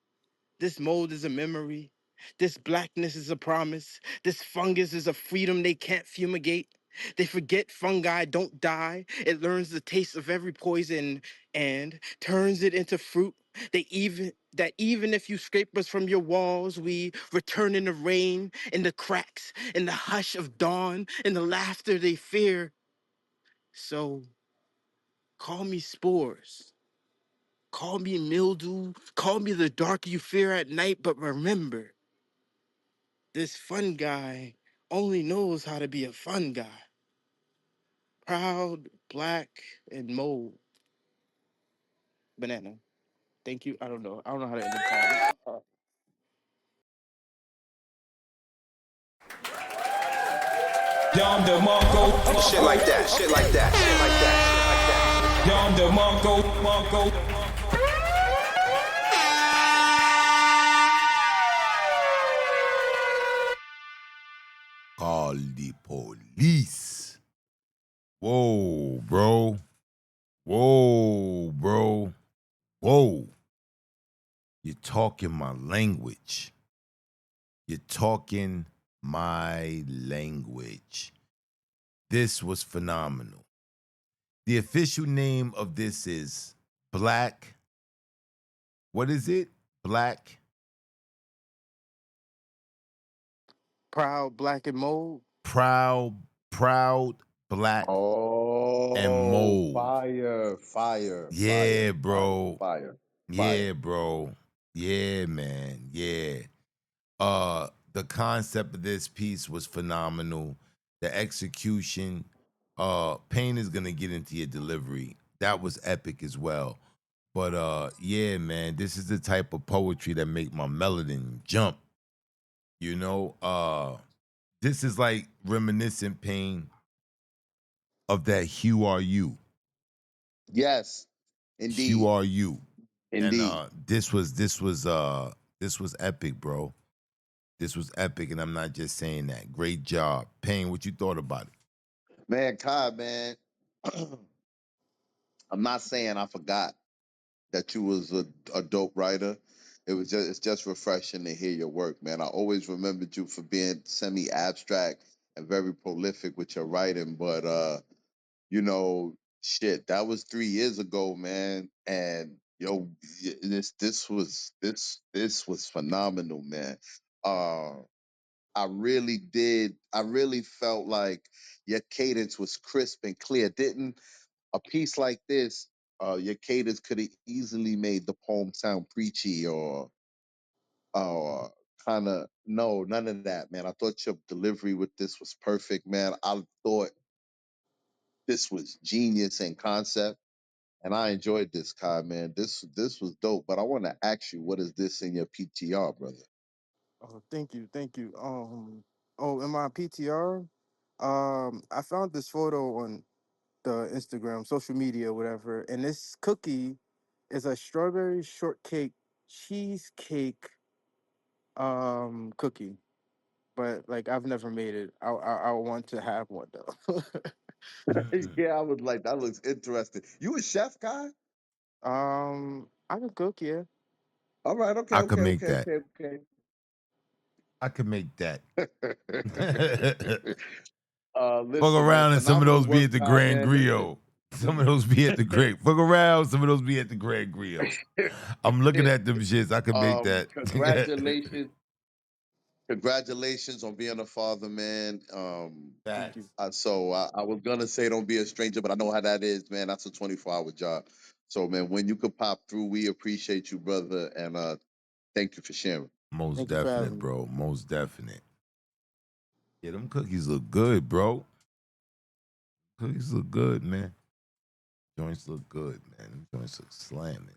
this mold is a memory. This blackness is a promise. This fungus is a freedom they can't fumigate. They forget fungi don't die. It learns the taste of every poison and turns it into fruit. Even if you scrape us from your walls, we return in the rain, in the cracks, in the hush of dawn, in the laughter they fear. So call me spores. Call me mildew. Call me the dark you fear at night. But remember, this fun guy only knows how to be a fun guy. Proud, black, and mold. Banana. Thank you. I don't know. I don't know how to end the call. Dom DeMarco. Shit like that, shit like that, shit like that, shit like that. Dom DeMarco. Call the police. Whoa, bro. Whoa, bro. Whoa. You're talking my language. You're talking my language. This was phenomenal. The official name of this is Black. What is it? Black. Proud, black, and mold. Proud, black, and Oh, mold. fire, fire, Yeah, fire, fire, bro. fire, fire. Yeah, bro. Yeah, man. Yeah. The concept of this piece was phenomenal. The execution, Payne is gonna get into your delivery. That was epic as well. But yeah, man, this is the type of poetry that make my melanin jump. You know, this is like reminiscent, Payne, of that Hugh Are You. Yes, Hugh indeed, Are You. And indeed. this was epic, bro. This was epic, and I'm not just saying that. Great job. Payne, what you thought about it? Man, Kai, man, I'm not saying I forgot that you was a dope writer. It's just refreshing to hear your work, man. I always remembered you for being semi abstract and very prolific with your writing, but you know, shit, that was 3 years ago, man. And yo, this was phenomenal, man. Uh, I really felt like your cadence was crisp and clear. Didn't a piece like this, your cadence could have easily made the poem sound preachy or kind of no, none of that, man. I thought your delivery with this was perfect, man. I thought this was genius in concept, and I enjoyed this, Kai, man. This was dope. But I want to ask you, what is this in your PTR, brother? Oh, thank you, thank you. Oh, in my PTR, I found this photo on the Instagram, social media, whatever, and this cookie is a strawberry shortcake cheesecake cookie. But like I've never made it. I want to have one though. Yeah, I was like, that looks interesting. You a chef guy? I can cook, yeah. All right, okay, I could okay, make okay, that. okay, okay. I could make that. Fuck Listen, man, around and some of phenomenal those be work, at the Ty, Grand man. Listen. Griot. Some of those be at the Great. Fuck around, some of those be at the Grand Griot. I'm looking at them shits. I can make that. Congratulations. Congratulations on being a father, man. Thank you. Facts. I was gonna say don't be a stranger, but I know how that is, man. That's a 24-hour job. So, man, when you could pop through, we appreciate you, brother, and thank you for sharing. Most Thank you for definite, having me. bro. Most definite. Yeah, them cookies look good, bro. Cookies look good, man. Joints look good, man. Them joints look slamming.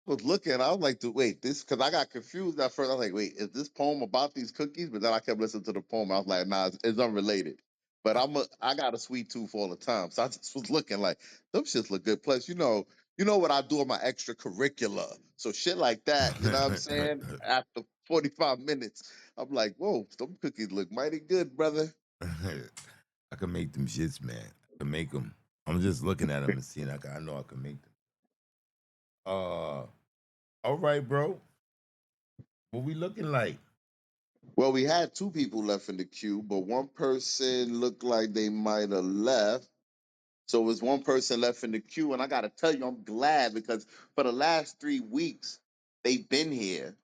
Was looking, I was like, wait, this, because I got confused at first. I was like, wait, is this poem about these cookies? But then I kept listening to the poem. I was like, nah, it's unrelated. But I got a sweet tooth all the time, so I just was looking like them shits look good. Plus, you know what I do in my extracurricular, so shit like that. You know what I'm saying? After 45 minutes, I'm like, whoa, them cookies look mighty good, brother. I can make them shits, man. I can make them. I'm just looking at them and seeing. I know I can make them. All right, bro. What we looking like? Well, we had two people left in the queue, but one person looked like they might have left. So it was one person left in the queue, and I gotta tell you, I'm glad because for the last 3 weeks they've been here.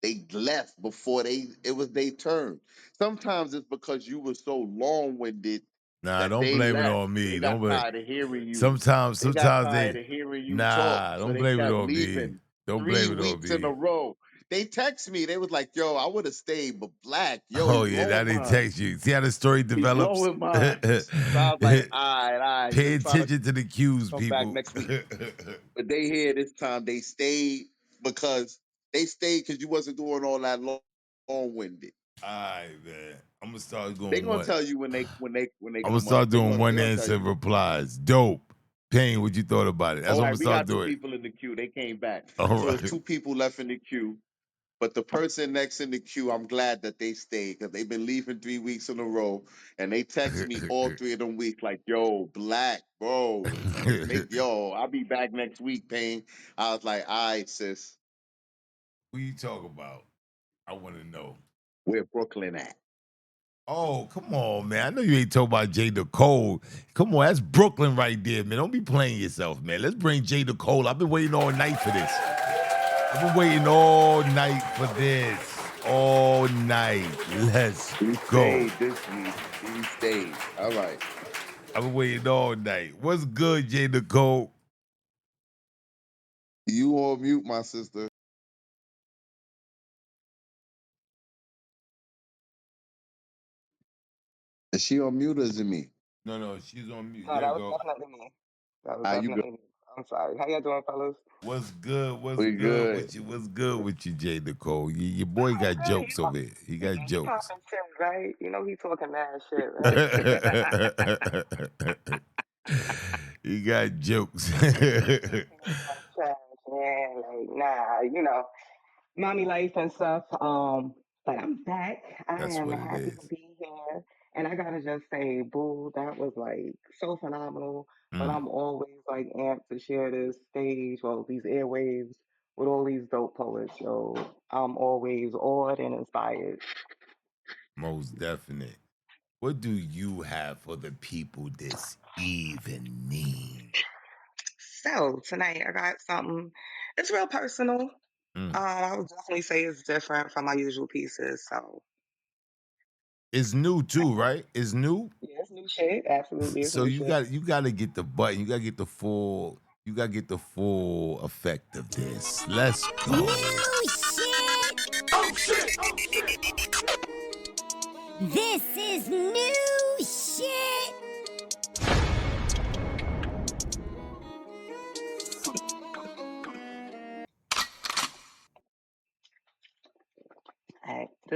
They left before it was their turn. Sometimes it's because you were so long winded Nah, that don't they blame it left. on They me. Don't got blame. tired of hearing you. Sometimes, They got sometimes tired they. of hearing you talk, Nah, so don't they blame it kept on me. leaving. Don't Three blame it on weeks in a me. row. They text me. They was like, "Yo, I would have stayed, but Black, yo, he Oh yeah, now blowing they minds. text you. See how the story He develops? blowing minds." So I was like, "All right, Pay just try to attention to the cues, come back people. next week." But they here this time. They stayed because you wasn't doing all that long winded. Alright, man. I'm gonna start They going gonna one. tell you when they I'm gonna come up. start doing They one gonna tell answer you. replies. Dope. Payne, what you thought about it? That's All what I'm right, gonna we start got two doing. people in the queue. They came back, All so there's right. two people left in the queue. But the person next in the queue, I'm glad that they stayed because they've been leaving 3 weeks in a row, and they text me all 3 of them weeks like, "Yo, Black, bro, I'll be back next week, Payne." I was like, "All right, sis, What you talk about? I wanna know. where Brooklyn at?" Oh, come on, man. I know you ain't talking about Jay Cole. Come on, that's Brooklyn right there, man. Don't be playing yourself, man. Let's bring Jay Cole. I've been waiting all night for this. I've been waiting all night for this. All night. Let's He go. stayed this week. He stayed. All right. I've been waiting all night. What's good, Jay Cole? You on mute, my sister. Is she on mute or is it me? No, she's on mute. No, There that you was go. definitely me. That was You good? definitely me. I'm sorry. How y'all doing, fellas? What's good? What's We good good. with you? What's good with you, Jay Cole? Your boy got Good. jokes over here. He got He jokes. popping shit, right? You know he talking mad shit, right? He got jokes. Trash, man. Like, nah, mommy life and stuff. But I'm back. I That's am what it happy to is. be here. And I gotta just say, boo, that was like so phenomenal. But Mm, I'm always like amped to share this stage, well, these airwaves with all these dope poets. So I'm always awed and inspired. most definite. What do you have for the people this evening? So tonight I got something. It's real personal. Mm. I would definitely say it's different from my usual pieces. So It's new too, right? It's new. yeah, it's new shit. Absolutely, it's So new you shit. got you got to get the button. You got to get the full. You got to get the full effect of this. Let's New go. shit. Oh shit. Oh shit. This is new shit.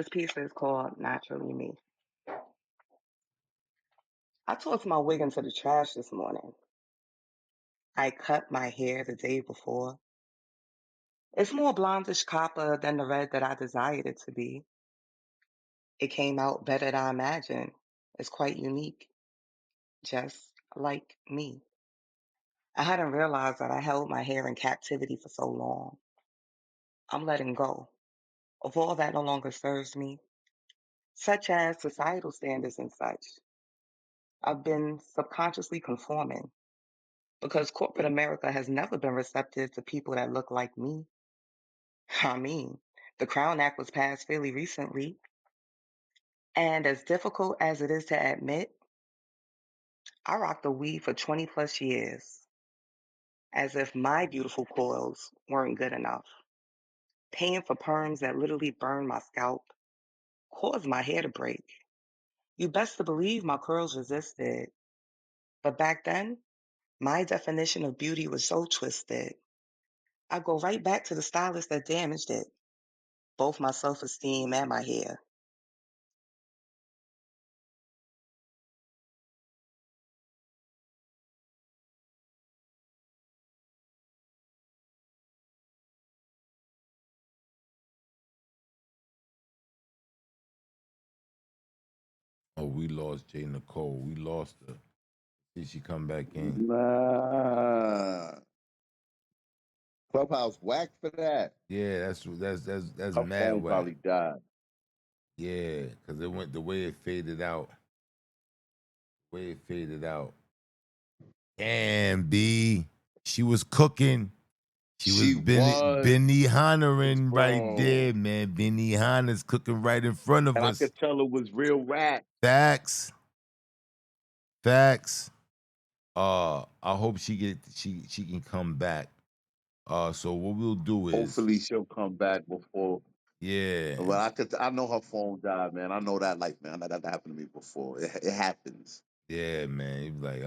This piece is called Naturally Me. I tossed my wig into the trash this morning. I cut my hair the day before. It's more blondish copper than the red that I desired it to be. It came out better than I imagined. It's quite unique, just like me. I hadn't realized that I held my hair in captivity for so long. I'm letting go of all that no longer serves me, such as societal standards and such. I've been subconsciously conforming because corporate America has never been receptive to people that look like me. I mean, the Crown Act was passed fairly recently, and as difficult as it is to admit, I rocked a weave for 20 plus years, as if my beautiful coils weren't good enough. Paying for perms that literally burned my scalp, caused my hair to break. You best to believe my curls resisted. But back then, my definition of beauty was so twisted. I go right back to the stylist that damaged it, both my self-esteem and my hair. Oh, we lost Jay Nicole. We lost her. Did she come back in? Nah. Clubhouse whack for that. Yeah, that's Her mad phone whack. probably died. Yeah, because it went the way it faded out. Way it faded out. Damn, B. She was cooking. She was She was, Benny Hannerin right bro. there, man. Benny Hanner's cooking right in front of And I us. could tell it was real rap. Facts. Facts. I hope she can come back. So what we'll do is, Hopefully she'll come back before. yeah, But I know her phone died, man. I know that, like, man, that happened to me before. It happens. yeah, man. You be like,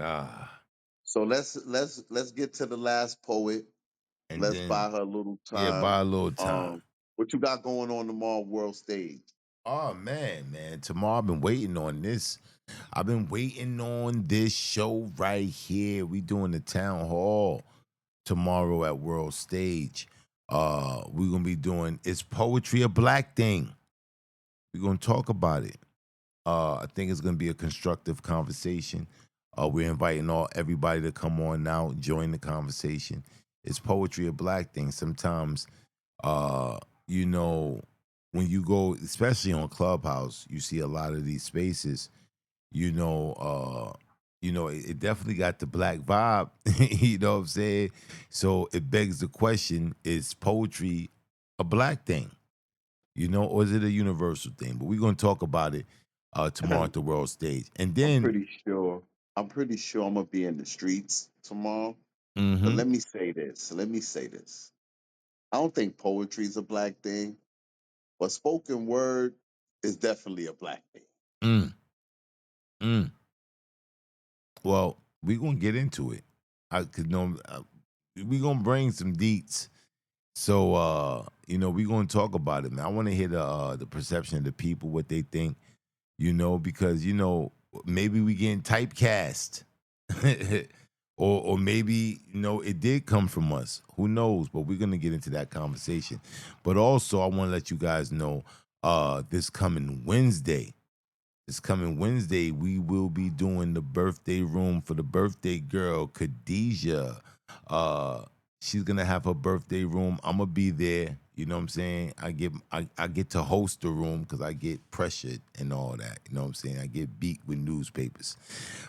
So let's get to the last poet. and Let's then buy her a little yeah, buy time. a little time. What you got going on tomorrow, World Stage? Oh man. Tomorrow I've been waiting on this. I've been waiting on this show right here. We doing the town hall tomorrow at World Stage. We're gonna be doing It's Poetry a Black Thing. We're gonna talk about it. I think it's gonna be a constructive conversation. We're inviting everybody to come on now, join the conversation. It's poetry a black thing. Sometimes, uh, you know, when you go, especially on Clubhouse, you see a lot of these spaces. You know, it definitely got the black vibe. You know what I'm saying? So it begs the question: is poetry a black thing? You know, or is it a universal thing? But we're gonna talk about it tomorrow at the world stage. And I'm then pretty sure. I'm pretty sure I'm gonna be in the streets tomorrow. But mm-hmm, let me say this. Let me say this. I don't think poetry is a black thing, but spoken word is definitely a black thing. mm, mm. Well, we're gonna get into it. I could know we're gonna bring some deets. So we're gonna talk about it, man. I wanna hear the perception of the people, what they think, because maybe we getting typecast. or maybe it did come from us, who knows, but we're gonna get into that conversation. But also I want to let you guys know this coming Wednesday we will be doing the birthday room for the birthday girl Khadijah. uh she's gonna have her birthday room. I'm gonna be there. You know what I'm saying? I get to host the room because I get pressured and all that. You know what I'm saying? I get beat with newspapers.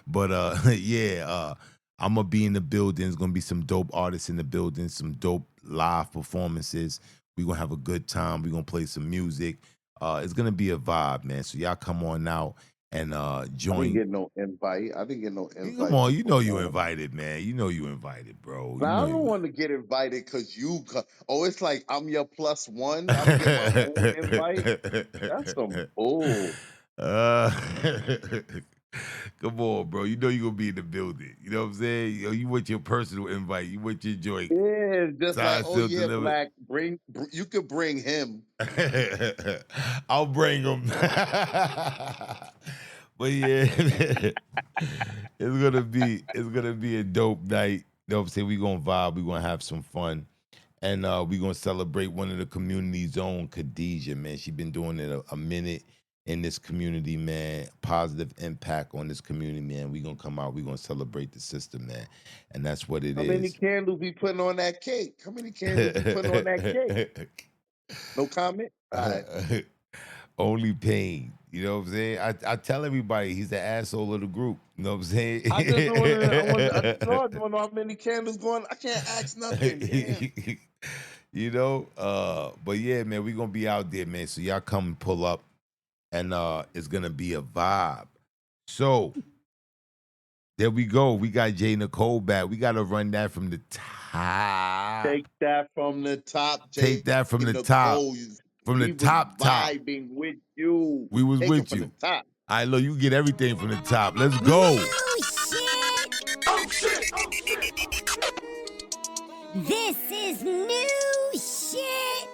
But yeah, I'm gonna be in the building. There's gonna be some dope artists in the building, some dope live performances. We're gonna have a good time. We're gonna play some music. It's gonna be a vibe, man. So y'all come on out and I didn't join. get no invite. I didn't get no Come invite on, to you know you perform. invited, man. You know you invited, bro. You Now know I don't you. want to get invited because it's like I'm your plus one. I don't get my own invite. That's some bull. uh, Come on, bro. You know you're gonna be in the building. You know what I'm saying? Yo, you want your personal invite. You want your joint. Yeah, just like, Signed, oh sealed, yeah, delivered. Black, you could bring him. I'll bring them. But yeah, it's gonna be a dope night. You know what I'm saying? We're gonna vibe, we're gonna have some fun. And we're gonna celebrate one of the community's own, Khadijah, man. She been doing it a minute in this community, man. Positive impact on this community, man. We're gonna come out, we're gonna celebrate the sister, man. And that's what it How many is. candles we putting on that cake? How many candles we putting on that cake? No comment? All right. Only pain. You know what I'm saying? I tell everybody he's the asshole of the group. You know what I'm saying? I just I just want to know how many candles going. I can't ask nothing. Damn. You know? But yeah, man, we gonna be out there, man. So y'all come and pull up and it's gonna be a vibe. So there we go. We got J. Nicole back. We gotta run that from the top. Take that from the top, Jay. Take that from the top. Nicole. From the We was top. vibing with you. We was Take it with from you. the top. All right, look, you get everything from the top. Let's go. This is new shit.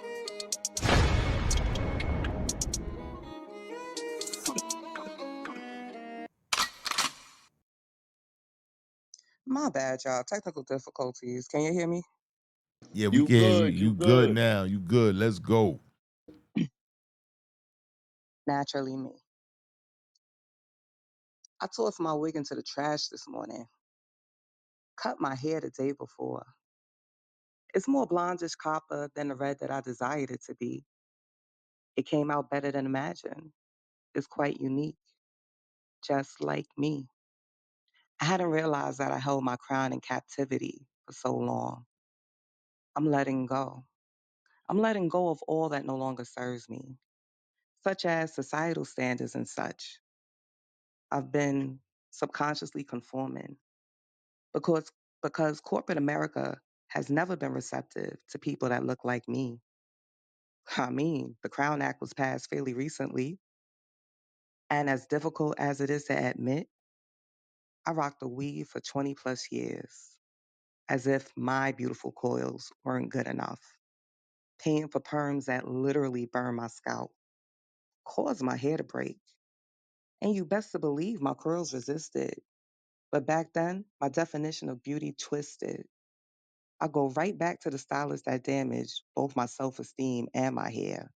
My bad, y'all. Technical difficulties. Can you hear me? Yeah, we You can hear you. good. You You good good. now. You good. Let's go. Naturally me. I tossed my wig into the trash this morning. Cut my hair the day before. It's more blondish copper than the red that I desired it to be. It came out better than imagined. It's quite unique, just like me. I hadn't realized that I held my crown in captivity for so long. I'm letting go. I'm letting go of all that no longer serves me, such as societal standards and such. I've been subconsciously conforming because corporate America has never been receptive to people that look like me. I mean, the Crown Act was passed fairly recently, and as difficult as it is to admit, I rocked a weave for 20 plus years, as if my beautiful coils weren't good enough, paying for perms that literally burn my scalp, caused my hair to break. And you best to believe my curls resisted. But back then, my definition of beauty twisted. I go right back to the stylist that damaged both my self esteem and my hair.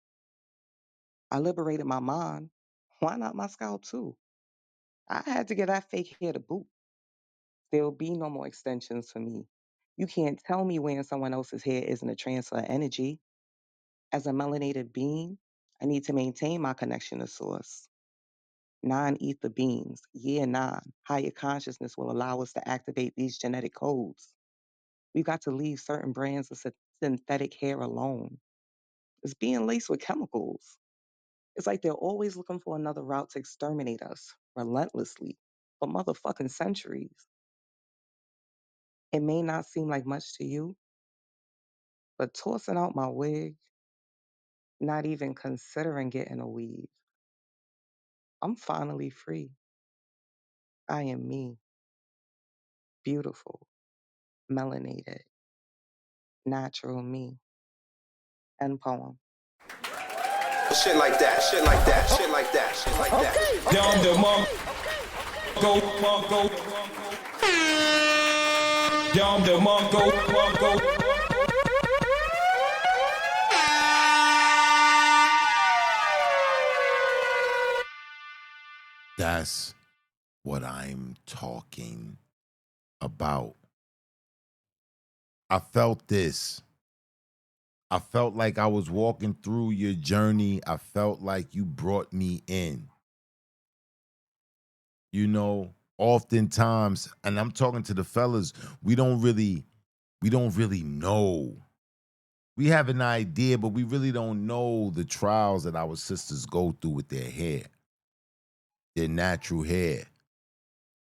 I liberated my mind. Why not my scalp too? I had to get that fake hair to boot. There'll be no more extensions for me. You can't tell me wearing someone else's hair isn't a transfer of energy. As a melanated being, I need to maintain my connection to source. Nine ether beings, year nine, higher consciousness will allow us to activate these genetic codes. We've got to leave certain brands of synthetic hair alone. It's being laced with chemicals. It's like they're always looking for another route to exterminate us relentlessly for motherfucking centuries. It may not seem like much to you, but tossing out my wig, not even considering getting a weave, I'm finally free. I am me, beautiful, melanated, natural me. End poem. Shit like that, shit like that, shit like that, shit like that. Down the Mongo. Down the Mongo. That's what I'm talking about. I felt this. I felt like I was walking through your journey. I felt like you brought me in. You know, oftentimes, and I'm talking to the fellas, we don't really know. We have an idea, but we really don't know the trials that our sisters go through with their hair, their natural hair.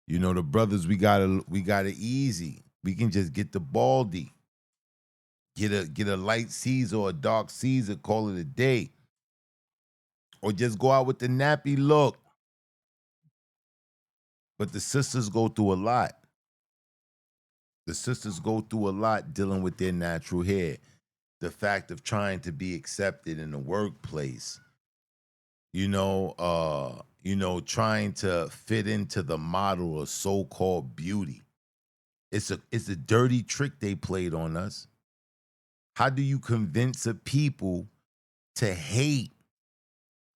You know, the brothers, we got it easy. We can just get the baldy, get a light Caesar or a dark Caesar, call it a day, or just go out with the nappy look. But the sisters go through a lot. The sisters go through a lot dealing with their natural hair. The fact of trying to be accepted in the workplace, trying to fit into the model of so-called beauty. It's a dirty trick they played on us. How do you convince a people to hate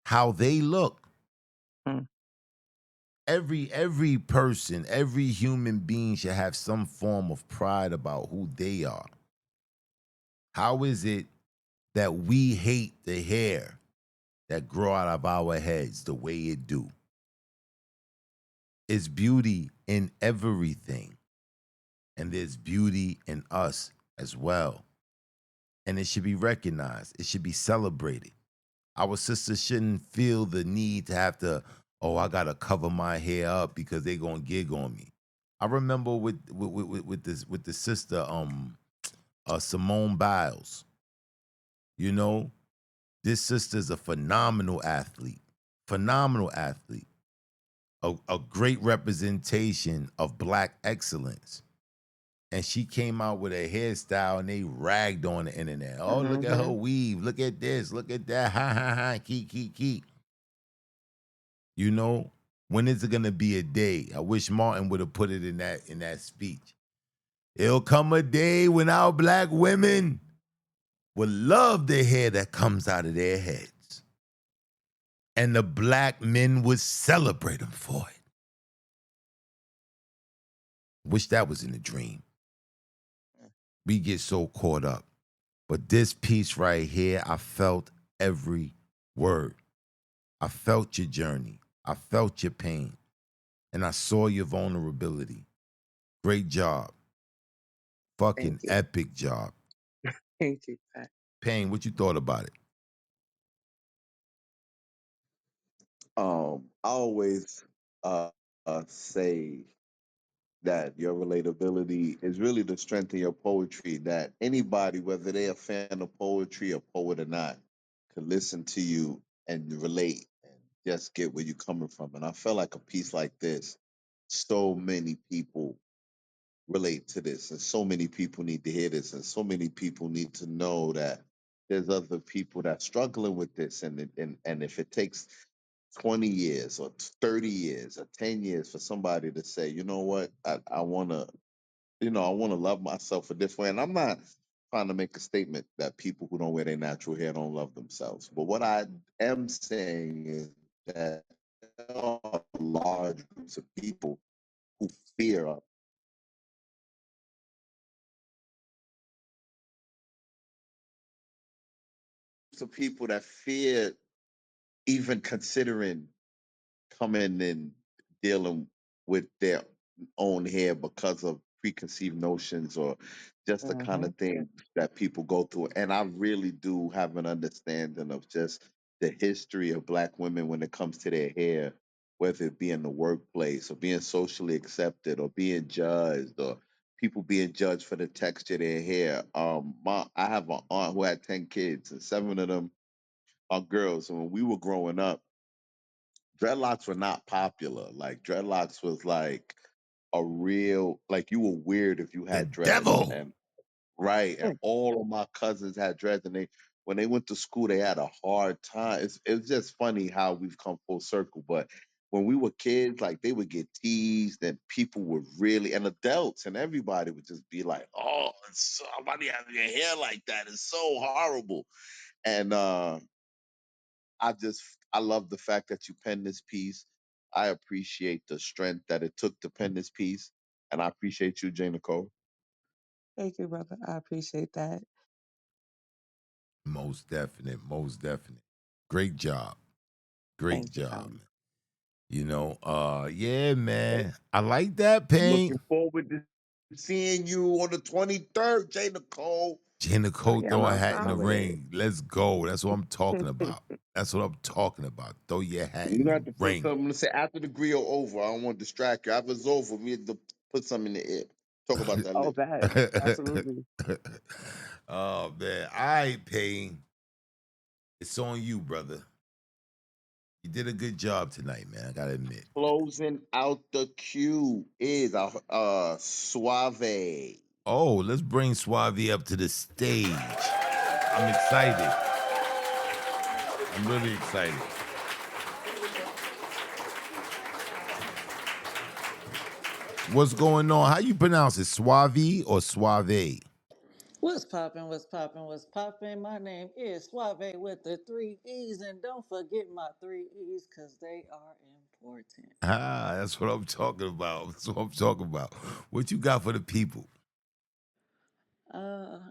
how they look? Mm. Every person, every human being should have some form of pride about who they are. How is it that we hate the hair that grow out of our heads the way it do? It's beauty in everything. And there's beauty in us as well. And it should be recognized. It should be celebrated. Our sisters shouldn't feel the need to have to, oh, I gotta cover my hair up because they gonna gig on me. I remember with the sister Simone Biles. This sister's a phenomenal athlete. Phenomenal athlete. A great representation of black excellence. And she came out with a hairstyle and they ragged on the internet. Oh, look at her Mm-hmm. weave. Look at this. Look at that. Ha ha ha. Keep. When is it gonna be a day? I wish Martin would have put it in that speech. It'll come a day when our black women will love the hair that comes out of their heads. And the black men would celebrate them for it. Wish that was in a dream. We get so caught up. But this piece right here, I felt every word. I felt your journey. I felt your pain. And I saw your vulnerability. Great job. Thank Fucking you. epic job. Thank you, Pat. Payne, what you thought about it? I always say that your relatability is really the strength of your poetry. That anybody, whether they're a fan of poetry or poet or not, could listen to you and relate and just get where you're coming from. And I feel like a piece like this, so many people relate to this, and so many people need to hear this, and so many people need to know that there's other people that struggling with this, and if it takes 20 years or 30 years or 10 years for somebody to say, you know what, I want to, I want to love myself a different way. And I'm not trying to make a statement that people who don't wear their natural hair don't love themselves. But what I am saying is that there are large groups of people who fear people that fear even considering coming and dealing with their own hair because of preconceived notions or just the kind Mm-hmm. of thing that people go through. And I really do have an understanding of just the history of black women when it comes to their hair, whether it be in the workplace or being socially accepted or being judged or people being judged for the texture of their hair. I have an aunt who had 10 kids and 7 of them are girls. And when we were growing up, dreadlocks were not popular. Like dreadlocks was like a real, like you were weird if you The had dreads. devil. And right, and all of my cousins had dreads, and they when they went to school they had a hard time. It's just funny how we've come full circle. But when we were kids, like they would get teased, and people would really, and adults and everybody would just be like, "Oh, somebody having your hair like that is so horrible." And I love the fact that you penned this piece. I appreciate the strength that it took to pen this piece, and I appreciate you, Jane Nicole. Thank you, brother. I appreciate that. Most definite. Most definite. Great job. Great Thank you, job, Tom. man. Yeah, man. I like that, I'm Payne. looking forward to seeing you on the 23rd, Jane Nicole. Jenna Oh Cole yeah, I'm throw a hat in the outside with it. ring. Let's go. That's what I'm talking about. That's what I'm talking about. Throw your hat You're in gonna the have to put ring. something to say after the grill over. I don't want to distract you. After it's over, we have to put something in the air. Talk about that Oh, later. bad. Absolutely. Oh man. All right, Payne. It's on you, brother. You did a good job tonight, man. I gotta admit. Closing out the queue is Suave. Oh, let's bring Suave up to the stage. I'm excited. I'm really excited. What's going on? How you pronounce it? Suave or Suave? What's poppin', what's poppin', what's poppin'? My name is Suave with the 3 E's, and don't forget my 3 E's, because they are important. Ah, that's what I'm talking about. That's what I'm talking about. What you got for the people?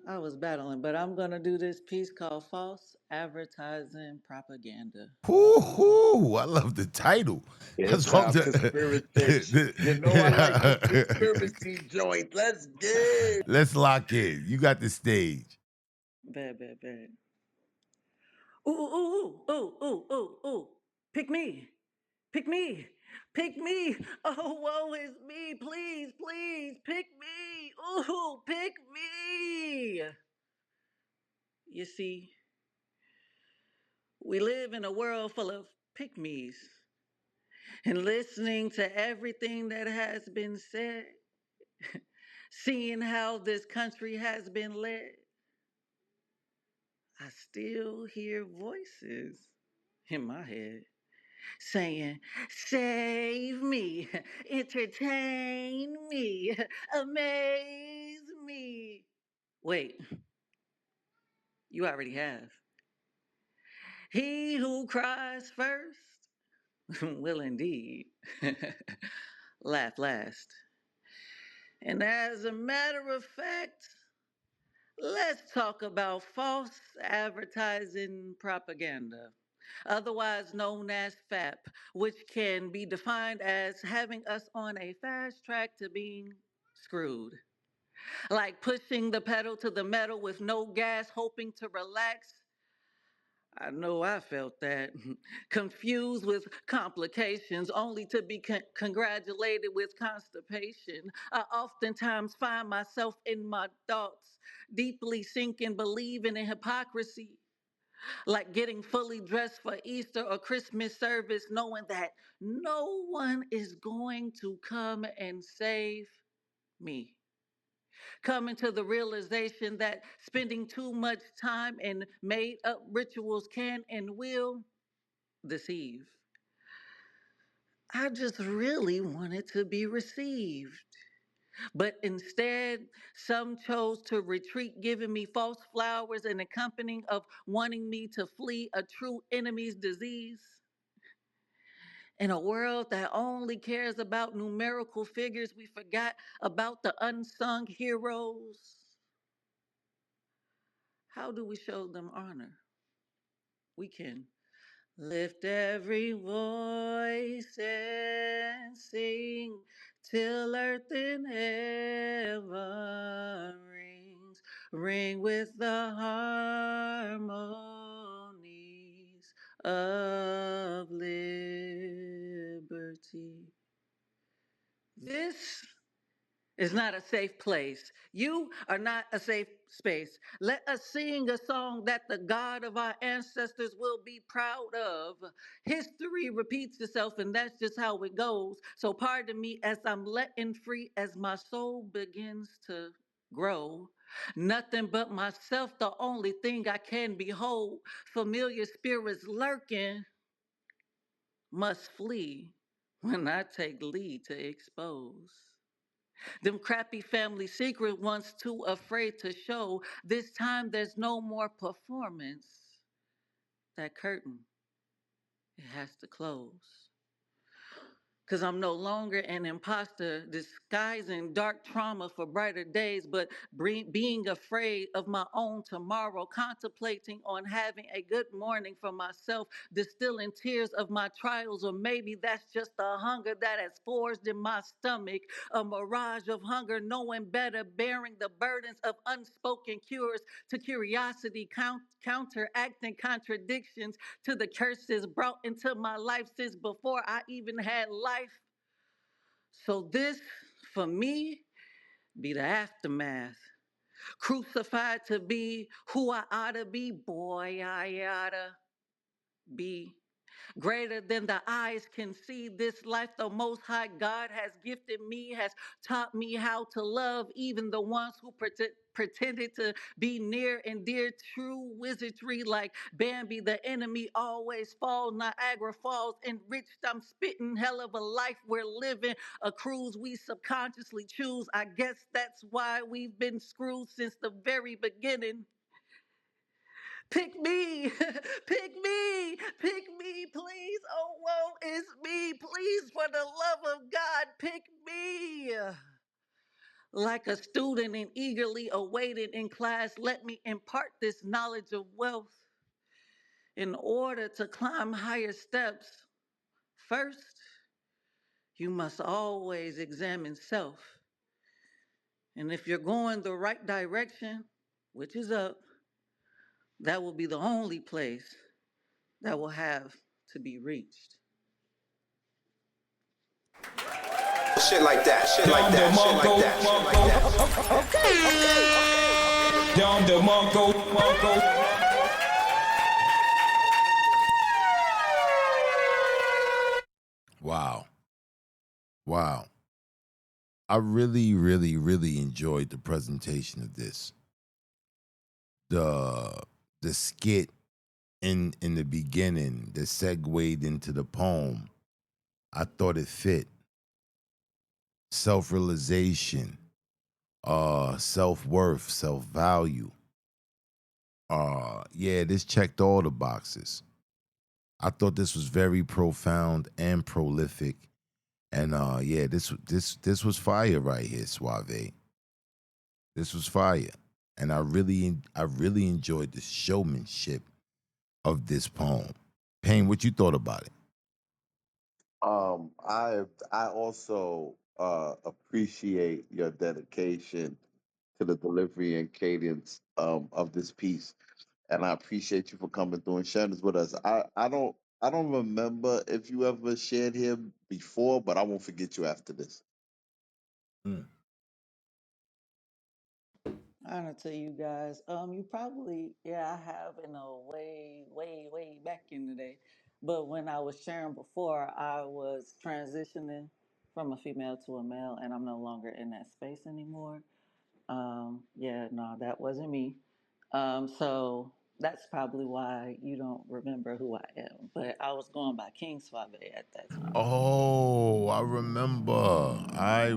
I was battling, but I'm gonna do this piece called False Advertising Propaganda. Hoo-hoo, I love the title. It That's what I'm sounds conspiracy. You know I like the conspiracy joint. Let's get. Let's lock in. You got the stage. Bad, bad, bad. Ooh, ooh, ooh, ooh, ooh, ooh, ooh. Pick me. Pick me. Pick me. Oh, woe is me. Please, please, pick me. Ooh, pick me. You see, we live in a world full of pick me's, and listening to everything that has been said, seeing how this country has been led, I still hear voices in my head saying, save me, entertain me, amaze me. Wait, you already have. He who cries first will indeed laugh last. And as a matter of fact, let's talk about false advertising propaganda, otherwise known as FAP, which can be defined as having us on a fast track to being screwed. Like pushing the pedal to the metal with no gas, hoping to relax. I know I felt that. Confused with complications, only to be congratulated with constipation. I oftentimes find myself in my thoughts, deeply sinking, believing in hypocrisy. Like getting fully dressed for Easter or Christmas service, knowing that no one is going to come and save me. Coming to the realization that spending too much time in made up rituals can and will deceive. I just really wanted to be received. But instead, some chose to retreat, giving me false flowers and accompanying of wanting me to flee a true enemy's disease. In a world that only cares about numerical figures, we forgot about the unsung heroes. How do we show them honor? We can lift every voice and sing till earth and heaven rings, ring with the harmonies of liberty. This is not a safe place. You are not a safe space. Let us sing a song that the God of our ancestors will be proud of. History repeats itself, and that's just how it goes. So, pardon me as I'm letting free as my soul begins to grow. Nothing but myself, the only thing I can behold. Familiar spirits lurking must flee when I take lead to expose. Them crappy family secret ones too afraid to show. This time there's no more performance. That curtain, it has to close. Because I'm no longer an imposter disguising dark trauma for brighter days, but being afraid of my own tomorrow, contemplating on having a good morning for myself, distilling tears of my trials, or maybe that's just the hunger that has forged in my stomach, a mirage of hunger, knowing better, bearing the burdens of unspoken cures to curiosity, counteracting contradictions to the curses brought into my life since before I even had life. So this, for me, be the aftermath. Crucified to be who I oughta be, boy, I oughta be. Greater than the eyes can see, this life the Most High God has gifted me, has taught me how to love even the ones who pretended to be near and dear. True wizardry like Bambi, the enemy always falls. Niagara Falls enriched. I'm spitting hell of a life we're living, a cruise we subconsciously choose. I guess that's why we've been screwed since the very beginning. Pick me, pick me, please. Oh, woe is me, please, for the love of God, pick me. Like a student and eagerly awaited in class, let me impart this knowledge of wealth. In order to climb higher steps, first, you must always examine self. And if you're going the right direction, which is up, that will be the only place that will have to be reached. Shit like that, shit like that, shit like that, shit like that. Down the Mongo. Wow. Wow. I really, really, really enjoyed the presentation of this. The skit in the beginning that segued into the poem, I thought it fit. Self-realization, self-worth, self-value. Yeah, this checked all the boxes. I thought this was very profound and prolific. And yeah, this was fire right here, Suave. This was fire. And I really enjoyed the showmanship of this poem. Payne, what you thought about it? I also appreciate your dedication to the delivery and cadence of this piece, and I appreciate you for coming through and sharing this with us. I don't remember if you ever shared here before, but I won't forget you after this. Honor to you guys. You probably, yeah, I have in a way back in the day. But when I was sharing before, I was transitioning from a female to a male, and I'm no longer in that space anymore. Yeah, no, that wasn't me. So that's probably why you don't remember who I am. But I was going by King Suave at that time. Oh, I remember. I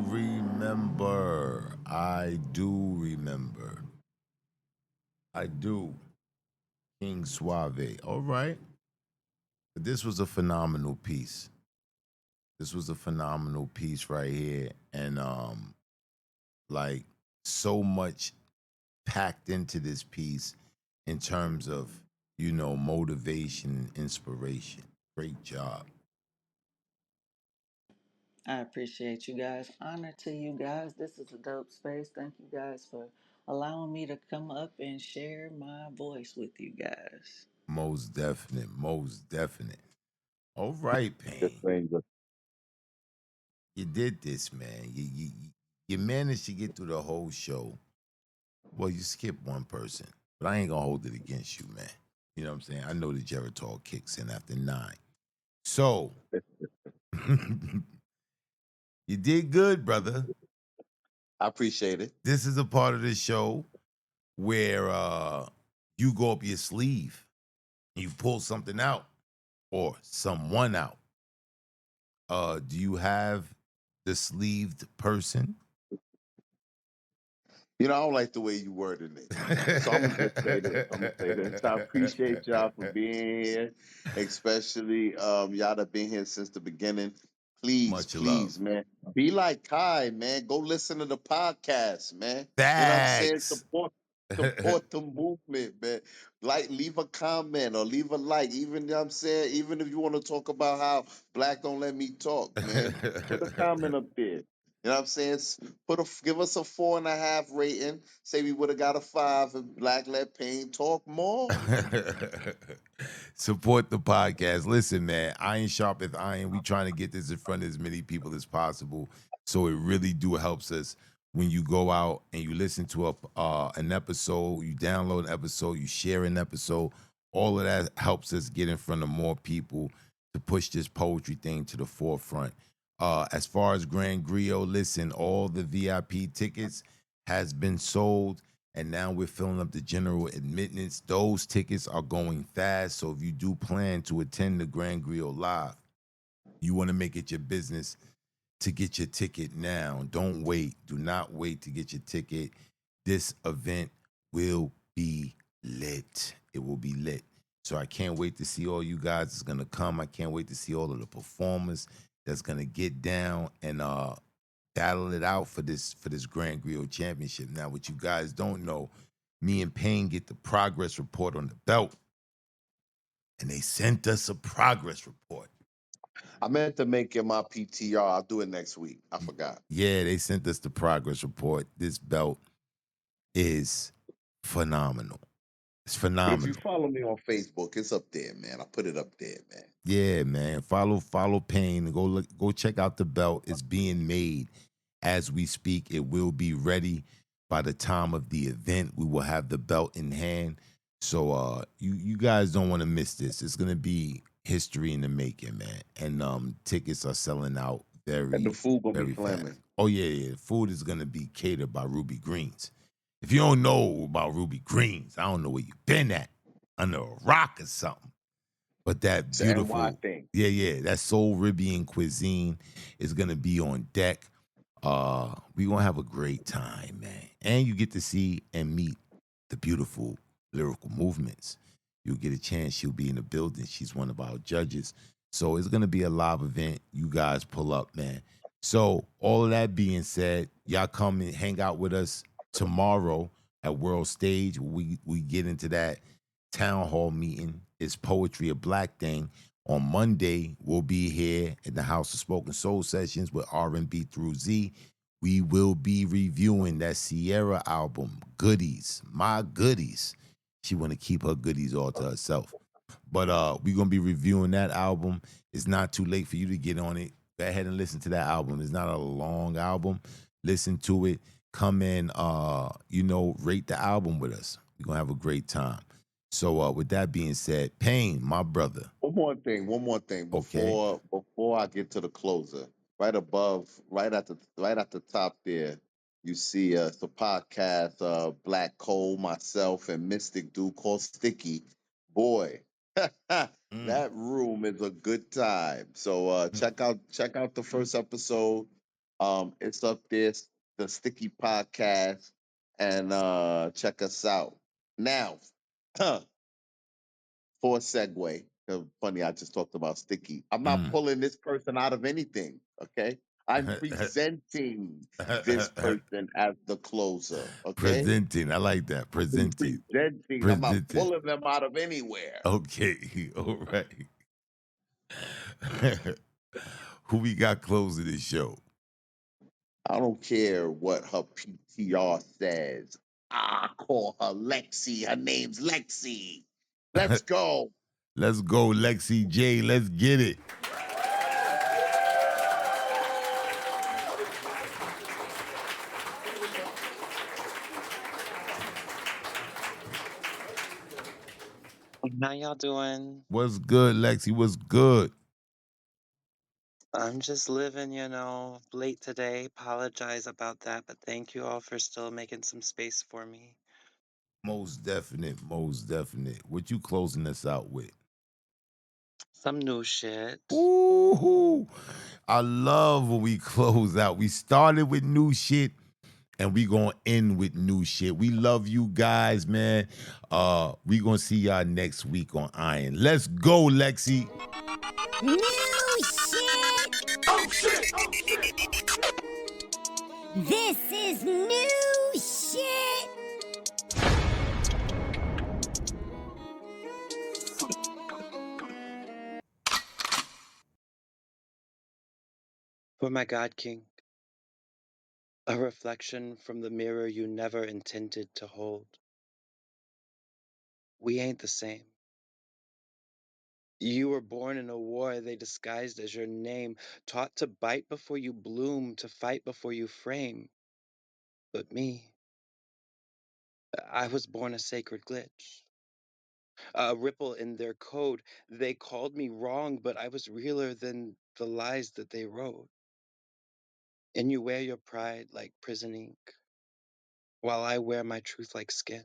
do remember. I do. King Suave. All right. But this was a phenomenal piece. This was a phenomenal piece right here. And like so much packed into this piece in terms of, motivation and inspiration. Great job. I appreciate you guys. Honor to you guys. This is a dope space. Thank you guys for allowing me to come up and share my voice with you guys. Most definite. Most definite. All right, Just Payne. saying that. You did this, man. You managed to get through the whole show. Well, you skipped one person, but I ain't gonna hold it against you, man. You know what I'm saying? I know the Geritol kicks in after 9. So you did good, brother. I appreciate it. This is a part of the show where you go up your sleeve and you pull something out or someone out. Do you have the sleeved person? You know, I don't like the way you worded it. So I'm gonna just say this. I'm gonna say this. I appreciate y'all for being here, especially y'all that been here since the beginning. Please, Much love. please, man. Be like Kai, man. Go listen to the podcast, man. You know what I'm saying? Facts. Support the movement, man. Like, leave a comment or leave a like. Even, you know what I'm saying, even if you want to talk about how Black don't let me talk, man. Put a comment up there. You know what I'm saying? Give us a 4.5 rating. Say we would have got a 5 if Black let Payne talk more. Support the podcast. Listen, man, iron sharpeth iron. We trying to get this in front of as many people as possible. So it really do helps us when you go out and you listen to an episode, you download an episode, you share an episode. All of that helps us get in front of more people to push this poetry thing to the forefront. As far as Grand Griot, listen, all the VIP tickets has been sold, and now we're filling up the general admittance. Those tickets are going fast, so if you do plan to attend the Grand Griot live, you want to make it your business to get your ticket now. Don't wait. Do not wait to get your ticket. This event will be lit. It will be lit. So I can't wait to see all you guys that's gonna come. I can't wait to see all of the performers that's gonna get down and battle it out for this Grand Griot Championship. Now, what you guys don't know, me and Payne get the progress report on the belt, and they sent us a progress report. I meant to make it my PTR. I'll do it next week. I forgot. Yeah, they sent us the progress report. This belt is phenomenal. It's But if you phenomenal. follow me on Facebook, it's up there, man. I put it up there, man. Yeah, man. Follow Payne. Go check out the belt. It's being made as we speak. It will be ready by the time of the event. We will have the belt in hand. So you guys don't want to miss this. It's gonna be history in the making, man. And tickets are selling out And the very, food gonna be very fast. slamming. Oh yeah. Food is gonna be catered by Ruby Greens. If you don't know about Ruby Greens, I don't know where you've been at, under a rock or something. But that It's an NY beautiful, thing. yeah, that soul Caribbean cuisine is gonna be on deck. We gonna have a great time, man. And you get to see and meet the beautiful lyrical movements. You'll get a chance. She'll be in the building. She's one of our judges. So it's gonna be a live event. You guys pull up, man. So all of that being said, y'all come and hang out with us tomorrow at World Stage. We get into that town hall meeting. It's Poetry a Black Thing. On Monday, we'll be here in the House of Spoken Soul Sessions with R&B through Z. We will be reviewing that Sierra album, Goodies, My Goodies. She want to keep her goodies all to herself. But we're going to be reviewing that album. It's not too late for you to get on it. Go ahead and listen to that album. It's not a long album. Listen to it. Come in, rate the album with us. We're going to have a great time. So with that being said, Payne, my brother. One more thing Okay. before I get to the closer. Right above, right at the top there, you see it's a podcast, Black Cole, myself, and Mystic Dude called Sticky. Boy, that room is a good time. So check out the first episode. It's up there, the Sticky Podcast, and check us out. Now, for a segue. Funny, I just talked about Sticky. I'm not pulling this person out of anything, okay? I'm presenting this person as the closer, okay? Presenting. I like that. I'm Presenting. presenting. I'm not Presenting. pulling them out of anywhere. Okay. All right. Who we got closing this show? I don't care what her PTR says. I call her Lexi. Her name's Lexi. Let's go. Let's go, Lexi J. Let's get it. How y'all doing? What's good, Lexi? What's good? I'm just living, late today. Apologize about that, but thank you all for still making some space for me. Most definite, most definite. What you closing us out with? Some new shit. Ooh, I love when we close out. We started with new shit and we gonna end with new shit. We love you guys, man. We gonna see y'all next week on Iron. Let's go, Lexi. New shit! Oh shit! Oh shit! This is new shit! For my God King, a reflection from the mirror you never intended to hold. We ain't the same. You were born in a war they disguised as your name, taught to bite before you bloom, to fight before you frame. But me, I was born a sacred glitch. A ripple in their code. They called me wrong, but I was realer than the lies that they wrote. And you wear your pride like prison ink, while I wear my truth like skin.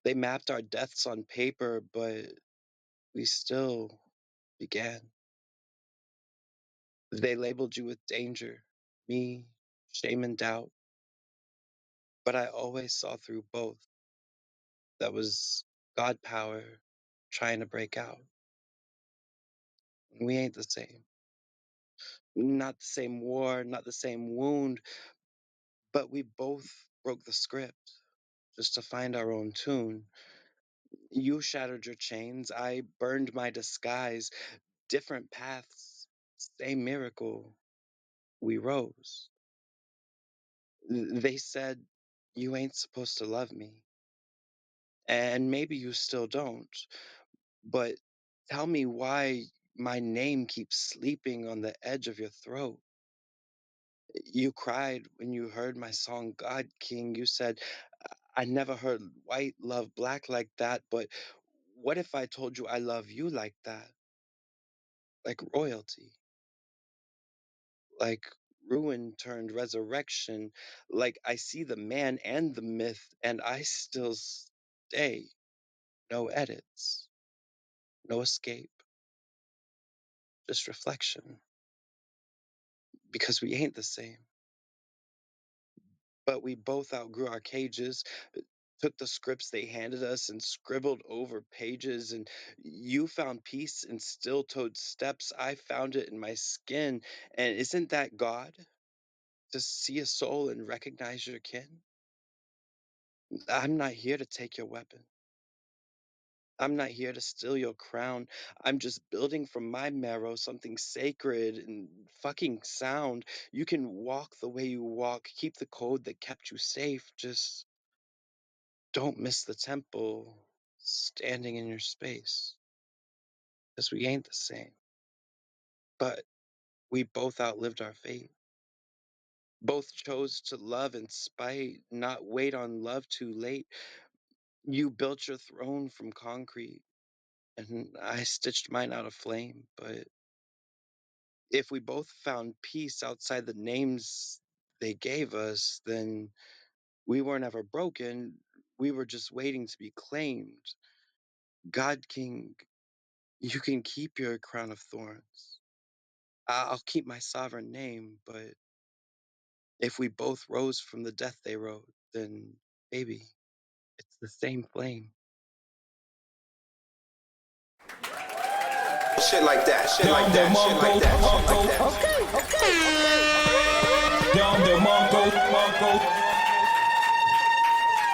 They mapped our deaths on paper, but we still began. They labeled you with danger, me, shame and doubt, but I always saw through both. That was God power trying to break out. We ain't the same. Not the same war, not the same wound, but we both broke the script just to find our own tune. You shattered your chains, I burned my disguise. Different paths, same miracle. We rose. They said, you ain't supposed to love me. And maybe you still don't. But tell me why my name keeps sleeping on the edge of your throat. You cried when you heard my song, God King. You said, I never heard white love black like that. But what if I told you I love you like that? Like royalty, like ruin turned resurrection, like I see the man and the myth, and I still stay. No edits, no escape, just reflection. Because we ain't the same. But we both outgrew our cages, took the scripts they handed us and scribbled over pages. And you found peace in still toed steps. I found it in my skin. And isn't that God? To see a soul and recognize your kin? I'm not here to take your weapon. I'm not here to steal your crown. I'm just building from my marrow something sacred and fucking sound. You can walk the way you walk, keep the code that kept you safe. Just don't miss the temple standing in your space. Because we ain't the same. But we both outlived our fate. Both chose to love in spite, not wait on love too late. You built your throne from concrete, and I stitched mine out of flame. But if we both found peace outside the names they gave us, then we weren't ever broken. We were just waiting to be claimed. God King, you can keep your crown of thorns. I'll keep my sovereign name, but if we both rose from the death they wrote, then baby, it's the same flame. Shit like that, shit like that, shit like that, shit like that.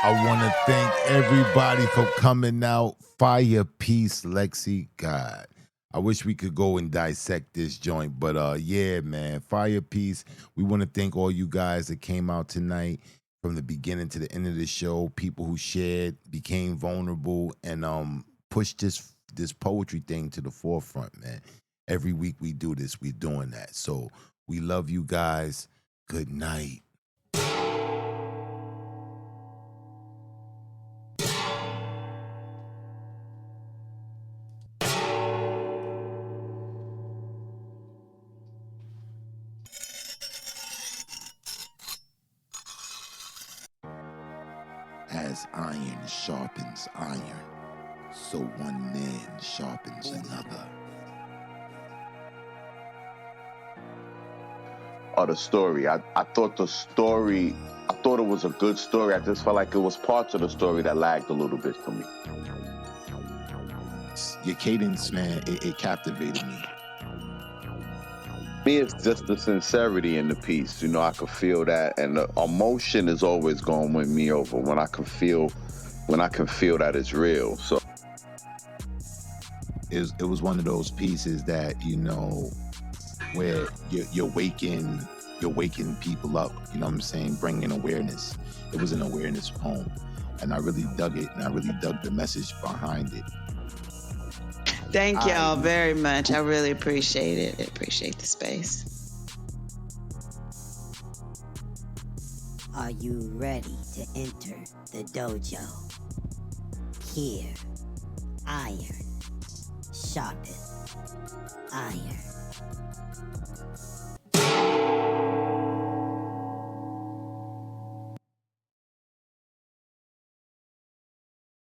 I want to thank everybody for coming out. Fire, peace, Lexi. God, I wish we could go and dissect this joint, but yeah, man, fire, peace. We want to thank all you guys that came out tonight from the beginning to the end of the show. People who shared, became vulnerable, and pushed this poetry thing to the forefront, man. Every week we do this, we're doing that. So we love you guys. Good night. As iron sharpens iron, so one man sharpens another. Or the story. I thought the story, I thought it was a good story. I just felt like it was parts of the story that lagged a little bit for me. Your cadence, man, it captivated me. Me, it's just the sincerity in the piece. You know, I could feel that, and the emotion is always going to win me over when I can feel that it's real. So It was one of those pieces that, you know, where you're waking people up. You know what I'm saying? Bringing awareness. It was an awareness poem, and I really dug it, and I really dug the message behind it. Thank y'all very much. I really appreciate it. I appreciate the space. Are you ready to enter the dojo? Here iron. Sharpeth iron.